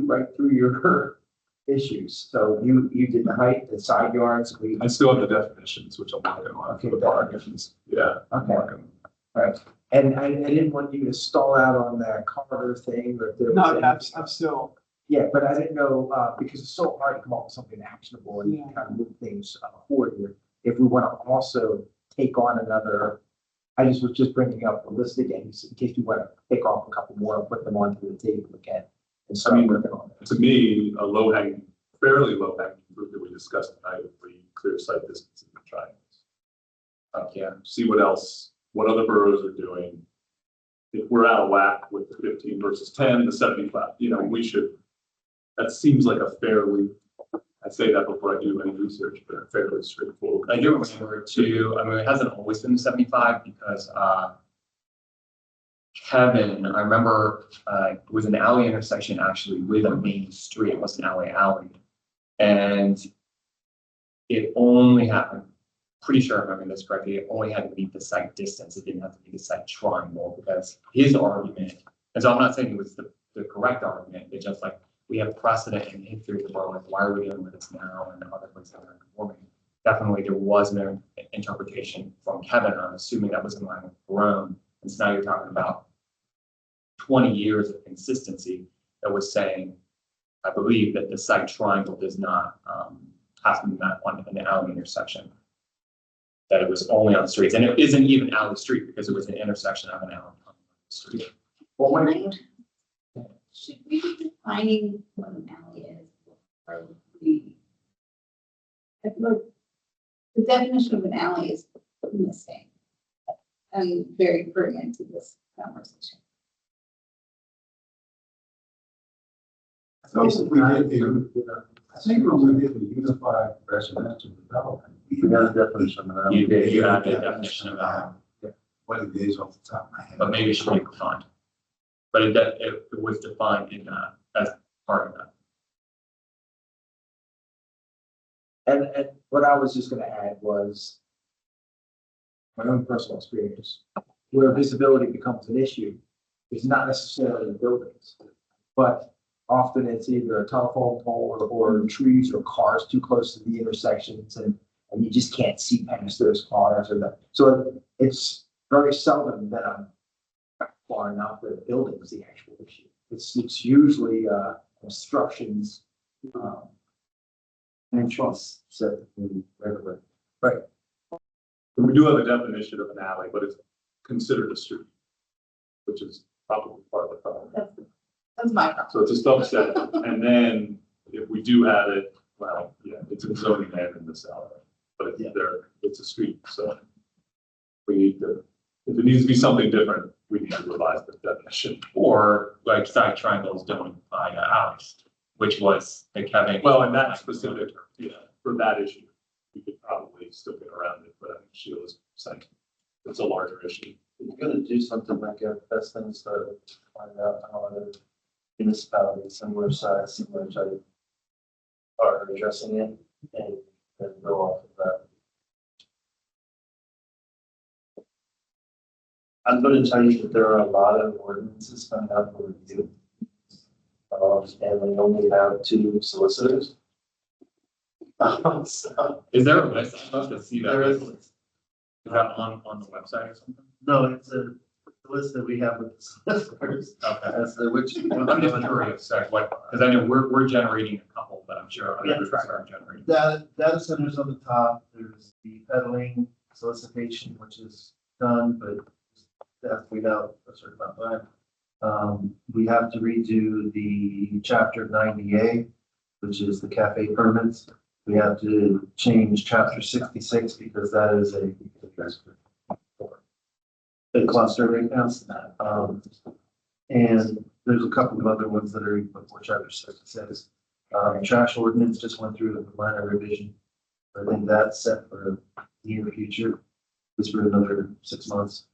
right through your issues. So you did the height, the side yards. I still have the definitions, which I'm working on. Okay, for the definitions. Yeah. I'm Okay, working. right. And I didn't want you to stall out on that Carter thing, or if there was No, anything- I'm still, Yeah, but I didn't know, because it's so hard to come up with something actionable and Yeah. kind of move things forward here. If we want to also take on another, I was just bringing up the list again, in case we want to pick off a couple more and put them onto the table again and start working on it. To me, a fairly low hanging fruit that we discussed tonight, if we clear site distance in the triangles. Yeah, See what other boroughs are doing. If we're out of whack with the 15 versus 10, the 75, that seems like a fairly, I say that before I do any research, but a fairly straightforward. I do remember too, I mean, it hasn't always been 75 because, Kevin, I remember, it was an alley intersection actually with a main street, it wasn't alley. And it only happened, pretty sure I remember this correctly, it only had to meet the site distance, it didn't have to be the site triangle, because his argument, and so I'm not saying it was the correct argument, it's just like, we have precedent in history of the world, like, why are we dealing with this now and other places that are conforming? Definitely, there was no interpretation from Kevin, and I'm assuming that was in line with Jerome, and so now you're talking about 20 years of consistency that was saying, I believe that the site triangle does not have to be met on an alley intersection. That it was only on the streets, and it isn't even alley street because it was an intersection of an alley on the street. Well, when Should we be defining what an alley is? Or we, I feel like the definition of an alley is missing. I'm very pertinent to this conversation. So we I think when we did the unified residential development, We got a definition of that. You had the definition of that, what it is off the top of my head. but maybe it should be defined. But it was defined in that as part of that. And what I was just gonna add was my own personal experience, where visibility becomes an issue is not necessarily in buildings, but often it's either a telephone pole or trees or cars too close to the intersections and you just can't see past those cars or that. So it's very seldom that I'm far enough that the building is the actual issue. It's usually obstructions, and trust set regular. Right. We do have a definition of an alley, but it's considered a street, which is probably part of the problem. That's my problem. So it's a subset, and then if we do add it, well, yeah, it's a zoning man in this alley, but it's a street, so we need to, if it needs to be something different, we need to revise the definition. Or like side triangles don't apply to alleys, which was the Kevin. Well, and that specific, for that issue, we could probably still get around it, but I think Sheila's saying it's a larger issue. You're gonna do something like a best thing to start with, find out how other municipalities, similar size, similar type are addressing it and then go off of that. I'm going to tell you that there are a lot of ordinances coming up for review. And we only have 2 solicitors. So, Is there a list? I'm supposed to see that. there is, list. Is that on the website or something? no, it's a list that we have with the solicitors. Okay. As to which. I'm just curious, sorry, what, because I know we're generating a couple, but I'm sure Yeah, others are generating. Data centers on the top, there's the peddling solicitation, which is done, but that's without a certain amount of time. We have to redo the chapter 90A, which is the cafe permits. We have to change chapter 66 because that is a cluster right now. And there's a couple of other ones that are before chapter 66. Trash ordinance just went through a minor revision. I think that's set for the near future, just for another 6 months.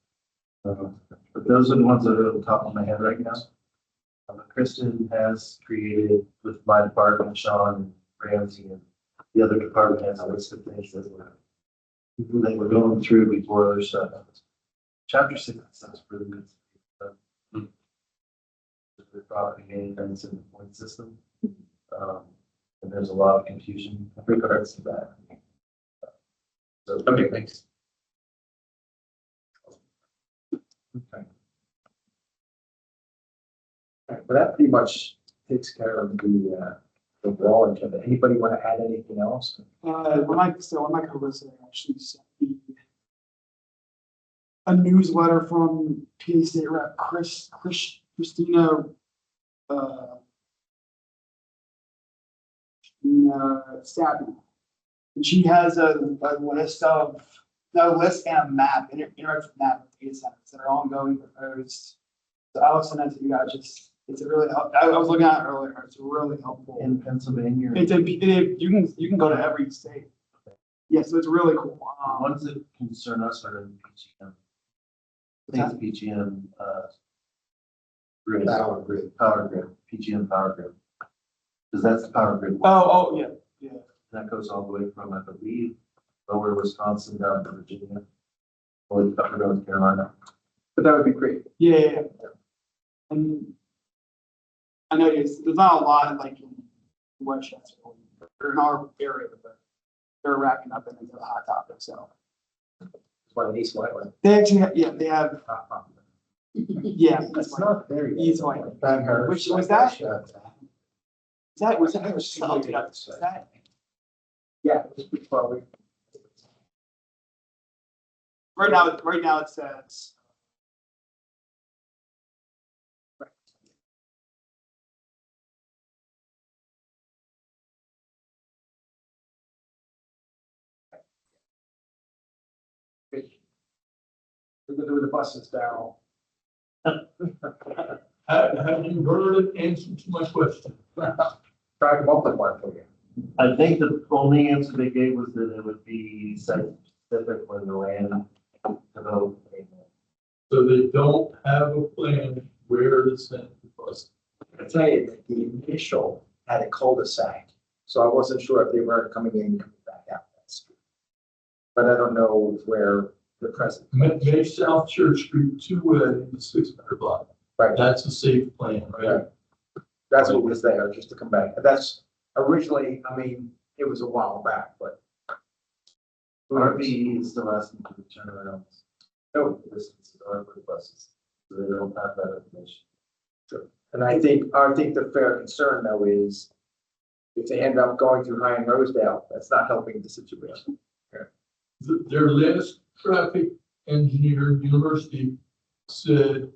But those are the ones that are at the top of my head right now. Kristen has created with my department, Sean and Ramsey and the other department has a list of things that we're going through before other stuff. Chapter 66 is really good. The property maintenance and the point system. And there's a lot of confusion in regards to that. So, Okay, thanks. Okay. All right, but that pretty much takes care of the wall agenda. Anybody want to add anything else? One of my co-workers actually sent me a newsletter from PA State Rep Christina Stabbing. And she has a list of, no list and a map, interactive map of data centers that are ongoing proposed. So I'll send that to you guys. It's a really, I was looking at it earlier, it's really helpful. in Pennsylvania, You can go to every state. Yeah, so it's really cool. the ones that concern us are in PGM. I think it's PGM, grid, Power grid. power grid, PGM power grid. Because that's the power grid. Oh, yeah. That goes all the way from, I believe, lower Wisconsin down to Virginia. Or up to North Carolina. But that would be great. Yeah. And I know there's not a lot like in Westchester or in our area, but they're wrapping up into the hot topic. So It's one of these white ones. they actually they have, yeah. It's not very. East White. Which was that? Was that? Yeah. It's probably. Right now it says. We're gonna do the buses down. Have you heard an answer to my question? Try to come up with one for you. I think the only answer they gave was that it would be site specific when the land development. So they don't have a plan where to send the bus. I tell you, that the initial had a cul-de-sac, so I wasn't sure if they were coming in and coming back out that street. But I don't know where the present. May South Church Street, 2-way, the 600 block. Right, That's a safe plan, right? that's what was there, just to come back. That's originally, I mean, it was a while back, but. RVE is still asking for the turnarounds. No, Distances are for the buses, so they don't have that information. and I think the fair concern though is if they end up going through High and Rosedale, that's not helping the situation. Their last traffic engineer, university, said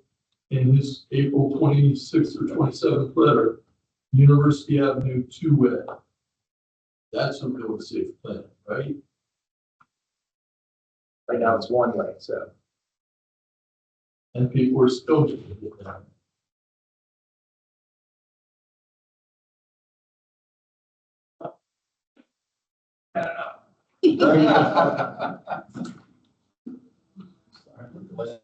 in his April 26th or 27th letter, University Avenue 2-way. That's a real safe plan, right? Right now it's one way, so. And people are still doing it.